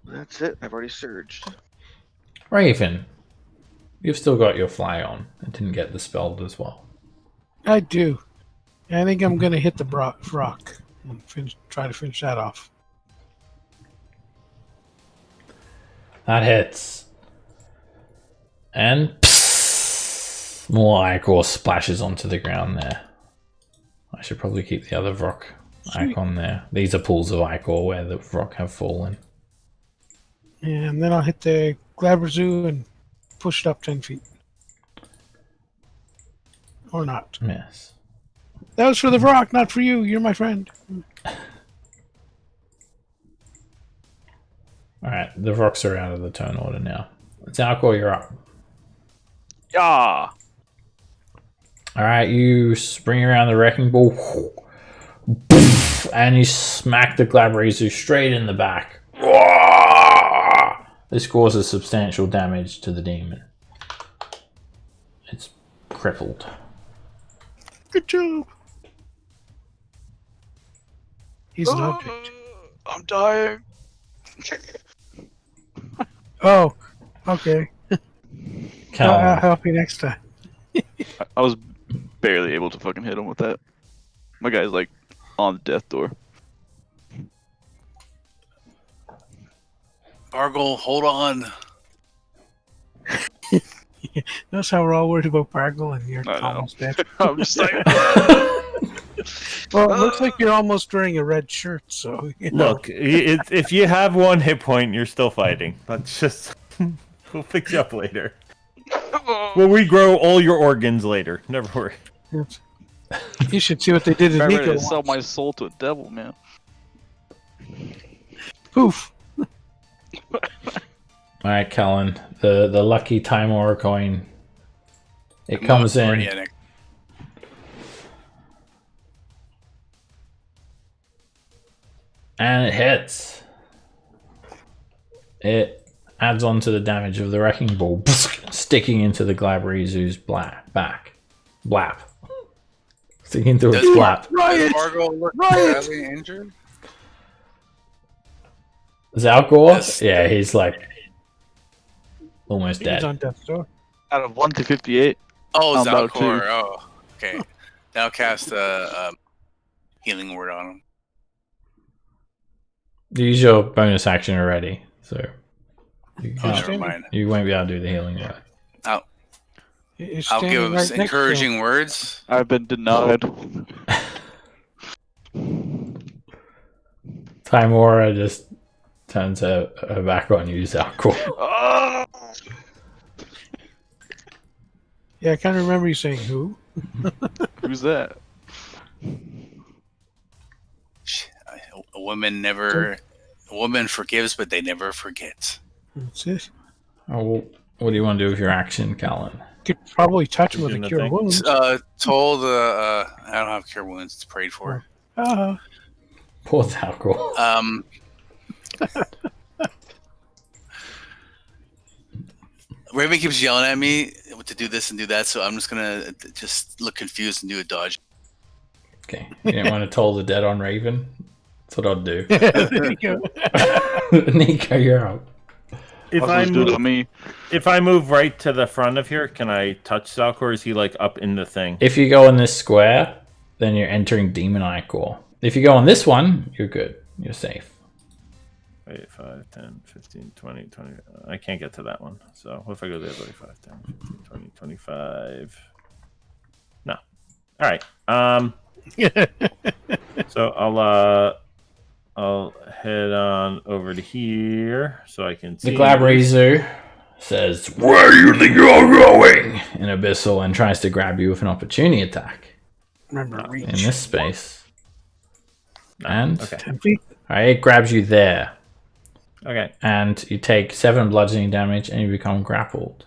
That's it. I've already surged. Raven, you've still got your fly on and didn't get dispelled as well. I do. I think I'm going to hit the rock and try to finish that off. That hits. And psst, more ichor splashes onto the ground there. I should probably keep the other rock icon there. These are pools of ichor where the rock have fallen. And then I'll hit the Glabrezu and push it up 10 feet. Or not. Yes. That was for the rock, not for you. You're my friend. Alright, the rocks are out of the turn order now. Zalcor, you're up. Yeah. Alright, you spring around the wrecking ball. And you smack the Glabrezu straight in the back. This causes substantial damage to the demon. It's crippled. Good job. He's an object. I'm dying. Oh, okay. I'll Cal, help you next time. I was barely able to fucking hit him with that. My guy's like on the death door. Bargle, hold on. Notice how we're all worried about Bargle and you're I know. almost dead. I'm just like, Well, it looks like you're almost wearing a red shirt, so you know. Look, if you have 1 hit point, you're still fighting. That's just we'll fix you up later. We'll regrow all your organs later. Never worry. You should see what they did in I'm ready Nico. to sell my soul to a devil, man. Poof. Alright, Callan, the lucky Time Aura coin. It comes in. Organic. And it hits. It adds on to the damage of the wrecking ball, sticking into the Glabrezu's back. Blap. Sticking through its Does blap. Does Bargle look badly injured? Zalcor? Yes. Yeah, he's like almost He's dead. on death's door. Out of 1 to 58. Oh, I'm about Zalcor. to. Oh, okay. Now cast a healing word on him. Use your bonus action already, so you, Oh, can't- never mind. you won't be able to do the healing word. You're I'll standing give him right some next to him. encouraging words. I've been denied. Time Aura just turns her back on you, Zalcor. Yeah, I can't remember you saying who. Who's that? A woman forgives, but they never forget. That's it. Oh, well, what do you want to do with your action, Callan? Could probably touch him with Doing a the cure thing. wounds. Told I don't have cure wounds. It's prayed for. Poor Zalcor. Raven keeps yelling at me to do this and do that, so I'm just gonna just look confused and do a dodge. Okay, you don't want to toll the dead on Raven? That's what I'd do. There you go. Nico, you're up. If Also, I do it to move, me. if I move right to the front of here, can I touch Zalcor, or is he like up in the thing? If you go in this square, then you're entering Demon Ichor. If you go on this one, you're good. You're safe. Wait, 5, 10, 15, 20, 20. I can't get to that one. So what if I go the other way? 5, 10, 15, 20, 25. No. All right. So I'll head on over to here so I can see. The Glabrezu says, "Where do you think you're going?" in Abyssal and tries to grab you with an opportunity attack Remember, in reach. this space. And Okay. 10 feet. alright, it grabs you there. Okay. And you take 7 bludgeoning damage and you become grappled.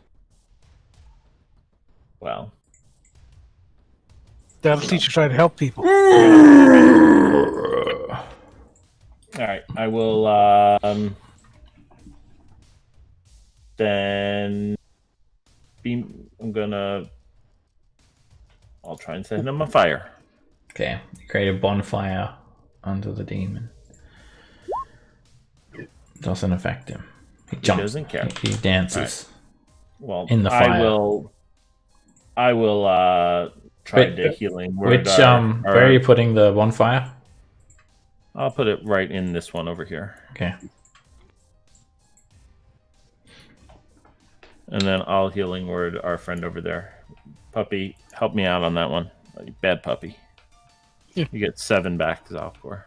Well. That'll teach you to try to help people. All right, I will then I'll try and set him on fire. Okay, you create a bonfire under the demon. Doesn't affect him. He jumps. Doesn't care. He dances. Well, in the fire. I will try the healing word. Where are you putting the bonfire? I'll put it right in this one over here. Okay. And then I'll healing word our friend over there. Puppy, help me out on that one. Bad puppy. Yeah. You get 7 back, Zalcor.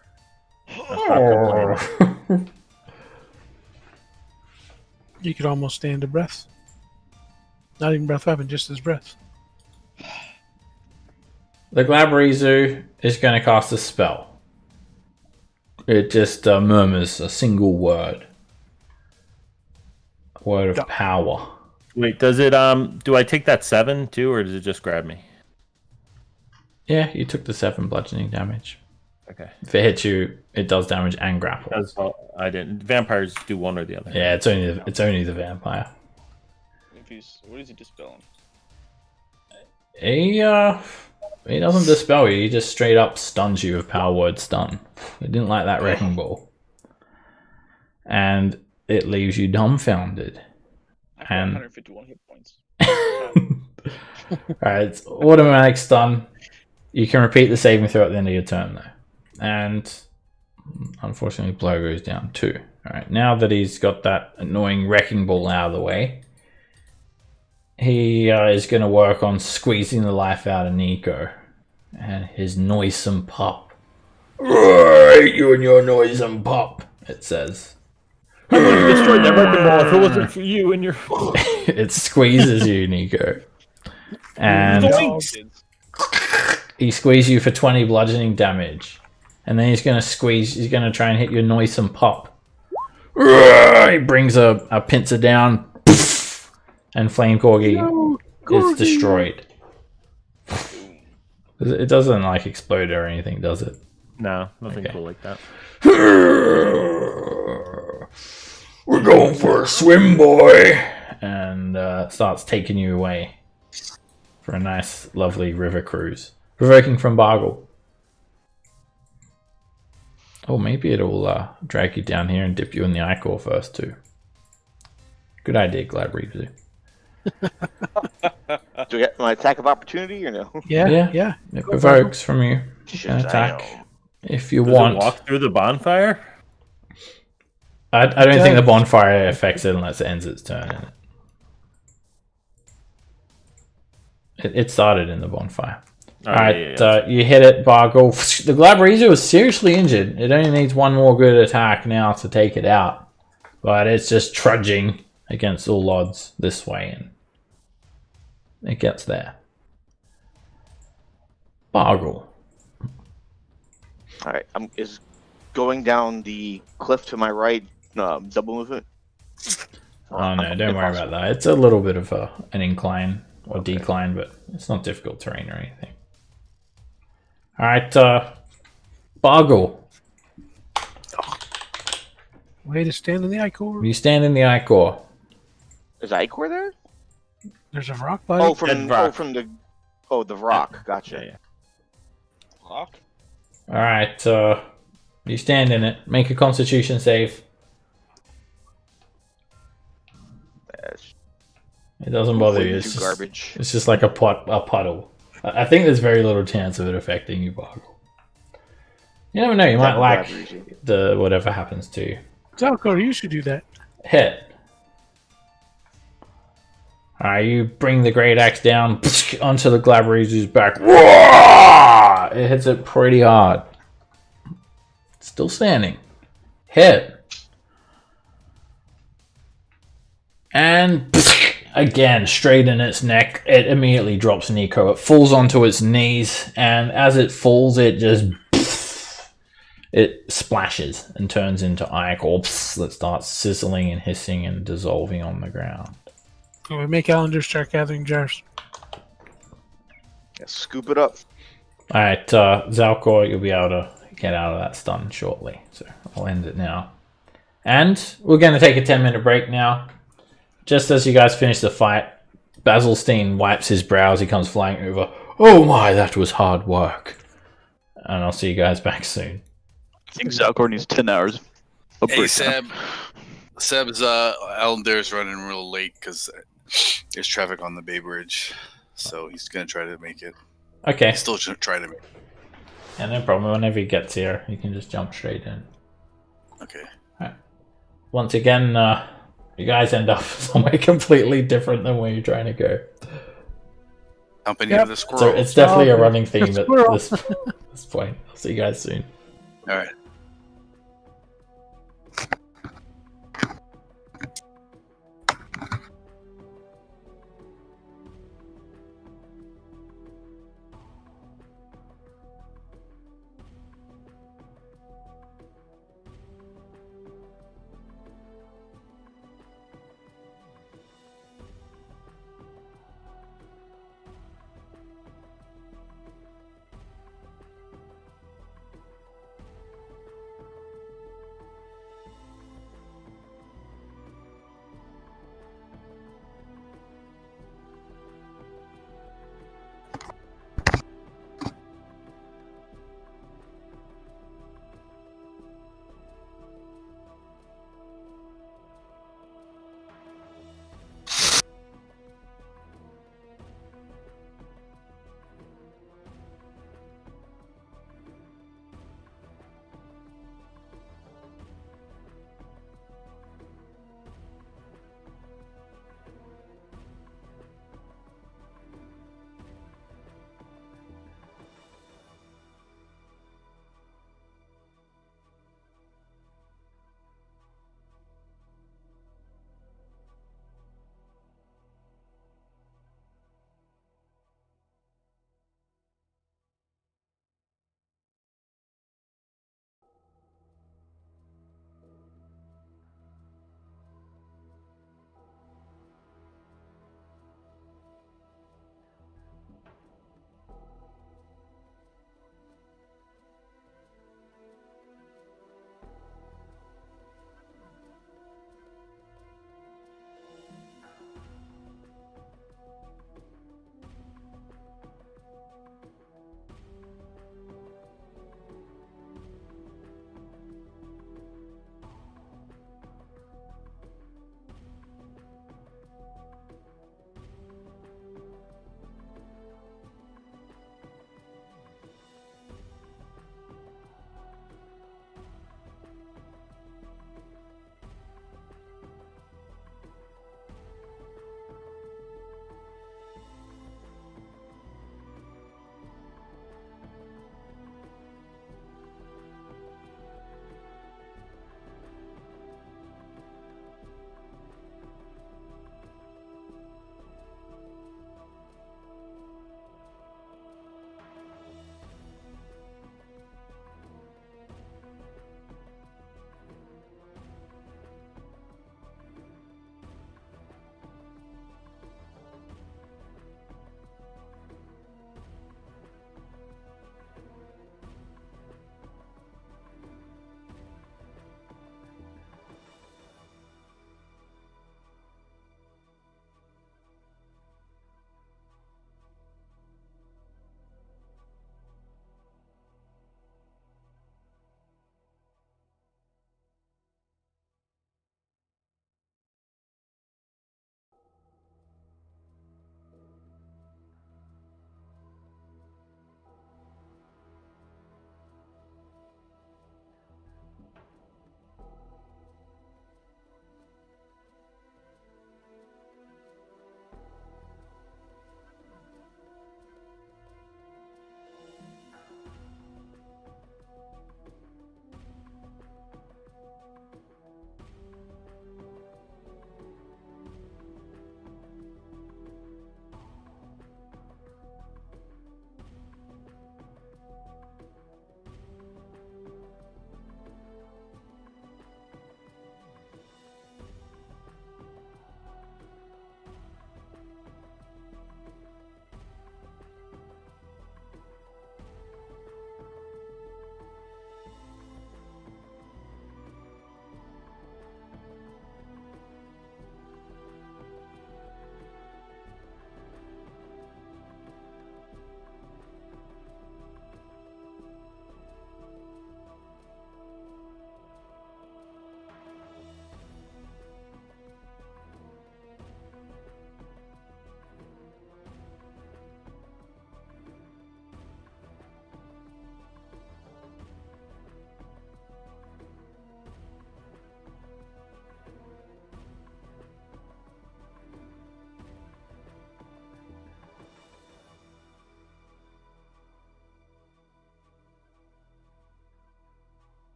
You could almost stand a breath. Not even breath weapon, just his breath. The Glabrezu is going to cast a spell. It just murmurs a single word. A word of power. Wait, does it do I take that 7 too, or does it just grab me? Yeah, you took the 7 bludgeoning damage. Okay. If it hits you, it does damage and grapple. I didn't. Vampires do one or the other. Yeah, it's only the vampire. What is he dispelling? He doesn't dispel you. He just straight up stuns you with power word stun. He didn't like that wrecking ball, and it leaves you dumbfounded. And 151 hit points. Alright, it's automatic stun. You can repeat the saving throw at the end of your turn though. And unfortunately blow goes down too. Alright, now that he's got that annoying wrecking ball out of the way, he is going to work on squeezing the life out of Nico and his noisome pup. You and your noisome pup, it says. I would have destroyed that wrecking ball if it wasn't for you and your... It squeezes you, Nico. And he squeezes you for 20 bludgeoning damage. And then he's going to try and hit your noisome pup. He brings a pincer down, and Flame Corgi is destroyed. It doesn't like explode or anything, does it? No, nothing cool like that. We're going for a swim, boy. And starts taking you away for a nice, lovely river cruise. Provoking from Bargle. Oh, maybe it'll drag you down here and dip you in the ichor first, too. Good idea, Glabrezu. Do I get my attack of opportunity or no? Yeah. It provokes from you. An attack. If you want. Does it walk through the bonfire? I don't think the bonfire affects it unless it ends its turn. It started in the bonfire. Alright, you hit it, Bargle. The Glabrezu is seriously injured. It only needs one more good attack now to take it out. But it's just trudging against all odds this way, and it gets there. Bargle. Alright, is going down the cliff to my right double movement? Oh no, don't worry about that. It's a little bit of an incline or decline, but it's not difficult terrain or anything. Alright, Bargle. Way to stand in the ichor. You stand in the ichor. Is ichor there? There's a rock body. The rock. Gotcha. Yeah. Rock? Alright, you stand in it. Make a constitution save. It doesn't bother you. It's just garbage. It's just like a puddle. I think there's very little chance of it affecting you, Bargle. You never know. You might like the whatever happens to you. Zalcor, you should do that. Hit. Alright, you bring the great axe down onto the Glabrezu's back. It hits it pretty hard. Still standing. Hit. And again, straight in its neck. It immediately drops Nico. It falls onto its knees, and as it falls, it just it splashes and turns into ichor that starts sizzling and hissing and dissolving on the ground. We make Allender start gathering jars. Yeah, scoop it up. Alright, Zalcor, you'll be able to get out of that stun shortly. So I'll end it now. And we're going to take a 10-minute break now. Just as you guys finish the fight, Basilstein wipes his brows. He comes flying over. Oh my, that was hard work. And I'll see you guys back soon. I think Zalcor needs 10 hours of Hey, break time. Seb's Alandir's running real late because there's traffic on the Bay Bridge, so he's gonna try to make it. Okay. He's still trying to make it. Yeah, no problem. Whenever he gets here, you can just jump straight in. Okay. Once again, you guys end up somewhere completely different than where you're trying to go. Company of the Squirrel. So it's definitely a running theme at Squirrel. this point. I'll see you guys soon. All right.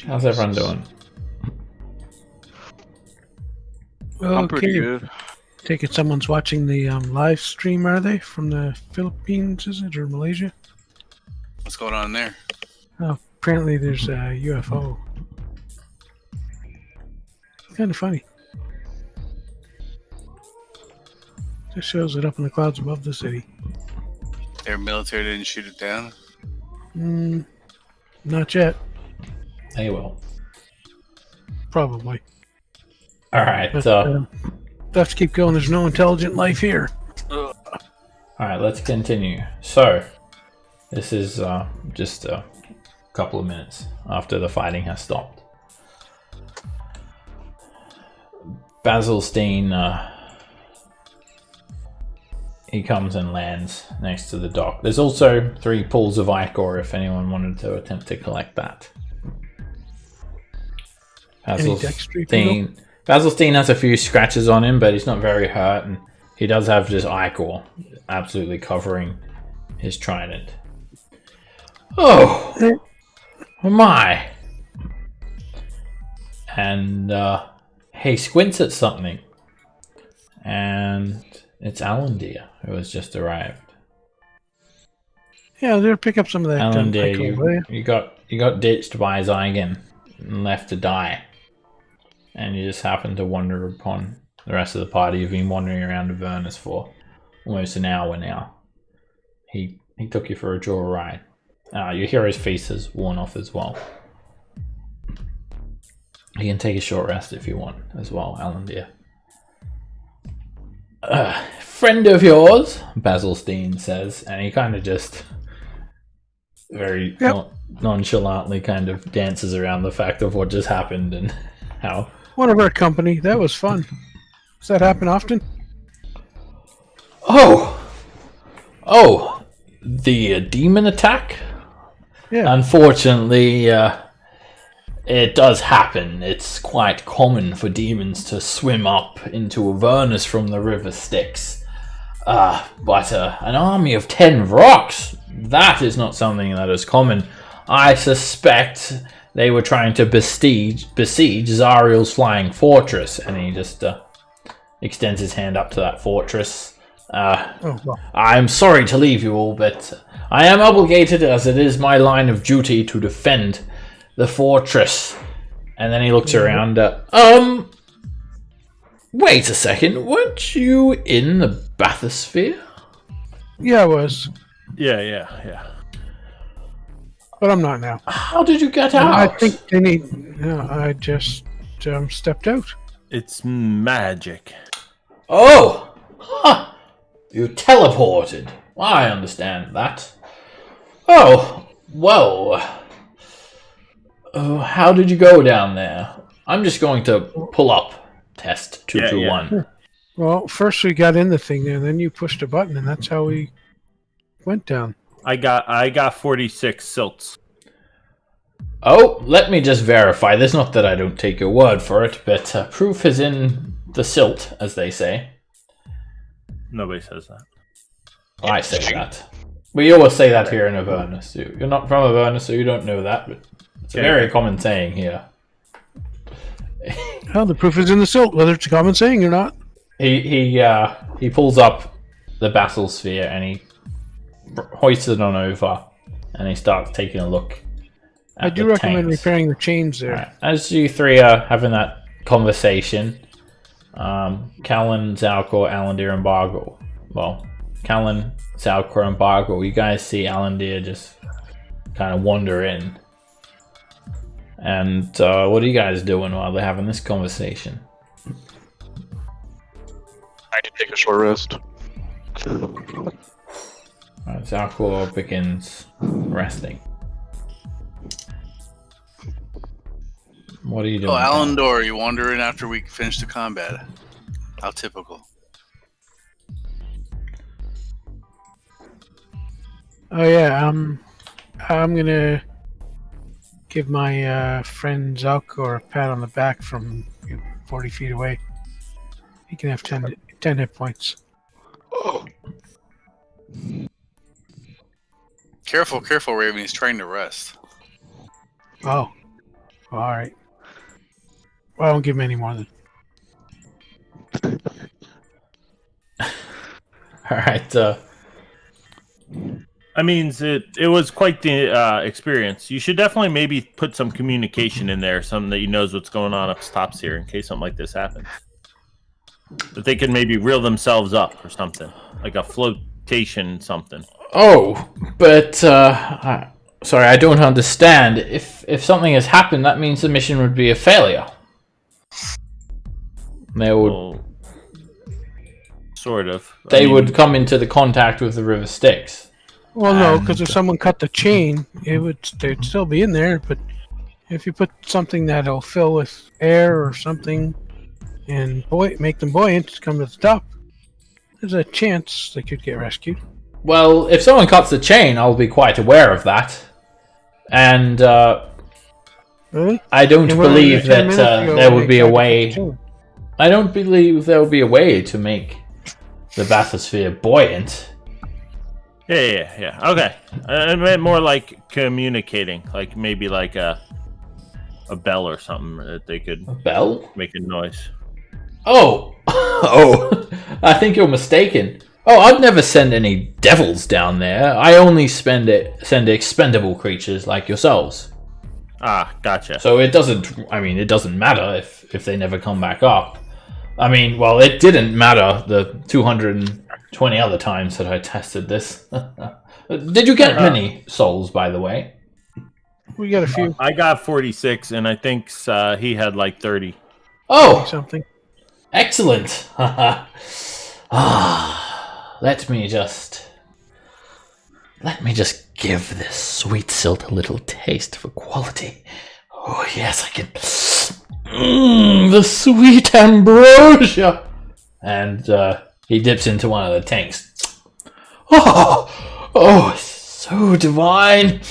How's everyone doing? I'm pretty Okay. good. Take it someone's watching the live stream, are they? From the Philippines, is it? Or Malaysia? What's going on there? Oh, apparently there's a UFO. Kind of funny. Just shows it up in the clouds above the city. Their military didn't shoot it down? Not yet. They will. Probably. Alright, But, so have to keep going. There's no intelligent life here. alright, let's continue. So this is just a couple of minutes after the fighting has stopped. Basilstein, he comes and lands next to the dock. There's also 3 pools of ichor if anyone wanted to attempt to collect that. Any dexterity, people? Basilstein has a few scratches on him, but he's not very hurt, and he does have just ichor absolutely covering his trident. Oh my! And he squints at something, and it's Alandir who has just arrived. Yeah, they'll pick up some of that. Alandir, you got ditched by Zygon and left to die. And you just happen to wander upon the rest of the party. You've been wandering around Avernus for almost an hour now. He took you for a joyride. Your hero's feast has worn off as well. You can take a short rest if you want as well, Alandir. Friend of yours, Basilstein says, and he kind of just very nonchalantly kind of dances around the fact of what just happened and how... One of our company. That was fun. Does that happen often? Oh, the demon attack? Yeah. Unfortunately, it does happen. It's quite common for demons to swim up into Avernus from the river Styx. But an army of 10 rocks, that is not something that is common. I suspect they were trying to besiege Zariel's flying fortress, and he just extends his hand up to that fortress. I'm sorry to leave you all, but I am obligated, as it is my line of duty, to defend the fortress. And then he looks around. Wait a second, weren't you in the bathysphere? Yeah, I was. Yeah. But I'm not now. How did you get out? I think they need... I just stepped out. It's magic. Oh! Huh. You teleported. I understand that. Oh, well. How did you go down there? I'm just going to pull up test 221. Yeah. Well, first we got in the thing there, then you pushed a button, and that's how we went down. I got 46 silts. Oh, let me just verify this. Not that I don't take your word for it, but proof is in the silt, as they say. Nobody says that. I say that. We always say that here in Avernus. You're not from Avernus, so you don't know that, but it's a very common saying here. Well, the proof is in the silt, whether it's a common saying or not. He pulls up the battle sphere and he hoists it on over, and he starts taking a look. I do recommend repairing the chains there. Right. As you three are having that conversation, Callan, Zalcor, Alandir, and Bargle. Well, Callan, Zalcor, and Bargle. You guys see Alandir just kind of wander in. And what are you guys doing while they're having this conversation? I can take a short rest. Right, Zalcor begins resting. What are you doing? Oh, Alandor, you wandering after we finish the combat? How typical. Oh yeah, I'm gonna give my friend Zalcor a pat on the back from 40 feet away. He can have 10 hit points. Careful, careful, Raven. He's trying to rest. Oh, all right. Well, I won't give him any more than. All right. I mean, it was quite the experience. You should definitely maybe put some communication in there, something that you knows what's going on up tops here in case something like this happens. That they can maybe reel themselves up or something, like a flotation something. Oh, but sorry, I don't understand. If something has happened, that means the mission would be a failure. They would. Well, sort of. They would come into the contact with the river Styx. Well, no, because if someone cut the chain, they'd still be in there. But if you put something that'll fill with air or something and make them buoyant to come to the top, there's a chance they could get rescued. Well, if someone cuts the chain, I'll be quite aware of that. And Really? I don't believe that 10 minutes ago there they would be a tried to way. cut the chain. I don't believe there will be a way to make the bathysphere buoyant. Yeah. Okay. I meant more like communicating, like maybe like a bell or something that they could A bell? make a noise. Oh, I think you're mistaken. Oh, I'd never send any devils down there. I only send expendable creatures like yourselves. Ah, gotcha. So it doesn't matter if they never come back up. I mean, well, it didn't matter the 220 other times that I tested this. Did you get many souls, by the way? We got a few. I got 46, and I think he had like 30. Oh, Something. excellent. Let me just give this sweet silt a little taste for quality. Oh yes, I can. The sweet ambrosia. And he dips into one of the tanks. Oh, so divine.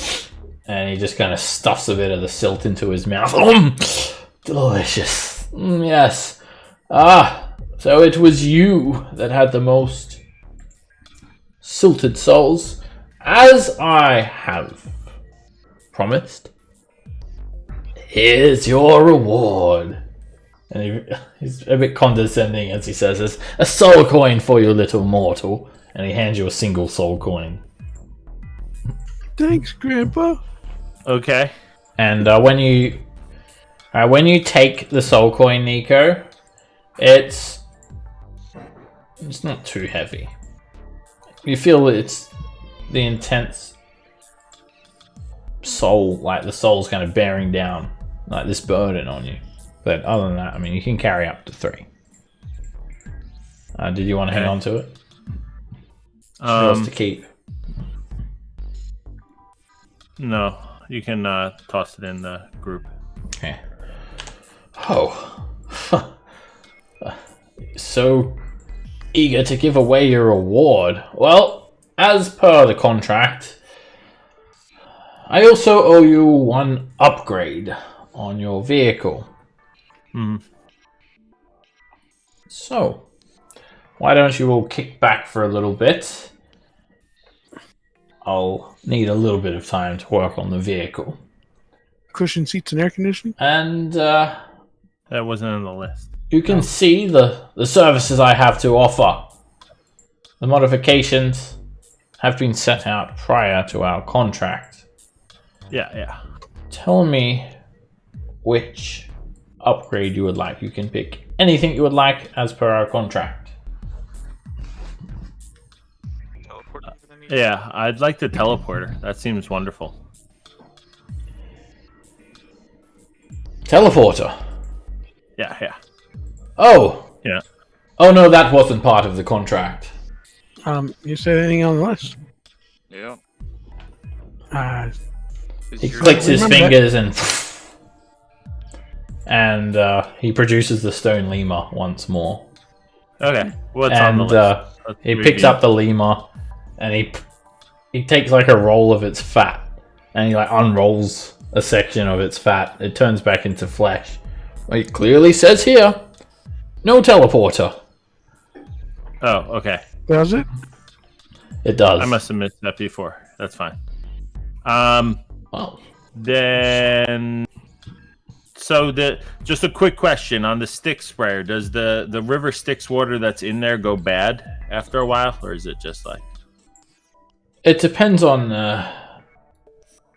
And he just kind of stuffs a bit of the silt into his mouth. Delicious. Yes. So it was you that had the most silted souls, as I have promised. Here's your reward. And he's a bit condescending as he says this. A soul coin for you, little mortal. And he hands you a single soul coin. Thanks, Grandpa. Okay. And when you take the soul coin, Nico, it's not too heavy. You feel it's the intense soul, like the soul's kind of bearing down like this burden on you. But other than that, I mean, you can carry up to 3. Did you want to hang Okay. on to it? Yours to keep. No, you can toss it in the group. Okay. Oh. So eager to give away your reward. Well, as per the contract, I also owe you one upgrade on your vehicle. So, why don't you all kick back for a little bit? I'll need a little bit of time to work on the vehicle. Cushion seats and air conditioning? And That wasn't on the list. you can see the services I have to offer. The modifications have been set out prior to our contract. Yeah. Tell me which upgrade you would like. You can pick anything you would like as per our contract. Yeah, I'd like the teleporter. That seems wonderful. Teleporter. Yeah. Oh! Yeah. Oh no, that wasn't part of the contract. You said anything on the list? Yeah. He clicks his Remember fingers and he produces the stone lemur once more. Okay, what's on the And list? Let's he review. picks up the lemur and he takes like a roll of its fat and he like unrolls a section of its fat. It turns back into flesh. It clearly says here, no teleporter. Oh, okay. Does it? It does. I must have missed that before. That's fine. Well, Then, so just a quick question on the stick sprayer. Does the river Styx water that's in there go bad after a while, or is it just like? it depends on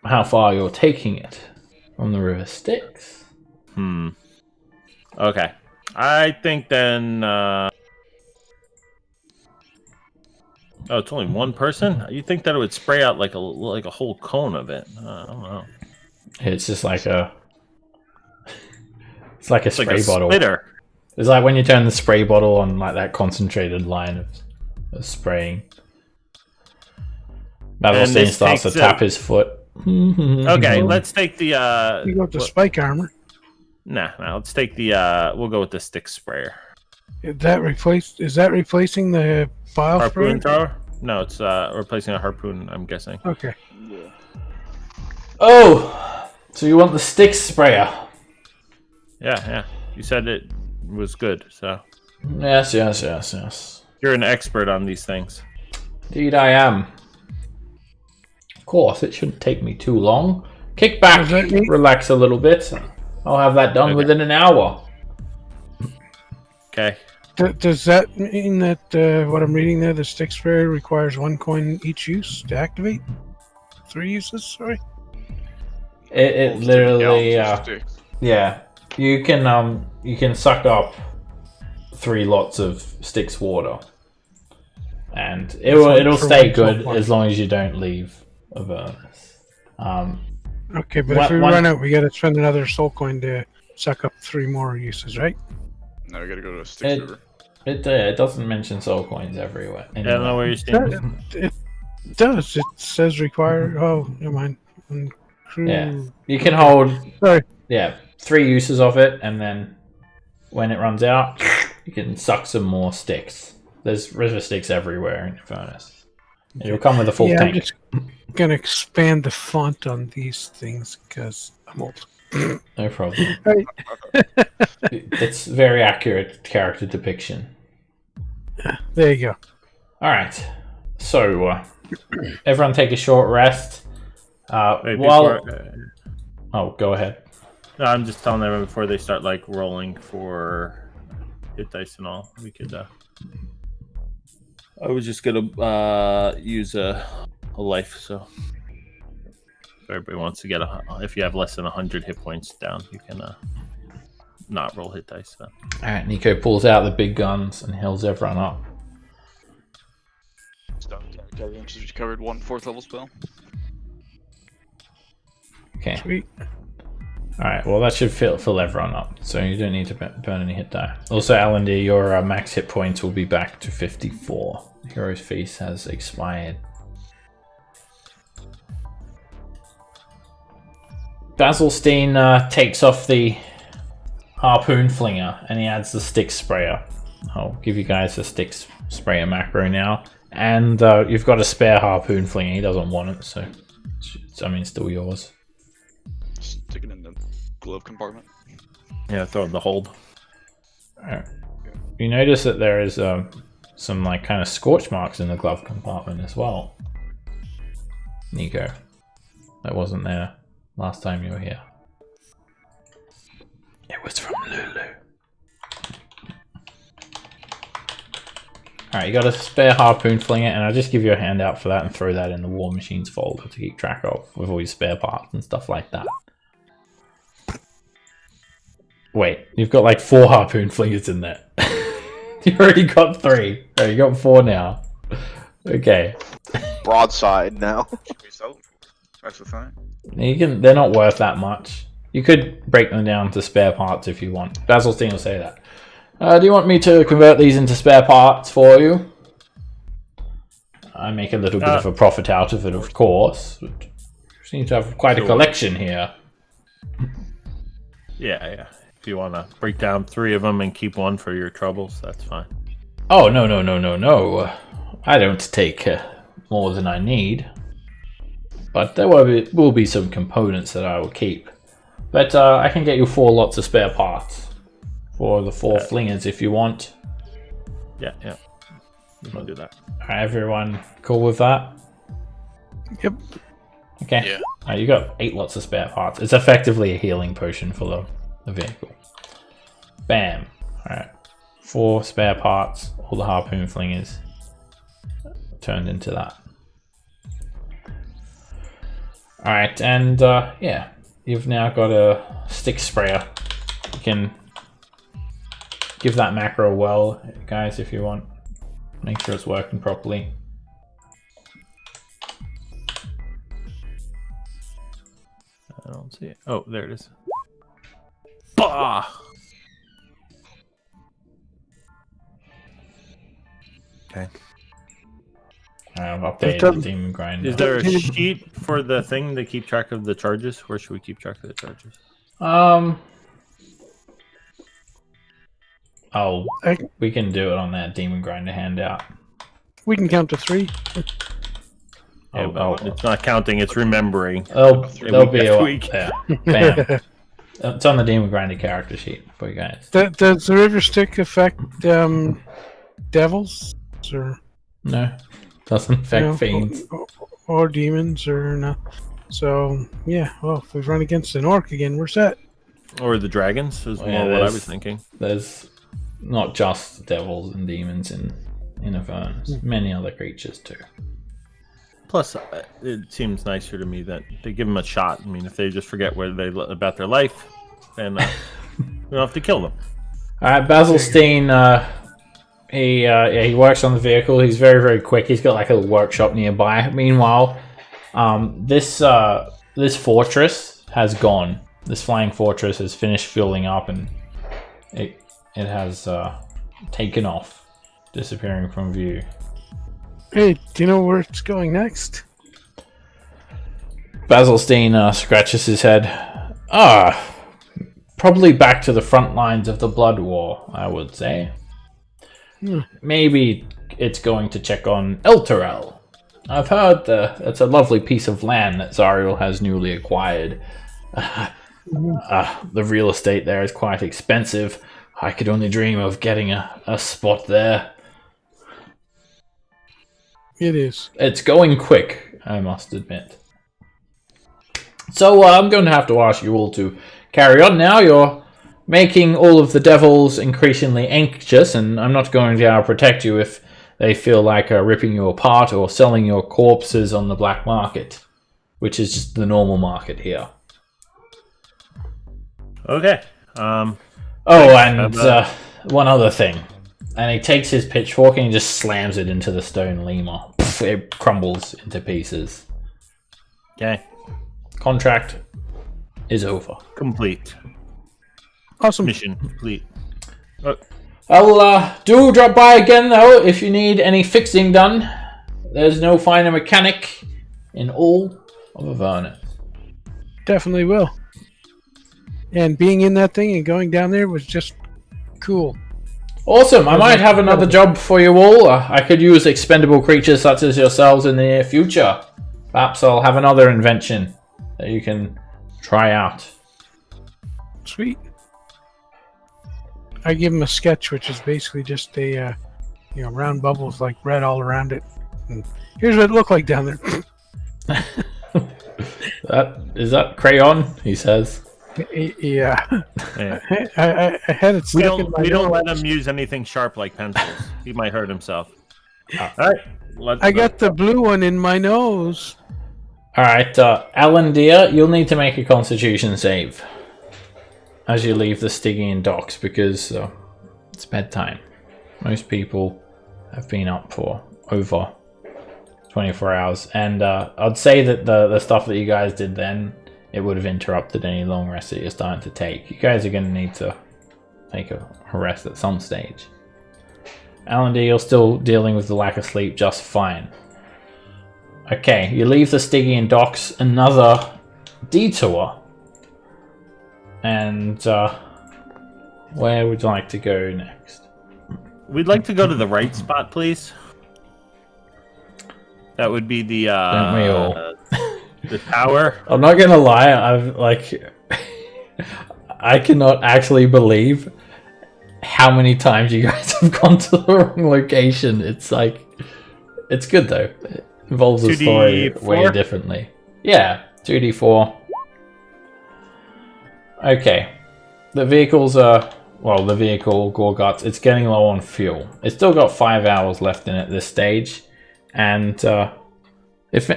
how far you're taking it from the river Styx. Okay, I think then. Oh, it's only one person. You think that it would spray out like a whole cone of it? I don't know. It's just like a. It's like a It's spray like a bottle. splitter. It's like when you turn the spray bottle on, like that concentrated line of spraying. Battlestein this starts to takes tap his foot. Okay, let's take the. You go with the spike armor. Nah, let's take the. We'll go with the stick sprayer. Is that replacing the file Harpoon sprayer? thrower? No, it's replacing a harpoon. I'm guessing. Okay. Oh, so you want the stick sprayer? Yeah. You said it was good, so Yes. you're an expert on these things. Indeed, I am. Of course, it shouldn't take me too long. Kick back, Does that mean- relax a little bit. I'll have that done Okay. within an hour. Okay. Does that mean that what I'm reading there, the stick sprayer requires 1 coin each use to activate? 3 uses, sorry? It literally, yeah. You can suck up 3 lots of Styx water, and it'll For stay one good point. as long as you don't leave Avernus. Okay, but One- if we one- run out, we gotta spend another soul coin to suck up 3 more uses, right? No, we gotta go to a Styx river. It doesn't mention soul coins everywhere. I don't know where you're standing. It does. It says require. Oh, never mind. Crew. Yeah, you can hold. Sorry. Yeah, 3 uses of it, and then when it runs out, you can suck some more sticks. There's river sticks everywhere in Avernus. It'll come with a full I'm tank. just gonna expand the font on these things because I'm old. No problem. Right. It's very accurate character depiction. There you go. All right. So everyone take a short rest. Wait, While before, oh, go ahead. no, I'm just telling everyone before they start like rolling for hit dice and all. We could. I was just gonna use a life. So if everybody wants to get if you have less than 100 hit points down, you can not roll hit dice. Then. All right. Nico pulls out the big guns and heals everyone up. Everyone just recovered 1 4th level spell. Okay. Sweet. Alright, well that should fill everyone up, so you don't need to burn any hit die. Also, Alandir, your max hit points will be back to 54. Hero's Feast has expired. Basilstein takes off the harpoon flinger and he adds the stick sprayer. I'll give you guys the stick sprayer macro now. And you've got a spare harpoon flinger. He doesn't want it, so it's, I mean, still yours. Stick it in the glove compartment. Yeah, throw it in the hold. Alright. You notice that there is some like kind of scorch marks in the glove compartment as well. Nico. That wasn't there last time you were here. It was from Lulu. Alright, you got a spare harpoon flinger, and I'll just give you a handout for that and throw that in the War Machines folder to keep track of with all your spare parts and stuff like that. Wait, you've got like 4 harpoon flingers in there. You already got 3. Oh, you got 4 now. Okay. Broadside now. So, that's the thing. They're not worth that much. You could break them down to spare parts if you want. Basilstein will say that. Do you want me to convert these into spare parts for you? I make a little bit of a profit out of it, of course. But you seem to have quite a collection here. Yeah. If you want to break down 3 of them and keep 1 for your troubles, that's fine. Oh, no. I don't take more than I need. But there will be some components that I will keep. But I can get you 4 lots of spare parts. For the 4 flingers if you want. Yeah. We'll do that. Alright, everyone cool with that? Yep. Okay. Yeah. Alright, you got 8 lots of spare parts. It's effectively a healing potion for the vehicle. Bam. Alright. 4 spare parts. All the harpoon flingers turned into that. Alright, and yeah. You've now got a stick sprayer. You can give that macro well, guys, if you want. Make sure it's working properly. I don't see it. Oh, there it is. Bah! Okay. I've updated the demon grind. Is there a sheet for the thing to keep track of the charges? Where should we keep track of the charges? Oh, we can do it on that demon grinder handout. We can count to 3. It's not counting; it's remembering. There'll be a week. Yeah, bam. It's on the demon grinder character sheet for you guys. Does the river stick affect devils or No, doesn't affect fiends or demons or no? So yeah, well, if we run against an orc again, we're set. Or the dragons is more what I was thinking. There's not just devils and demons in Avernus. Many other creatures too. Plus, it seems nicer to me that they give them a shot. I mean, if they just forget about their life, then we don't have to kill them. All right, Basilstein. He works on the vehicle. He's very, very quick. He's got like a workshop nearby. Meanwhile, this fortress has gone. This flying fortress has finished filling up, and it has taken off, disappearing from view. Hey, do you know where it's going next? Basilstein scratches his head. Probably back to the front lines of the Blood War, I would say. Maybe it's going to check on Elturel. I've heard it's a lovely piece of land that Zariel has newly acquired. The real estate there is quite expensive. I could only dream of getting a spot there. It is. It's going quick, I must admit. So I'm going to have to ask you all to carry on now. You're making all of the devils increasingly anxious, and I'm not going to protect you if they feel like ripping you apart or selling your corpses on the black market, which is just the normal market here. Okay. And one other thing. And he takes his pitchfork and he just slams it into the stone lemur. It crumbles into pieces. Okay. Contract is over. Complete. Awesome. Mission complete. I'll do drop by again though if you need any fixing done. There's no finer mechanic in all of Avernus. Definitely will. And being in that thing and going down there was just cool. Awesome. I might have another job for you all. I could use expendable creatures such as yourselves in the near future. Perhaps I'll have another invention that you can try out. Sweet. I give him a sketch, which is basically just a round bubble with like red all around it. And here's what it looked like down there. Is that crayon? He says. Yeah. Yeah. I had it stuck in my We don't nose. let him use anything sharp like pencils. He might hurt himself. All right. I got the blue one in my nose. Alright, Alan dear, you'll need to make a constitution save as you leave the Stygian docks because it's bedtime. Most people have been up for over 24 hours. And I'd say that the stuff that you guys did then, it would have interrupted any long rest that you're starting to take. You guys are going to need to take a rest at some stage. Alan D, you're still dealing with the lack of sleep just fine. Okay, you leave the Stygian docks, another detour. And where would you like to go next? We'd like to go to the right spot, please. That would be the Don't we all? The tower. I'm not gonna lie, I cannot actually believe how many times you guys have gone to the wrong location. It's like, it's good though. It involves the story 2D4? way differently. Yeah, 2d4. Okay. The vehicles are, well, the vehicle, Gorguts, it's getting low on fuel. It's still got 5 hours left in it at this stage. And if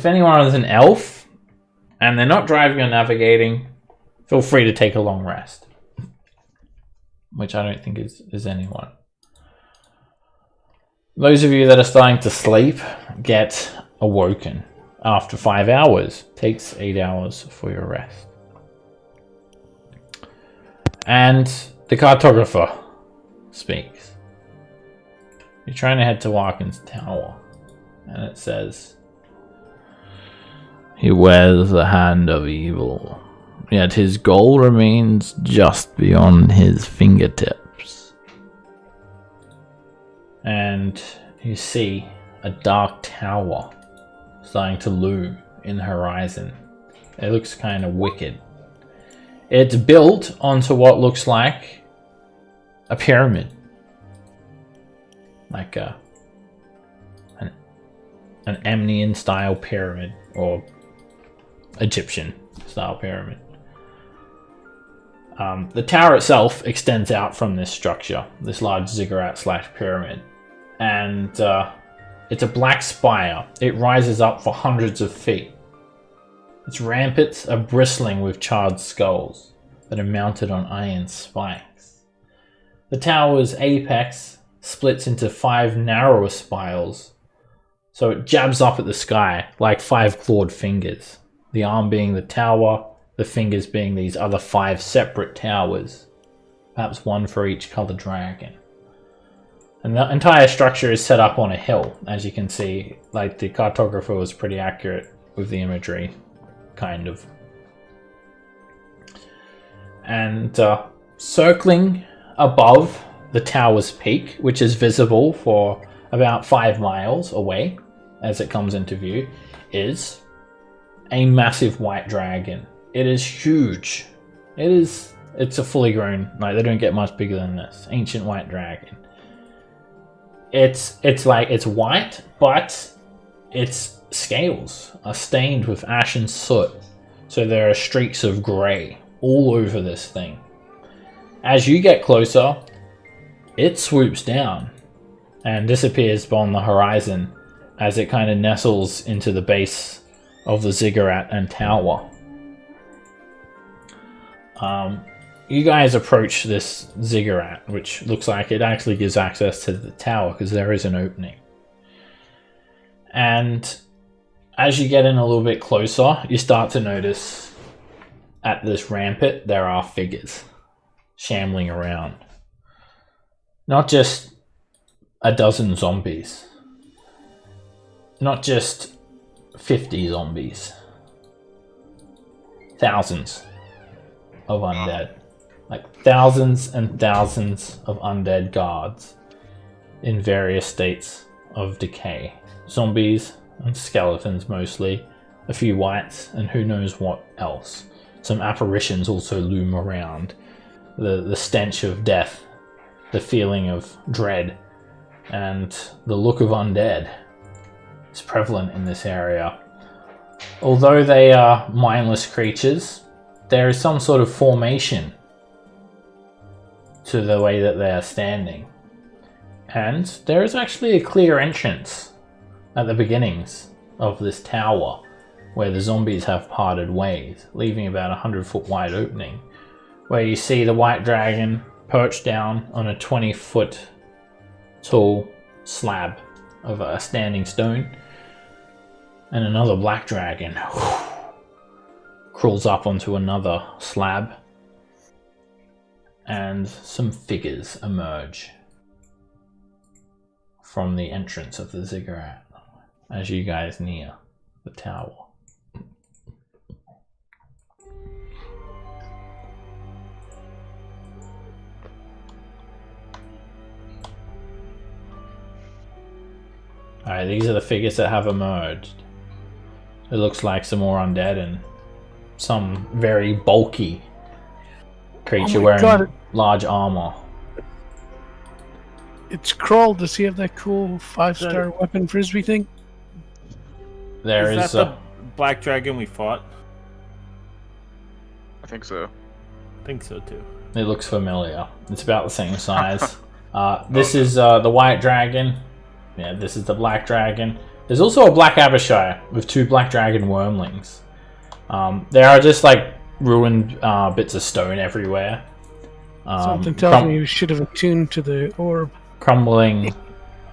anyone is an elf and they're not driving or navigating, feel free to take a long rest. Which I don't think is anyone. Those of you that are starting to sleep get awoken after 5 hours. Takes 8 hours for your rest. And the cartographer speaks. You're trying to head to Warken's tower. And it says, he wears the hand of evil, yet his goal remains just beyond his fingertips. And you see a dark tower starting to loom in the horizon. It looks kind of wicked. It's built onto what looks like a pyramid. Like an Amnian style pyramid, or Egyptian style pyramid. The tower itself extends out from this structure, this large ziggurat / pyramid. And it's a black spire. It rises up for hundreds of feet. Its ramparts are bristling with charred skulls that are mounted on iron spikes. The tower's apex splits into 5 narrower spirals, so it jabs up at the sky like 5 clawed fingers. The arm being the tower, the fingers being these other 5 separate towers, perhaps one for each colored dragon. And the entire structure is set up on a hill, as you can see. Like, the cartographer was pretty accurate with the imagery, kind of. And circling above the tower's peak, which is visible for about 5 miles away as it comes into view, is a massive white dragon. It is huge. It's a fully grown, like, they don't get much bigger than this. Ancient white dragon. It's white, but its scales are stained with ashen soot. So there are streaks of grey all over this thing. As you get closer, it swoops down and disappears beyond the horizon as it kind of nestles into the base of the ziggurat and tower. You guys approach this ziggurat, which looks like it actually gives access to the tower because there is an opening. And as you get in a little bit closer, you start to notice at this rampart, there are figures shambling around. Not just a dozen zombies. Not just 50 zombies. Thousands of undead. Like thousands and thousands of undead guards in various states of decay. Zombies and skeletons mostly. A few wights and who knows what else. Some apparitions also loom around. The stench of death. The feeling of dread. And the look of undead is prevalent in this area. Although they are mindless creatures, there is some sort of formation to the way that they are standing. And there is actually a clear entrance at the beginnings of this tower where the zombies have parted ways, leaving about 100-foot wide opening, where you see the white dragon perched down on a 20-foot tall slab of a standing stone, and another black dragon crawls up onto another slab, and some figures emerge from the entrance of the ziggurat as you guys near the tower. Alright, these are the figures that have emerged. It looks like some more undead and some very bulky creature wearing large armor. It's Kroll. Does he have that cool 5-star weapon frisbee thing? There is that the black dragon we fought? I think so. I think so too. It looks familiar. It's about the same size. This is the white dragon. Yeah, this is the black dragon. There's also a black Abishai with 2 black dragon wormlings. There are just like ruined bits of stone everywhere. Something tells me you should have attuned to the orb. Crumbling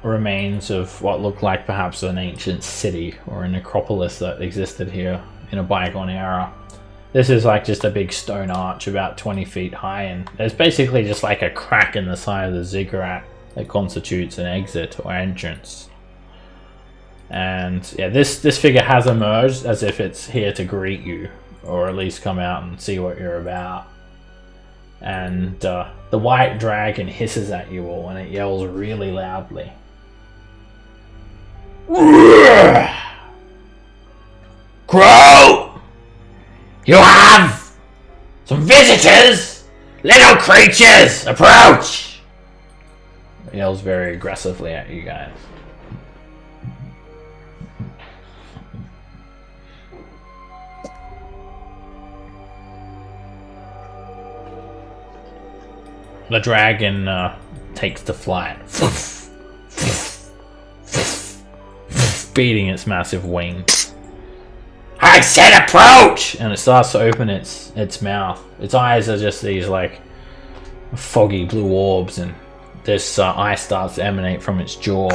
remains of what looked like perhaps an ancient city or a necropolis that existed here in a bygone era. This is like just a big stone arch about 20 feet high, and there's basically just like a crack in the side of the ziggurat that constitutes an exit or entrance. And yeah, this figure has emerged as if it's here to greet you, or at least come out and see what you're about. And the white dragon hisses at you all, and it yells really loudly. Crow! You have some visitors! Little creatures, approach! It yells very aggressively at you guys. The dragon takes to flight, beating its massive wings. I said approach! And it starts to open its mouth. Its eyes are just these like foggy blue orbs, and this eye starts to emanate from its jaw.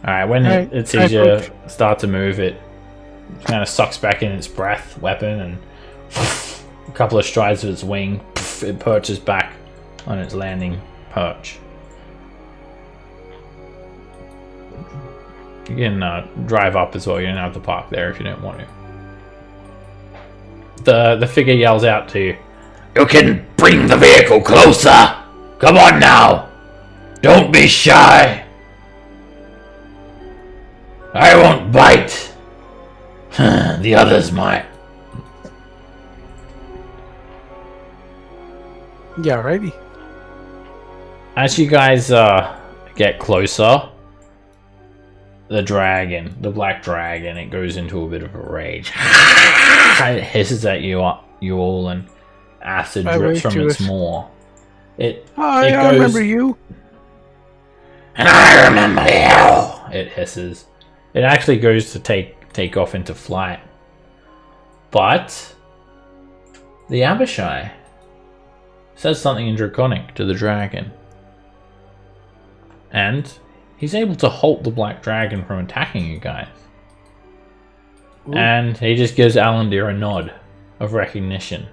Alright, when it sees you start to move, it kind of sucks back in its breath weapon, and a couple of strides of its wing, it perches back on its landing perch. You can drive up as well. You don't have to park there if you don't want to. The figure yells out to you. You can bring the vehicle closer! Come on now! Don't be shy! I won't bite. The others might. Yeah, righty. As you guys get closer, the dragon, the black dragon, it goes into a bit of a rage. It hisses at you all, and acid drips from its maw. I remember you. And I remember you. It hisses. It actually goes to take off into flight. But the Abishai says something in Draconic to the dragon. and he's able to halt the black dragon from attacking you guys. Ooh. And he just gives Alandir a nod of recognition.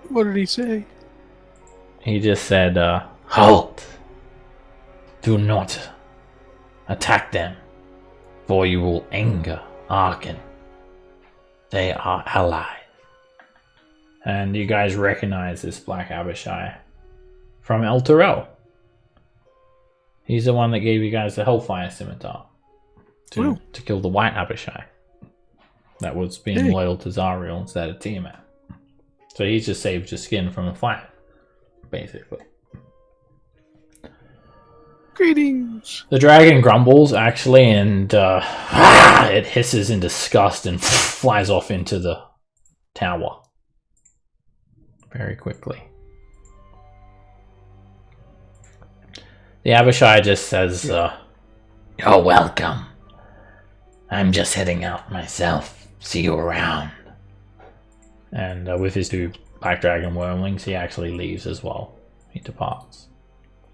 What did he say? He just said, "Halt! Do not attack them, for you will anger Arkan. They are allies." And you guys recognize this Black Abishai from El Terrell. He's the one that gave you guys the Hellfire Scimitar to kill the White Abishai that was being loyal to Zariel instead of Tiamat. So he's just saved your skin from a fire, basically. Greetings. The dragon grumbles, actually, and it hisses in disgust and flies off into the tower very quickly. The Abishai just says, "You're welcome. I'm just heading out myself. See you around." And with his two Black Dragon Wormlings, he actually leaves as well. He departs,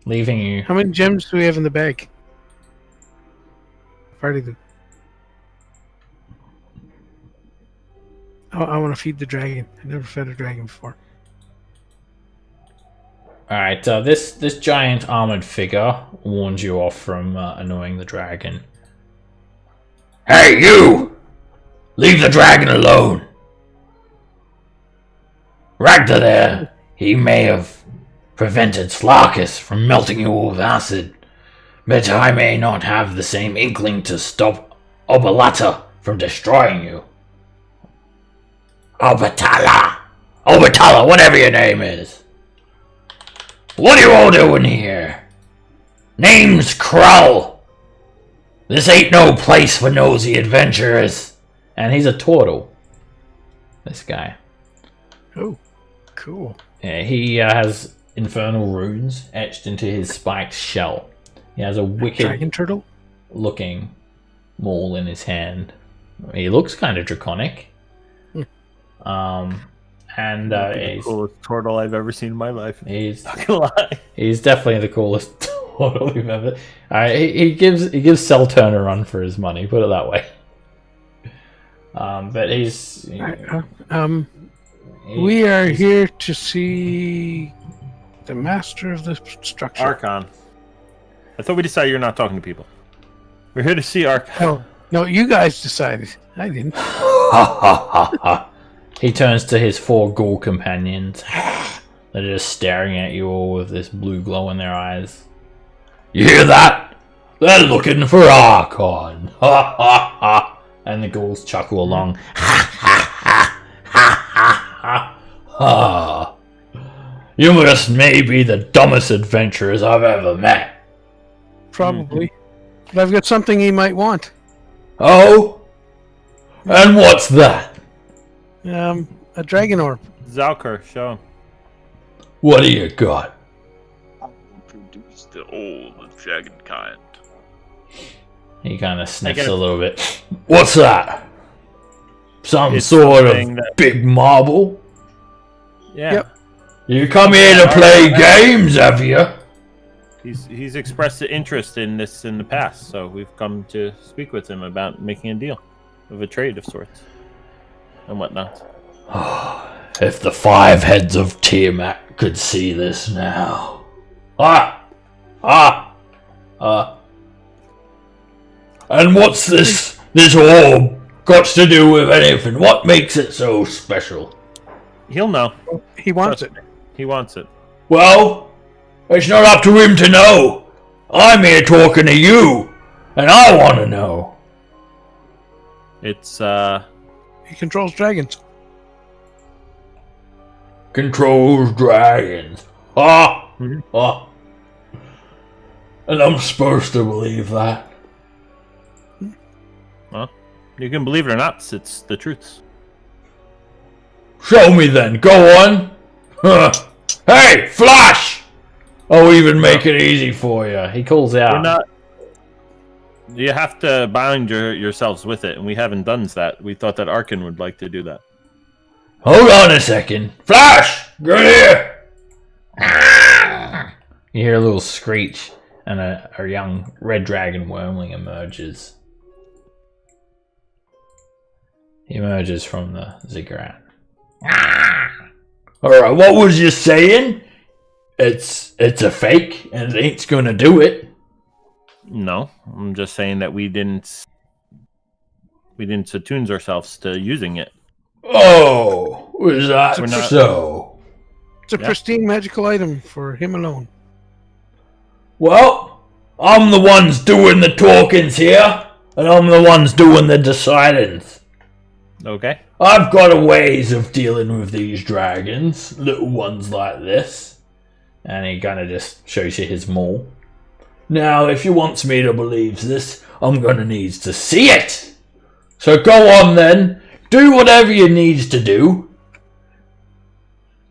leaving you. How many gems do we have in the bag? Party them. I want to feed the dragon. I never fed a dragon before. Alright, this giant armored figure warns you off from annoying the dragon. Hey, you! Leave the dragon alone! Ragnar there, he may have prevented Slarkus from melting you with acid, but I may not have the same inkling to stop Obalata from destroying you. Obatala! Obatala, whatever your name is! What are you all doing here? Name's Krull! This ain't no place for nosy adventurers. And he's a turtle, this guy. Oh, cool. Yeah, he has infernal runes etched into his spiked shell. He has a wicked Dragon turtle? looking maul in his hand. He looks kind of draconic. And the he's coolest turtle I've ever seen in my life. He's Not gonna lie. He's definitely the coolest turtle we've ever. He gives Cell Turn a run for his money. Put it that way. But he's. We are here to see the master of the structure. Archon. I thought we decided you're not talking to people. We're here to see Archon. No, you guys decided. I didn't. Ha ha ha ha. He turns to his four ghoul companions. They're just staring at you all with this blue glow in their eyes. You hear that? They're looking for Archon. Ha ha ha. And the ghouls chuckle along. Ha ha ha. Ha ha ha. Ha. You must maybe the dumbest adventurers I've ever met. Probably. But I've got something he might want. Oh? And what's that? A dragon orb. Zalker, show him. What do you got? Produce the old dragon kind. He kind of sniffs a little bit. What's that? Some It's sort of something that- big marble? Yeah. Yep. You come here to play games, have you? He's expressed an interest in this in the past, so we've come to speak with him about making a deal of a trade of sorts and whatnot. If the five heads of Tiamat could see this now. And what's this orb got to do with anything? What makes it so special? He'll know. He wants it. He wants it. Well, it's not up to him to know. I'm here talking to you, and I want to know. It's He controls dragons. Controls dragons. And I'm supposed to believe that. well, you can believe it or not, it's the truth. Show me then. Go on. Hey, Flash! I'll even make it easy for you. He calls out. We're not. You have to bind yourselves with it, and we haven't done that. We thought that Arkin would like to do that. Hold on a second. Flash! Get here! You hear a little screech, and a young red dragon wormling emerges. He emerges from the ziggurat. Alright, what was you saying? It's a fake, and it ain't gonna do it. No, I'm just saying that we didn't attune ourselves to using it. Oh, was that We're not- so? It's a Yeah. pristine magical item for him alone. Well, I'm the ones doing the talkings here, and I'm the ones doing the decidings. Okay. I've got a ways of dealing with these dragons, little ones like this. And he kind of just shows you his maul. Now, if you wants me to believe this, I'm gonna need to see it. So go on then, do whatever you needs to do.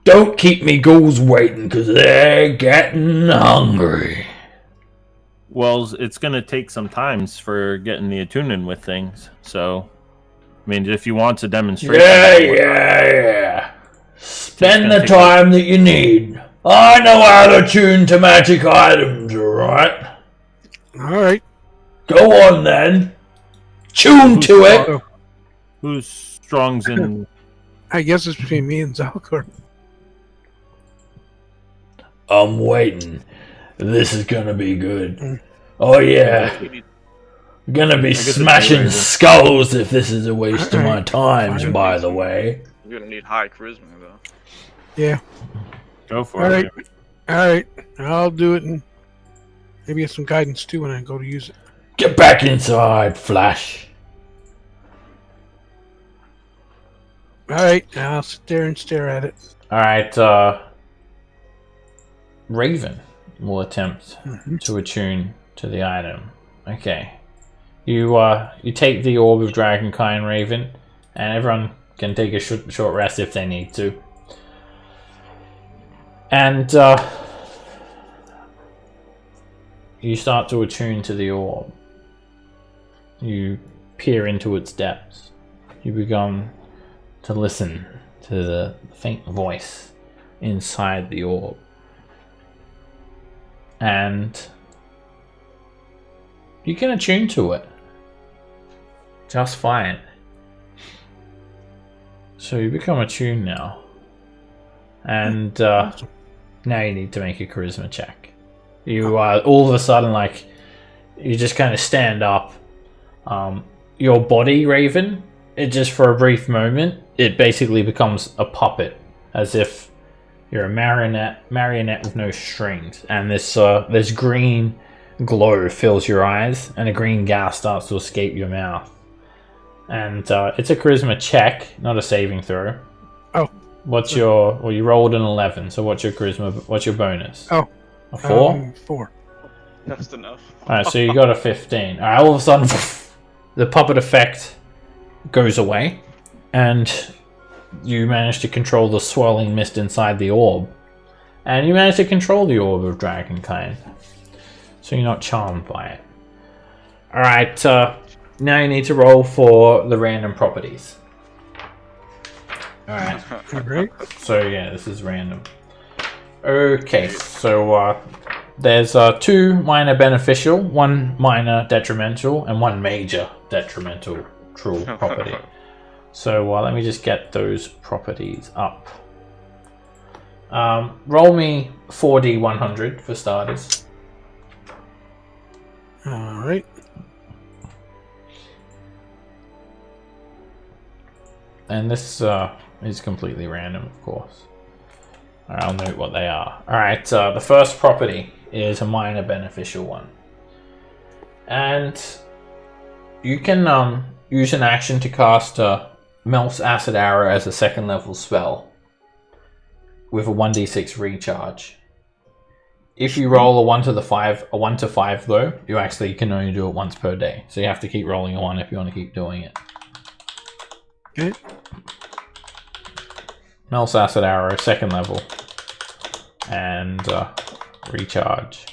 Don't keep me ghouls waiting, 'cause they're getting hungry. Well, it's going to take some times for getting the attuning with things. So, I mean, if you want to demonstrate... Yeah. Spend the time that you need. I know how to tune to magic items, alright? Alright. Go on then. Tune to it. Who's strong's in... I guess it's between me and Zalcor. I'm waiting. This is gonna be good. Oh yeah. Gonna be it's smashing Raven. skulls if this is a waste of my Alright. times, Fine. by the way. You're gonna need high charisma though. Yeah. Go for Alright. it. Alright. I'll do it and maybe get some guidance too when I go to use it. Get back inside, Flash. Alright. I'll sit there and stare at it. Alright, Raven will attempt to attune to the item. Okay. You take the Orb of Dragonkind, Raven, and everyone can take a short rest if they need to. And you start to attune to the orb. You peer into its depths. You begin to listen to the faint voice inside the orb. And you can attune to it just fine. So you become attuned now. And now you need to make a charisma check. You all of a sudden, like, you just kind of stand up. Your body, Raven, it just for a brief moment, it basically becomes a puppet, as if you're a marionette with no strings. And this green glow fills your eyes, and a green gas starts to escape your mouth. And it's a charisma check, not a saving throw. Oh. What's your... Well, you rolled an 11, so what's your charisma... What's your bonus? Oh. A 4? 4. That's enough. Alright, so you got a 15. Alright, all of a sudden, the puppet effect goes away, and you manage to control the swirling mist inside the orb. And you manage to control the Orb of Dragonkind. So you're not charmed by it. Alright, now you need to roll for the random properties. Alright, Alright. so yeah, this is random. Okay, so there's 2 minor beneficial, 1 minor detrimental, and 1 major detrimental true property. So let me just get those properties up. Roll me 4d100 for starters. Alright. And this is completely random, of course. Alright, I'll note what they are. Alright, the first property is a minor beneficial one. And you can use an action to cast Melt's Acid Arrow as a 2nd level spell with a 1d6 recharge. If you roll a 1 to 5 though, you actually can only do it once per day. So you have to keep rolling a 1 if you want to keep doing it. Okay. Melt's Acid Arrow, 2nd level. And recharge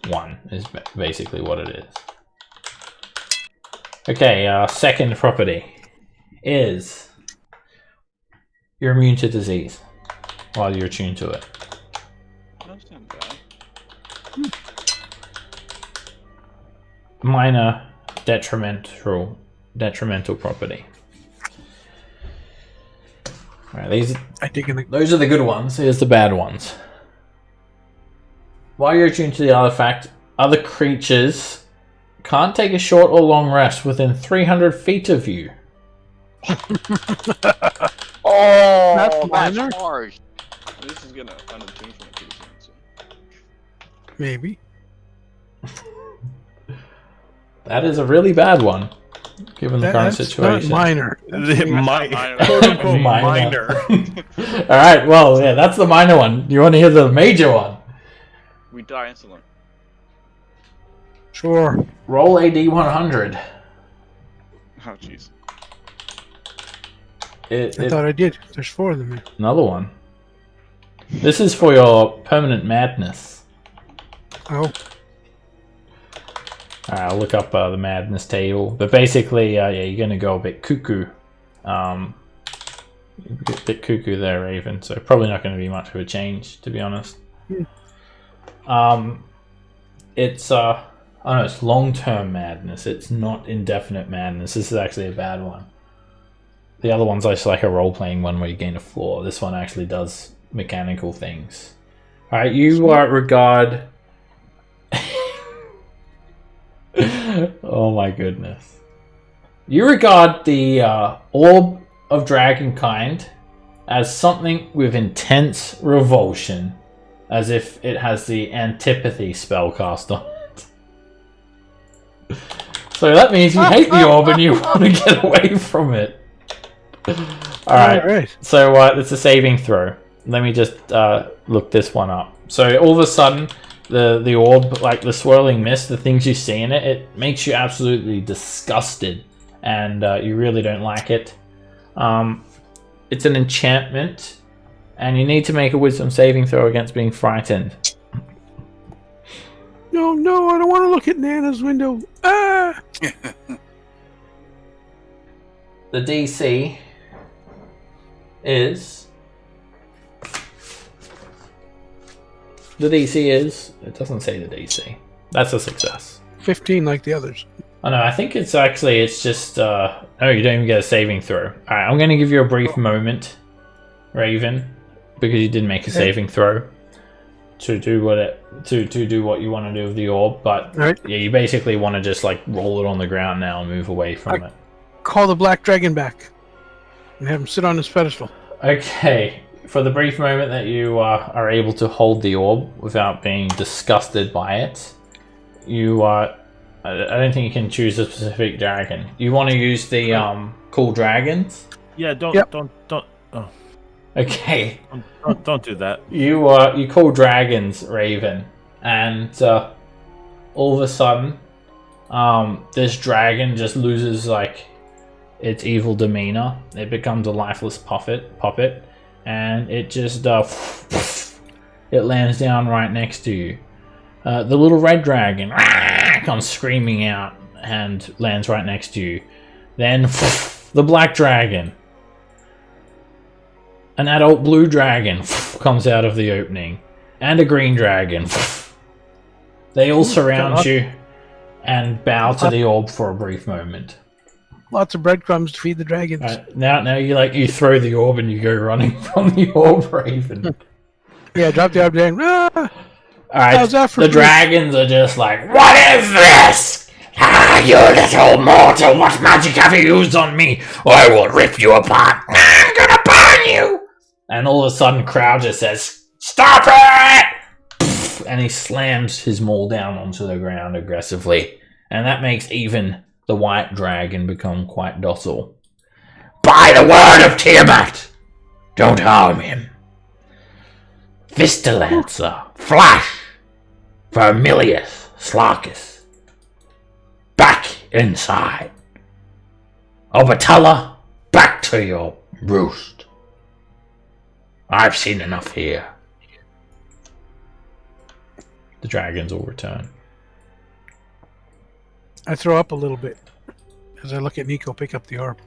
1 is basically what it is. Okay, second property is you're immune to disease while you're attuned to it. That's not bad. minor detrimental property. Alright, those are the good ones. Here's the bad ones. While you're attuned to the artifact, other creatures can't take a short or long rest within 300 feet of you. Oh, That's minor? harsh. This is gonna unattune from it pretty soon. So. Maybe. That is a really bad one, given the current That's situation. not minor. Minor. Alright, well, yeah, that's the minor one. You want to hear the major one? We die instantly. Sure. Roll a d100. Oh, jeez. I thought I did. There's 4 of them here. Another one. This is for your permanent madness. Oh. Alright, I'll look up the madness table. But basically, yeah, you're going to go a bit cuckoo. A bit cuckoo there, Raven. So probably not going to be much of a change, to be honest. It's it's long-term madness. It's not indefinite madness. This is actually a bad one. The other one's just like a role-playing one where you gain a floor. This one actually does mechanical things. Alright, you regard... Oh my goodness. You regard the Orb of Dragonkind as something with intense revulsion, as if it has the antipathy spell cast on it. So that means you hate the orb and you want to get away from it. Alright, so it's a saving throw. Let me just look this one up. So all of a sudden, the orb, like the swirling mist, the things you see in it, it makes you absolutely disgusted. And you really don't like it. It's an enchantment. And you need to make a wisdom saving throw against being frightened. No, I don't want to look at Nana's window. Ah! The DC is... It doesn't say the DC. That's a success. 15 like the others. Oh no, I think it's just... no, you don't even get a saving throw. Alright, I'm going to give you a brief moment, Raven, because you did make a saving throw to do what you want to do with the orb, but yeah, you basically want to just like roll it on the ground now and move away from it. Call the black dragon back and have him sit on his pedestal. Okay, for the brief moment that you are able to hold the orb without being disgusted by it, you I don't think you can choose a specific dragon. You want to use the cool dragons? Yeah, don't. Oh. Okay. Don't do that. You call dragons, Raven, and all of a sudden, this dragon just loses like its evil demeanor. It becomes a lifeless puppet, and it just it lands down right next to you. The little red dragon comes screaming out and lands right next to you. Then the black dragon. An adult blue dragon comes out of the opening. And a green dragon. They all surround you and bow to the orb for a brief moment. Lots of breadcrumbs to feed the dragons. Now you throw the orb and you go running from the orb, Raven. Yeah, drop the orb down. Alright, the dragons are just like, what is this? You little mortal, what magic have you used on me? I will rip you apart. I'm gonna burn you! And all of a sudden, Crow just says, stop it! And he slams his maul down onto the ground aggressively. And that makes even the white dragon become quite docile. By the word of Tiamat, don't harm him. Vistalancer, Flash, Vermilius, Slarkus. Back inside. Obatella, back to your roost. I've seen enough here. The dragons will return. I throw up a little bit as I look at Nico pick up the orb.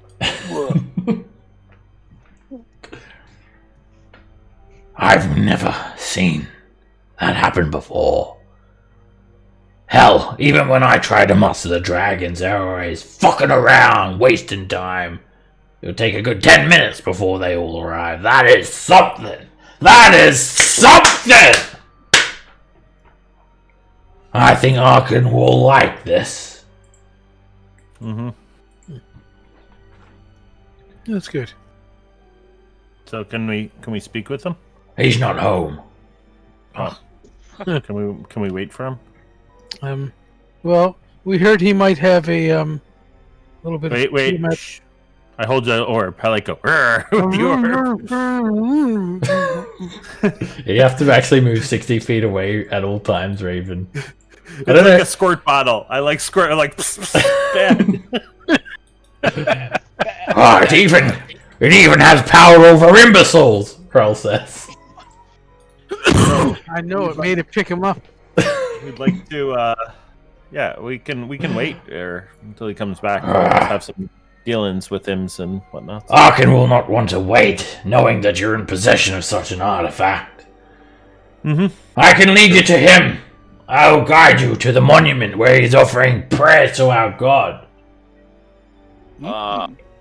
I've never seen that happen before. Hell, even when I try to muster the dragons, they're always fucking around, wasting time. It'll take a good 10 minutes before they all arrive. That is something! That is something! I think Arkin will like this. Mm-hmm. That's good. So can we speak with him? He's not home. Oh. Can we wait for him? Well, we heard he might have a little bit of Wait. TMS. Shh. I hold the orb. I like go. With the orb. You have to actually move 60 feet away at all times, Raven. I don't like a squirt bottle. I like squirt. I like. Bad. Oh, it even has power over imbeciles, Krell says. I know it made it pick him up. We'd like to. Yeah, we can wait until he comes back. Have some dealings with him and whatnot. Arkin will not want to wait, knowing that you're in possession of such an artifact. Mm-hmm. I can lead you to him. I'll guide you to the monument where he's offering prayer to our god.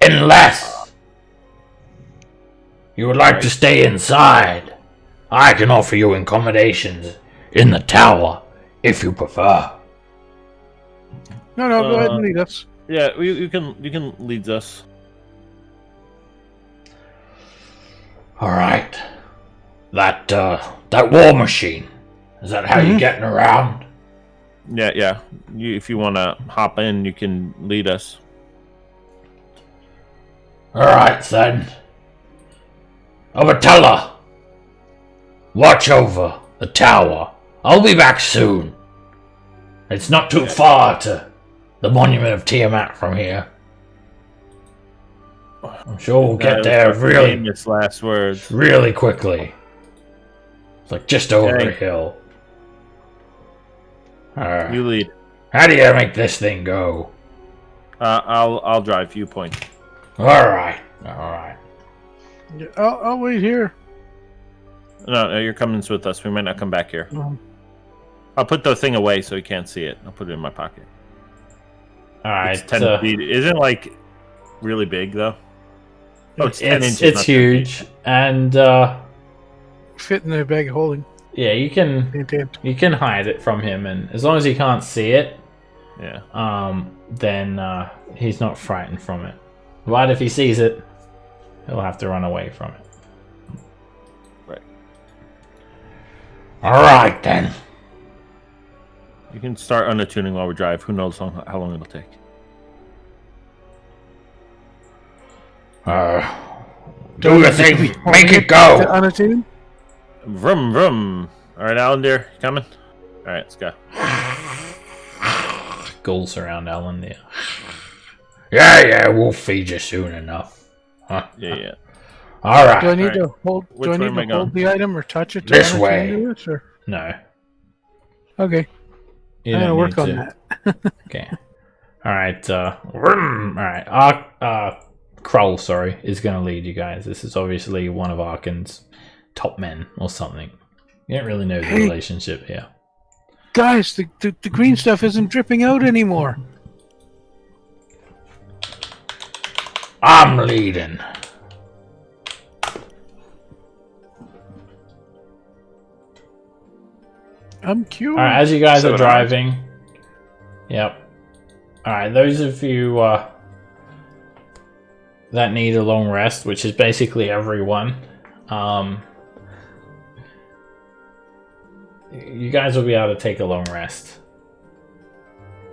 Unless you would like to stay inside, I can offer you accommodations in the tower if you prefer. No, go ahead and lead us. Yeah, you can lead us. All right. That war machine. Is that how you're getting around? Yeah. If you want to hop in, you can lead us. All right then. Obatella, watch over the tower. I'll be back soon. It's not too far to the monument of Tiamat from here. I'm sure we'll get there Famous last words. really quickly. It's like just over a hill. You lead. How do you make this thing go? I'll drive. You point. All right. Yeah, I'll wait here. No, you're coming with us. We might not come back here. I'll put the thing away so you can't see it. I'll put it in my pocket. All right. It's 10 feet. Isn't it like really big though? Oh, it's 10 inches. It's huge, and Fit in the bag of holding. yeah, you can hide it from him, and as long as he can't see it, then he's not frightened from it. But if he sees it, he'll have to run away from it. Right. All right then. You can start undertuning while we drive. Who knows how long it'll take. Do your thing. Make it go. Unattune? Vroom, vroom. All right, Alan, dear, you coming? All right, let's go. Ghouls around Alan there. Yeah, we'll feed you soon enough. Huh? Yeah. All right. Do I need to hold? Which Do I way need am to I going? hold the item or touch it? To This unattune way. to it, or? No. Okay, You I'm gonna don't work need on to. that. Okay. All right. Kroll, sorry, is going to lead you guys. This is obviously one of Arkin's top men or something. You don't really know the relationship here. Guys, the green stuff isn't dripping out anymore. I'm leading. I'm cute. All right, as you guys So are driving. Yep. All right, those of you that need a long rest, which is basically everyone, you guys will be able to take a long rest.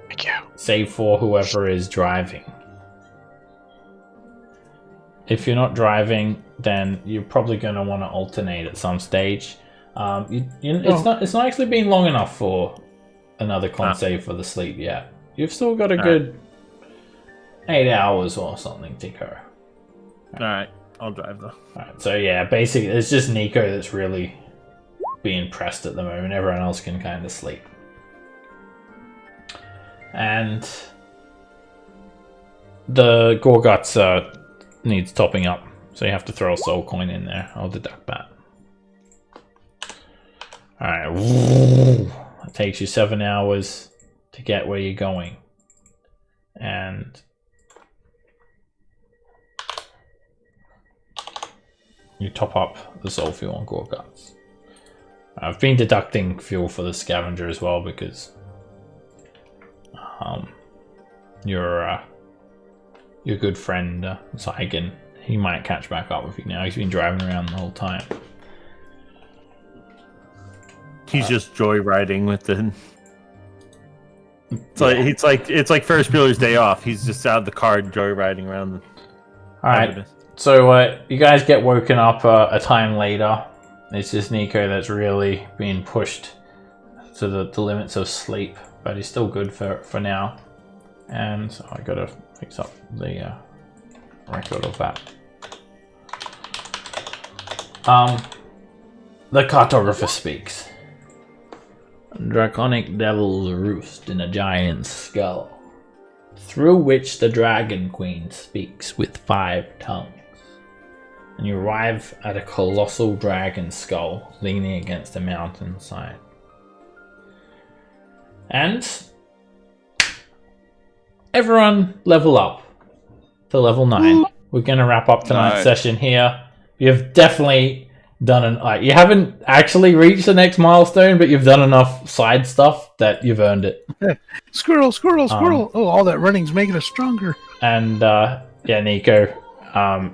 Thank you. Save for whoever is driving. If you're not driving, then you're probably going to want to alternate at some stage. It's not actually been long enough for another con save for the sleep yet. You've still got a good 8 hours or something to go. Alright, I'll drive though. Alright, so yeah, basically it's just Nico that's really being pressed at the moment. Everyone else can kind of sleep. And the Gorguts needs topping up, so you have to throw a soul coin in there. I'll deduct that. Alright, it takes you 7 hours. to get where you're going. And you top up the soul fuel on Gore Guts. I've been deducting fuel for the scavenger as well because your good friend Zygon, he might catch back up with you now. He's been driving around the whole time. He's just joyriding with the. It's like Ferris Bueller's Day Off. He's just out of the car joyriding around. All right. So you guys get woken up a time later. It's just Nico that's really being pushed to the limits of sleep, but he's still good for now. And so I gotta fix up the record of that. The cartographer speaks. Draconic devils roost in a giant's skull, through which the Dragon Queen speaks with 5 tongues. And you arrive at a colossal dragon skull leaning against a mountainside. And everyone level up to level 9. We're going to wrap up tonight's session here. You've definitely done you haven't actually reached the next milestone, but you've done enough side stuff that you've earned it. Squirrel, squirrel, squirrel. All that running's making us stronger. And yeah, Nico,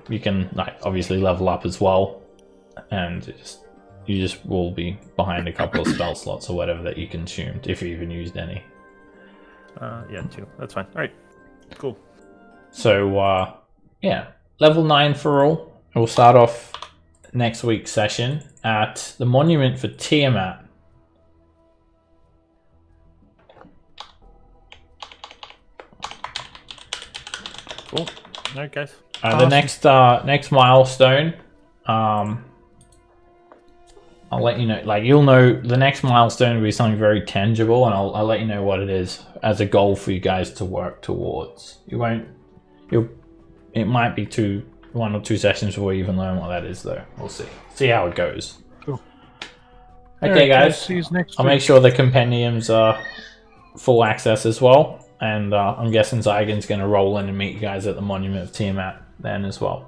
you can obviously level up as well, and you just will be behind a couple of spell slots or whatever that you consumed, if you even used any. Yeah, 2. That's fine. All right, cool. So yeah, level 9 for all. We'll start off next week's session at the monument for Tiamat. Cool. All right, guys. The next milestone, I'll let you know. You'll know the next milestone will be something very tangible, and I'll let you know what it is as a goal for you guys to work towards. It might be 1 or 2 sessions before you even learn what that is, though. We'll see how it goes. Cool. Okay, guys. See you next I'll week. make sure the compendiums are full access as well, and I'm guessing Zygon's going to roll in and meet you guys at the Monument of Tiamat then as well.